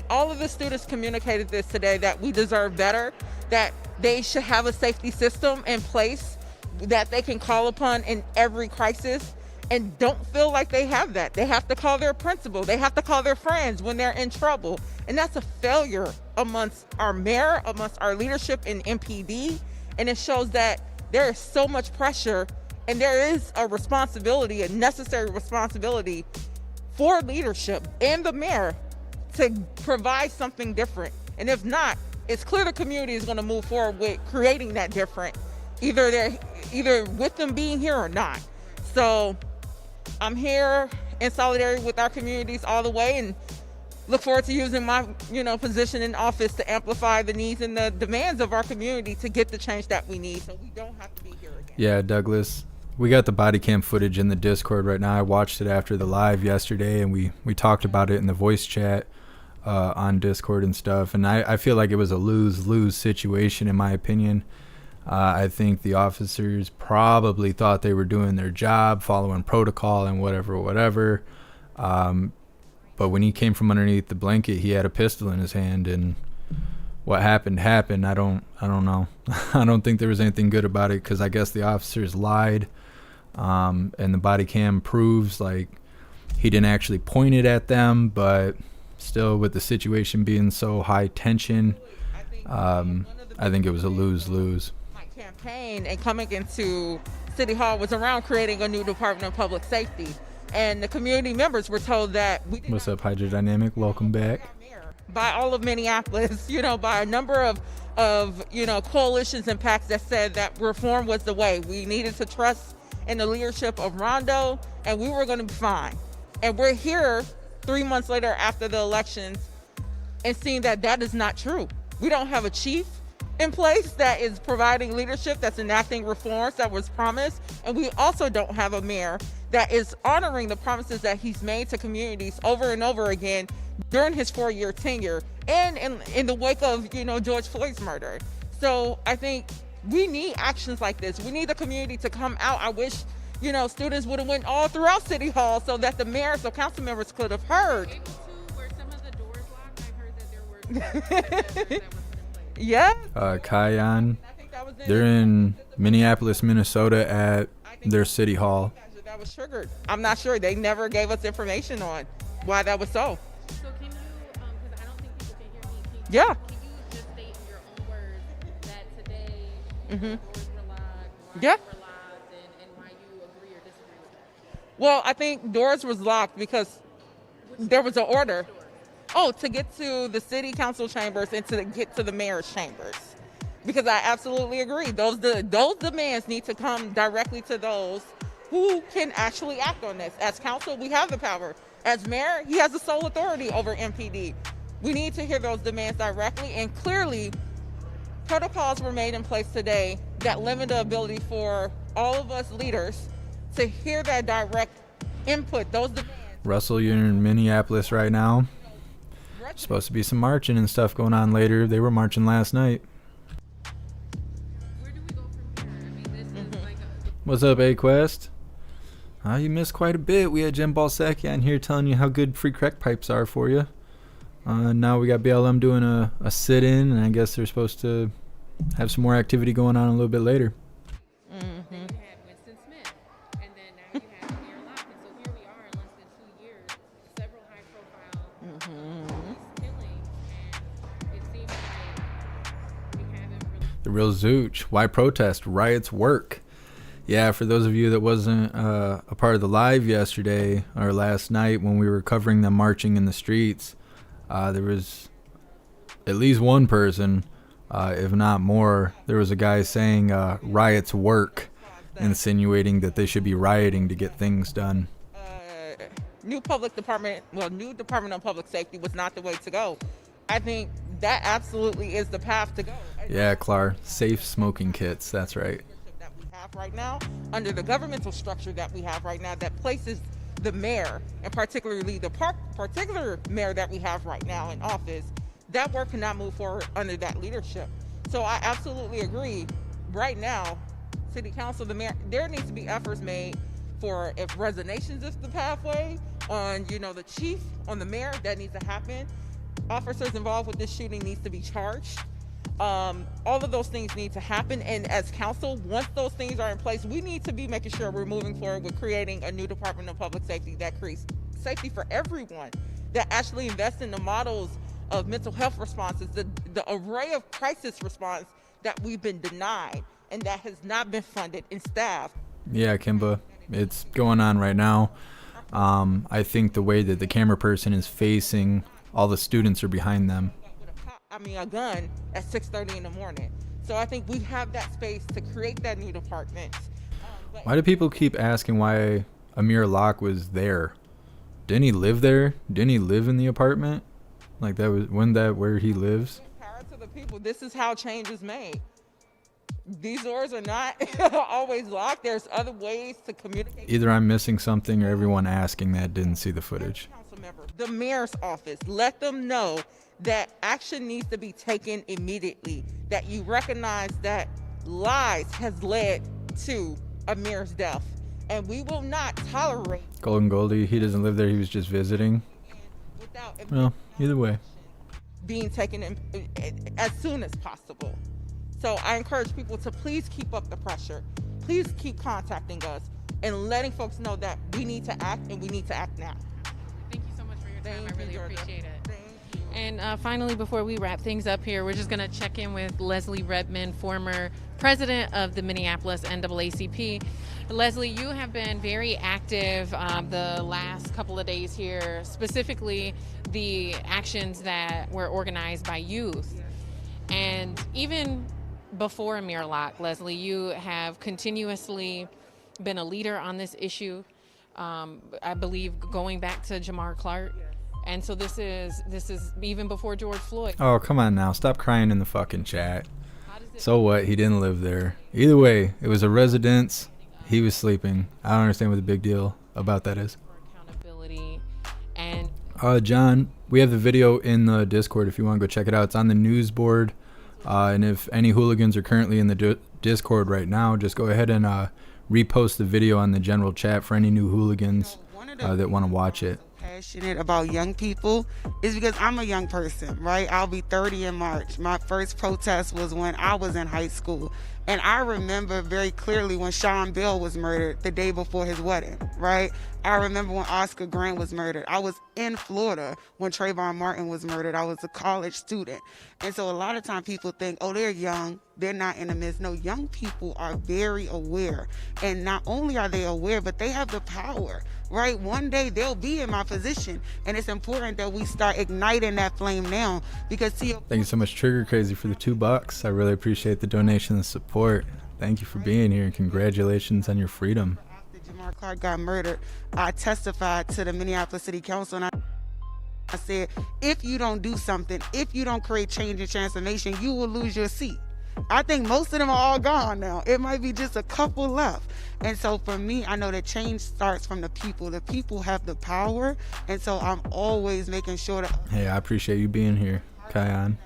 all of the students communicated this today, that we deserve better, that they should have a safety system in place that they can call upon in every crisis, and don't feel like they have that. They have to call their principal. They have to call their friends when they're in trouble. And that's a failure amongst our mayor, amongst our leadership in MPD. And it shows that there is so much pressure, and there is a responsibility, a necessary responsibility for leadership and the mayor to provide something different. And if not, it's clear the community is going to move forward with creating that different, either with them being here or not. So I'm here in solidarity with our communities all the way, and look forward to using my position in office to amplify the needs and the demands of our community to get the change that we need, so we don't have to be here again. Yeah, Douglas, we got the body cam footage in the Discord right now. I watched it after the live yesterday, and we talked about it in the voice chat on Discord and stuff. And I feel like it was a lose-lose situation, in my opinion. I think the officers probably thought they were doing their job, following protocol and whatever. But when he came from underneath the blanket, he had a pistol in his hand, and what happened. I don't know. I don't think there was anything good about it, because I guess the officers lied. And the body cam proves like he didn't actually point it at them, but still, with the situation being so high tension, I think it was a lose-lose. My campaign and coming into City Hall was around creating a new Department of Public Safety. And the community members were told that What's up, Hydrodynamic? Welcome back. By all of Minneapolis, by a number of coalitions and PACs that said that reform was the way. We needed to trust in the leadership of Rondo, and we were going to be fine. And we're here 3 months later after the elections and seeing that that is not true. We don't have a chief in place that is providing leadership, that's enacting reforms that was promised. And we also don't have a mayor that is honoring the promises that he's made to communities over and over again during his 4-year tenure and in the wake of, George Floyd's murder. So I think we need actions like this. We need the community to come out. I wish, students would have went all throughout City Hall so that the mayors or council members could have heard. Were some of the doors locked? I heard that there were Yeah. Kayan, they're in Minneapolis, Minnesota at their City Hall. That was triggered. I'm not sure. They never gave us information on why that was so. So can you, because I don't think people can hear me. Yeah. Can you just state in your own words that today the doors were locked, why Yeah. they were locked, and why you agree or disagree with that? Well, I think doors was locked because there was an order. To get to the city council chambers and to get to the mayor's chambers. Because I absolutely agree. Those demands need to come directly to those who can actually act on this. As council, we have the power. As mayor, he has the sole authority over MPD. We need to hear those demands directly, and clearly protocols were made in place today that limit the ability for all of us leaders to hear that direct input, those demands. Russell, you're in Minneapolis right now. Supposed to be some marching and stuff going on later. They were marching last night. Where do we go from here? I mean, this is like What's up, A-Quest? You missed quite a bit. We had Jen Psaki on here telling you how good free crack pipes are for you. Now we got BLM doing a sit-in, and I guess they're supposed to have some more activity going on a little bit later. Mm-hmm. Then you had Winston Smith, and then now you have Amir Locke, and so here we are in less than 2 years, several high-profile police killings, and it seems like we haven't really. The real Zooch. Why protest? Riots work. Yeah, for those of you that wasn't a part of the live yesterday or last night when we were covering them marching in the streets, there was at least one person, if not more. There was a guy saying riots work, insinuating that they should be rioting to get things done. new Department of Public Safety was not the way to go. I think that absolutely is the path to go. Yeah, Clar, safe smoking kits. That's right. That we have right now, under the governmental structure that we have right now, that places the mayor, and particularly the particular mayor that we have right now in office, that work cannot move forward under that leadership. So I absolutely agree. Right now, City Council, the mayor, there needs to be efforts made for, if resignations is the pathway, on, the chief, on the mayor, that needs to happen. Officers involved with this shooting needs to be charged. All of those things need to happen, and as council, once those things are in place, we need to be making sure we're moving forward with creating a new Department of Public Safety that creates safety for everyone, that actually invests in the models of mental health responses, the array of crisis response that we've been denied and that has not been funded and staffed. Yeah, Kimba, it's going on right now. I think the way that the camera person is facing, all the students are behind them. A gun at 6:30 in the morning. So I think we have that space to create that new department. Why do people keep asking why Amir Locke was there? Didn't he live there? Didn't he live in the apartment? Like, wasn't that where he lives? Power to the people. This is how change is made. These doors are not always locked. There's other ways to communicate. Either I'm missing something or everyone asking that didn't see the footage. Council member, the mayor's office, let them know that action needs to be taken immediately, that you recognize that lies has led to Amir's death, and we will not tolerate. Golden Goldie, he doesn't live there, he was just visiting. Well, either way. Being taken in as soon as possible. So I encourage people to please keep up the pressure. Please keep contacting us and letting folks know that we need to act, and we need to act now. Thank you so much for your time. I really appreciate it. And finally, before we wrap things up here, we're just going to check in with Leslie Redmond, former president of the Minneapolis NAACP. Leslie, you have been very active the last couple of days here, specifically the actions that were organized by youth. And even before Amir Locke, Leslie, you have continuously been a leader on this issue. I believe going back to Jamar Clark. And so this is even before George Floyd. Oh, come on now. Stop crying in the fucking chat. So what? He didn't live there. Either way, it was a residence. He was sleeping. I don't understand what the big deal about that is. Accountability and John, we have the video in the Discord if you want to go check it out. It's on the news board. And if any hooligans are currently in the Discord right now, just go ahead and repost the video on the general chat for any new hooligans that want to watch it. Passionate about young people is because I'm a young person, right? I'll be 30 in March. My first protest was when I was in high school. And I remember very clearly when Sean Bell was murdered the day before his wedding, right? I remember when Oscar Grant was murdered. I was in Florida when Trayvon Martin was murdered. I was a college student. And so a lot of times people think, oh, they're young, they're not in the midst. No, young people are very aware. And not only are they aware, but they have the power, right? One day they'll be in my position. And it's important that we start igniting that flame now because see. Thank you so much, Trigger Crazy, for the $2. I really appreciate the donation and support. Thank you for being here and congratulations on your freedom. After Jamar Clark got murdered, I testified to the Minneapolis City Council and I said, if you don't do something, if you don't create change and transformation, you will lose your seat. I think most of them are all gone now. It might be just a couple left. And so for me, I know that change starts from the people. The people have the power. And so I'm always making sure that. Hey, I appreciate you being here, Kion.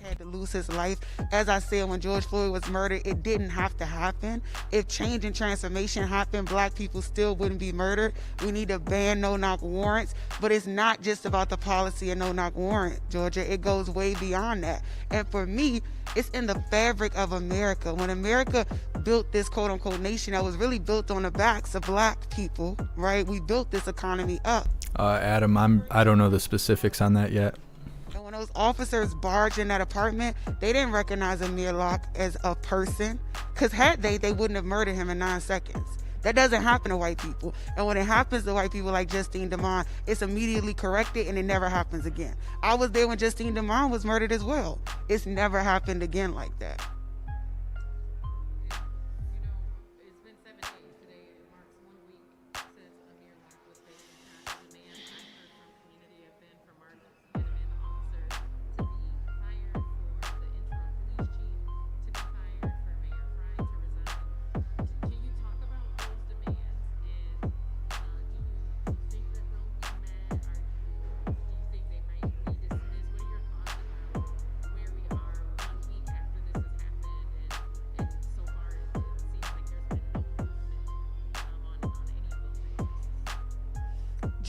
Had to lose his life. As I said, when George Floyd was murdered, it didn't have to happen. If change and transformation happened, black people still wouldn't be murdered. We need to ban no-knock warrants, but it's not just about the policy of no-knock warrant, Georgia. It goes way beyond that. And for me, it's in the fabric of America. When America built this quote-unquote nation that was really built on the backs of black people, right? We built this economy up. Adam, I don't know the specifics on that yet. And when those officers barged in that apartment, they didn't recognize Amir Locke as a person. Because had they wouldn't have murdered him in 9 seconds. That doesn't happen to white people. And when it happens to white people like Justine Damond, it's immediately corrected and it never happens again. I was there when Justine Damond was murdered as well. It's never happened again like that. It's been 7 days today. It marks 1 week since Amir Locke was taken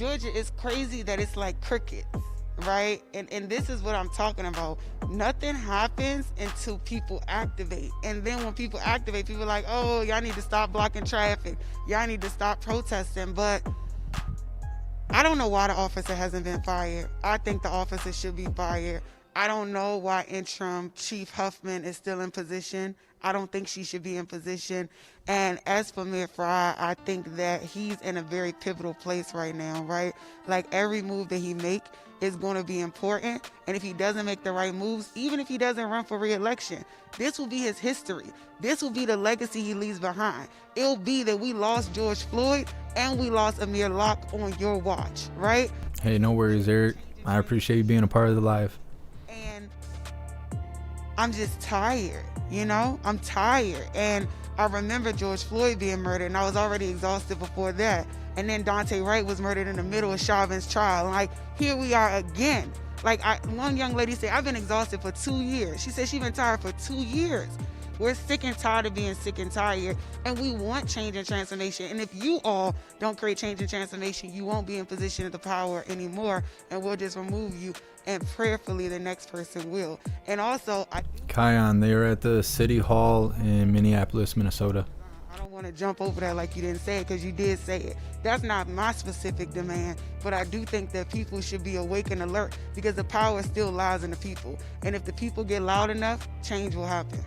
Georgia, it's crazy that it's like crickets, right? And this is what I'm talking about. Nothing happens until people activate. And then when people activate, people are like, oh, y'all need to stop blocking traffic. Y'all need to stop protesting. But I don't know why the officer hasn't been fired. I think the officer should be fired. I don't know why interim Chief Huffman is still in position. I don't think she should be in position. And as for Mayor Fry, I think that he's in a very pivotal place right now, right? Like every move that he make is going to be important. And if he doesn't make the right moves, even if he doesn't run for re-election, this will be his history. This will be the legacy he leaves behind. It'll be that we lost George Floyd and we lost Amir Locke on your watch, right? Hey, no worries, Eric. I appreciate you being a part of the live. And I'm just tired, you know? I'm tired. And I remember George Floyd being murdered, and I was already exhausted before that. And then Dante Wright was murdered in the middle of Chauvin's trial. Like, here we are again. Like, one young lady said, I've been exhausted for 2 years. She said she's been tired for 2 years. We're sick and tired of being sick and tired, and we want change and transformation. And if you all don't create change and transformation, you won't be in position of the power anymore, and we'll just remove you, and prayerfully the next person will. And also, Kion, they are at the City Hall in Minneapolis, Minnesota. I don't want to jump over that like you didn't say it, because you did say it. That's not my specific demand, but I do think that people should be awake and alert, because the power still lies in the people. And if the people get loud enough, change will happen.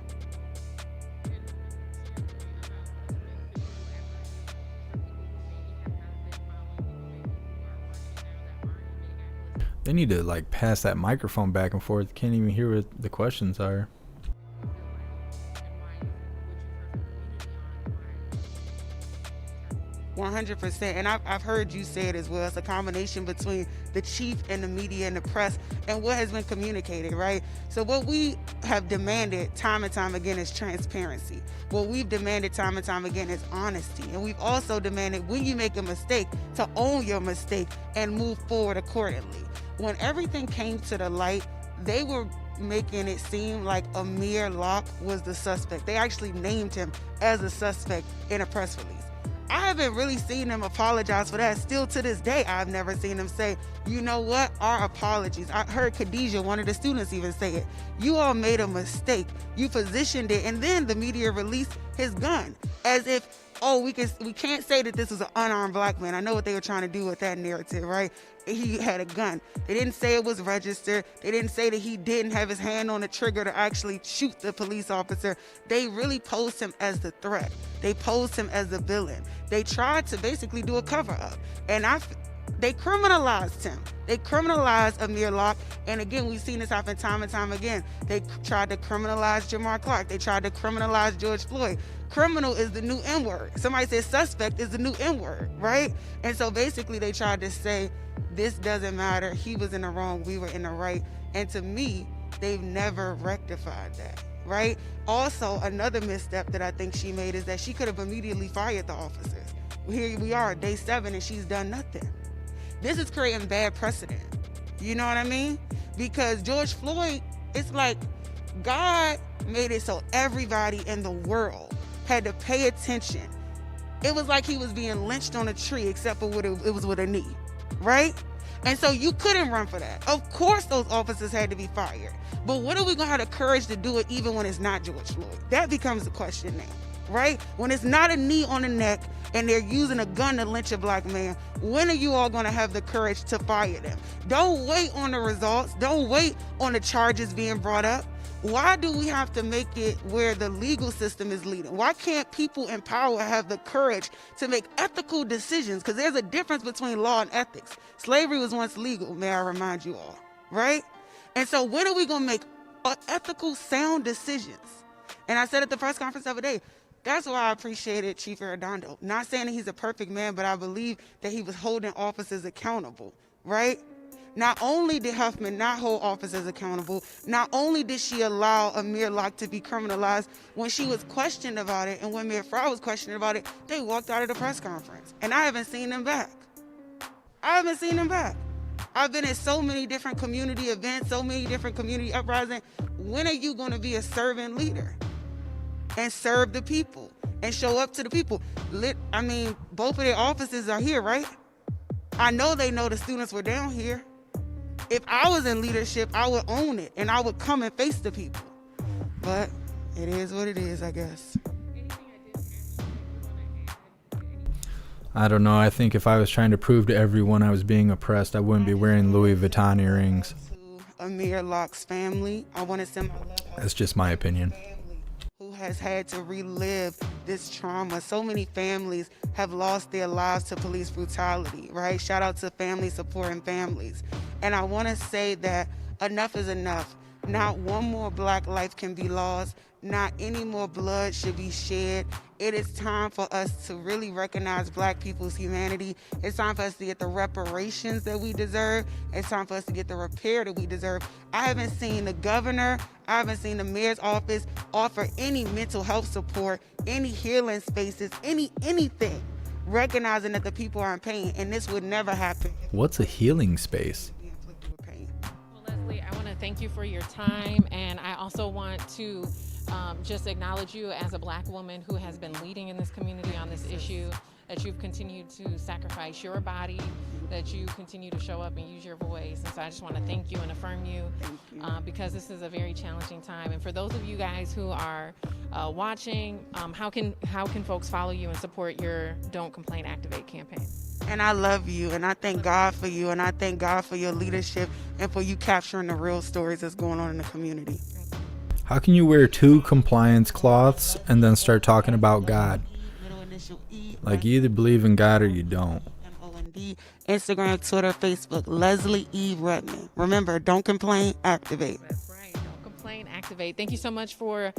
They need to like pass that microphone back and forth. Can't even hear what the questions are. 100%, and I've heard you say it as well. It's a combination between the chief and the media and the press and what has been communicated, right? So what we have demanded time and time again is transparency. What we've demanded time and time again is honesty. And we've also demanded, when you make a mistake, to own your mistake and move forward accordingly. When everything came to the light, they were making it seem like Amir Locke was the suspect. They actually named him as a suspect in a press release. I haven't really seen them apologize for that. Still to this day, I've never seen them say, you know what, our apologies. I heard Khadijah, one of the students, even say it. You all made a mistake. You positioned it, and then the media released his gun as if, oh, we can't say that this was an unarmed black man. I know what they were trying to do with that narrative, right? He had a gun. They didn't say it was registered. They didn't say that he didn't have his hand on the trigger to actually shoot the police officer. They really posed him as the threat. They posed him as the villain. They tried to basically do a cover-up. And they criminalized him. They criminalized Amir Locke. And again, we've seen this happen time and time again. They tried to criminalize Jamar Clark. They tried to criminalize George Floyd. Criminal is the new N-word. Somebody said suspect is the new N-word, right? And so basically they tried to say, this doesn't matter. He was in the wrong. We were in the right. And to me, they've never rectified that, right? Also, another misstep that I think she made is that she could have immediately fired the officers. Here we are, day 7, and she's done nothing. This is creating bad precedent. You know what I mean? Because George Floyd, it's like God made it so everybody in the world had to pay attention. It was like he was being lynched on a tree, except for it was with a knee, right? And so you couldn't run for that. Of course those officers had to be fired. But when are we gonna have the courage to do it even when it's not George Floyd? That becomes the question now, right? When it's not a knee on the neck and they're using a gun to lynch a black man, when are you all gonna have the courage to fire them? Don't wait on the results. Don't wait on the charges being brought up. Why do we have to make it where the legal system is leading? Why can't people in power have the courage to make ethical decisions? Because there's a difference between law and ethics. Slavery was once legal, may I remind you all, right? And so when are we gonna make ethical, sound decisions? And I said at the press conference the other day, that's why I appreciated Chief Arredondo. Not saying that he's a perfect man, but I believe that he was holding officers accountable, right? Not only did Huffman not hold officers accountable, not only did she allow Amir Locke to be criminalized, when she was questioned about it and when Mayor Fry was questioned about it, they walked out of the press conference. And I haven't seen them back. I've been at so many different community events, so many different community uprisings. When are you going to be a servant leader and serve the people and show up to the people? Both of their offices are here, right? I know they know the students were down here. If I was in leadership, I would own it and I would come and face the people. But it is what it is, I guess. I don't know. I think if I was trying to prove to everyone I was being oppressed, I wouldn't be wearing Louis Vuitton earrings. Amir Locke's family, I want to send my love. That's just my opinion. Who has had to relive this trauma. So many families have lost their lives to police brutality, right? Shout out to family supporting families. And I want to say that enough is enough. Not one more Black life can be lost. Not any more blood should be shed. It is time for us to really recognize Black people's humanity. It's time for us to get the reparations that we deserve. It's time for us to get the repair that we deserve. I haven't seen the governor, I haven't seen the mayor's office offer any mental health support, any healing spaces, anything, recognizing that the people are in pain, and this would never happen. What's a healing space? Well, Leslie, I want to thank you for your time, and I also want to just acknowledge you as a Black woman who has been leading in this community on this issue, that you've continued to sacrifice your body, that you continue to show up and use your voice. And so I just want to thank you and affirm you, because this is a very challenging time. And for those of you guys who are watching, how can folks follow you and support your Don't Complain, Activate campaign? And I love you, and I thank God for you, and I thank God for your leadership and for you capturing the real stories that's going on in the community. How can you wear 2 compliance cloths and then start talking about God? Like, you either believe in God or you don't. Instagram, Twitter, Facebook, Leslie E. Redmond. Remember, don't complain, activate. That's right. Don't complain, activate. Thank you so much for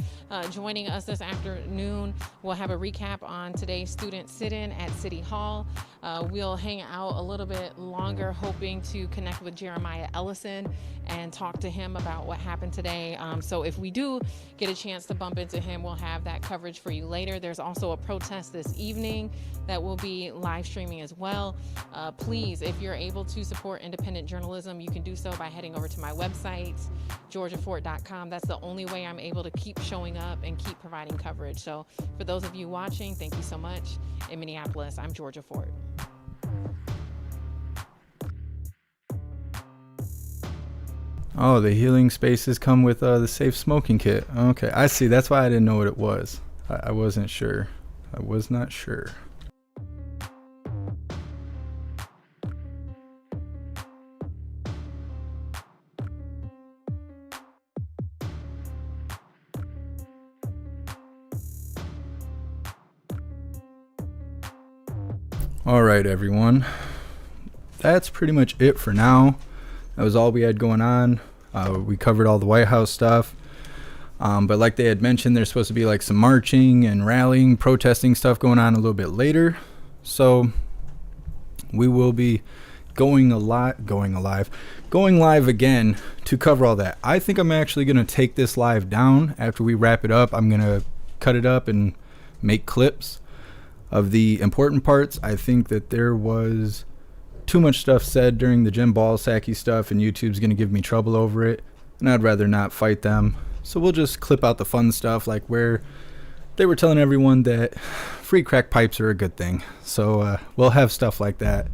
joining us this afternoon. We'll have a recap on today's student sit-in at City Hall. We'll hang out a little bit longer, hoping to connect with Jeremiah Ellison and talk to him about what happened today. So if we do get a chance to bump into him, we'll have that coverage for you later. There's also a protest this evening that will be live streaming as well. Please, if you're able to support independent journalism, you can do so by heading over to my website, georgiafort.com. That's the only way I'm able to keep showing up and keep providing coverage. So for those of you watching, thank you so much. In Minneapolis, I'm Georgia Fort. Oh, the healing spaces come with the safe smoking kit. Okay, I see. That's why I didn't know what it was. I wasn't sure. I was not sure. All right, everyone. That's pretty much it for now. That was all we had going on. We covered all the White House stuff. But like they had mentioned, there's supposed to be like some marching and rallying, protesting stuff going on a little bit later. So we will be going live again to cover all that. I think I'm actually going to take this live down after we wrap it up. I'm going to cut it up and make clips of the important parts. I think that there was too much stuff said during the Jen Psaki stuff, and YouTube's going to give me trouble over it, and I'd rather not fight them. So we'll just clip out the fun stuff, like where they were telling everyone that free crack pipes are a good thing. So we'll have stuff like that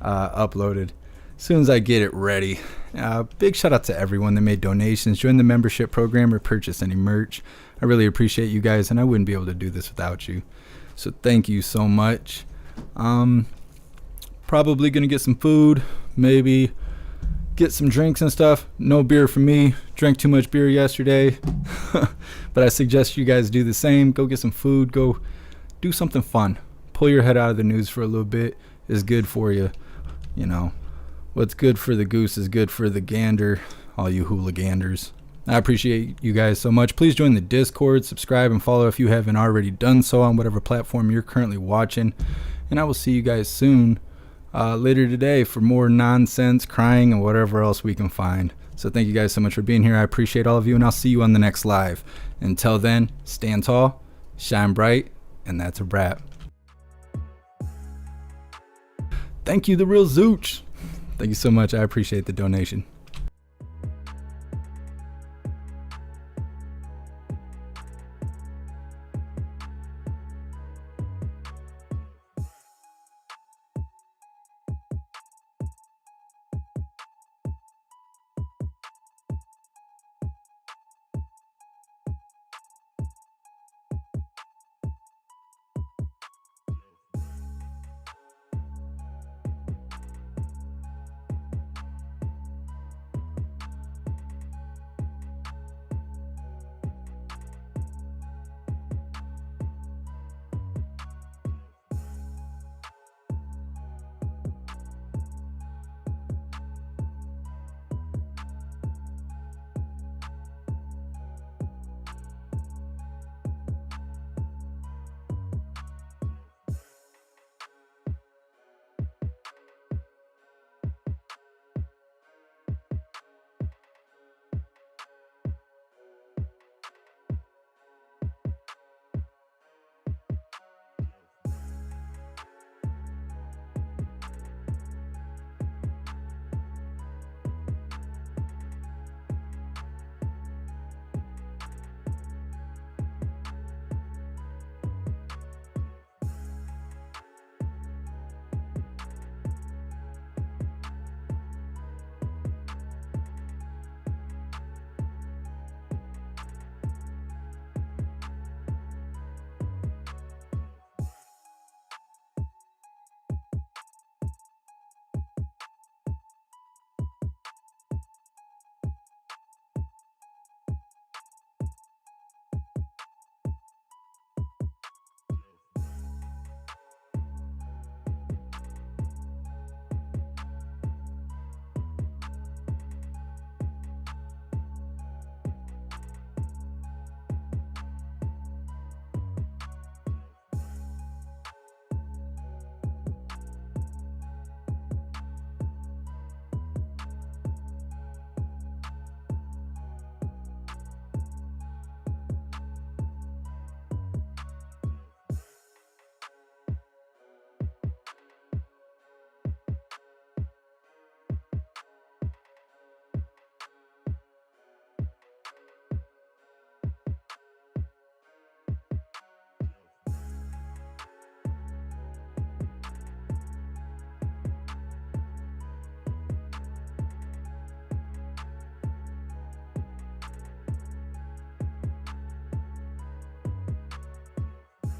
uploaded as soon as I get it ready. Big shout out to everyone that made donations, joined the membership program, or purchased any merch. I really appreciate you guys, and I wouldn't be able to do this without you. So thank you so much. Probably gonna get some food, maybe get some drinks and stuff. No beer for me. Drank too much beer yesterday. But I suggest you guys do the same. Go get some food. Go do something fun. Pull your head out of the news for a little bit is good for you. You know, what's good for the goose is good for the gander, all you hooliganders. I appreciate you guys so much. Please join the Discord, subscribe, and follow if you haven't already done so on whatever platform you're currently watching. And I will see you guys soon, later today, for more nonsense, crying, and whatever else we can find. So thank you guys so much for being here. I appreciate all of you, and I'll see you on the next live. Until then, stand tall, shine bright, and that's a wrap. Thank you, The Real Zooch. Thank you so much. I appreciate the donation.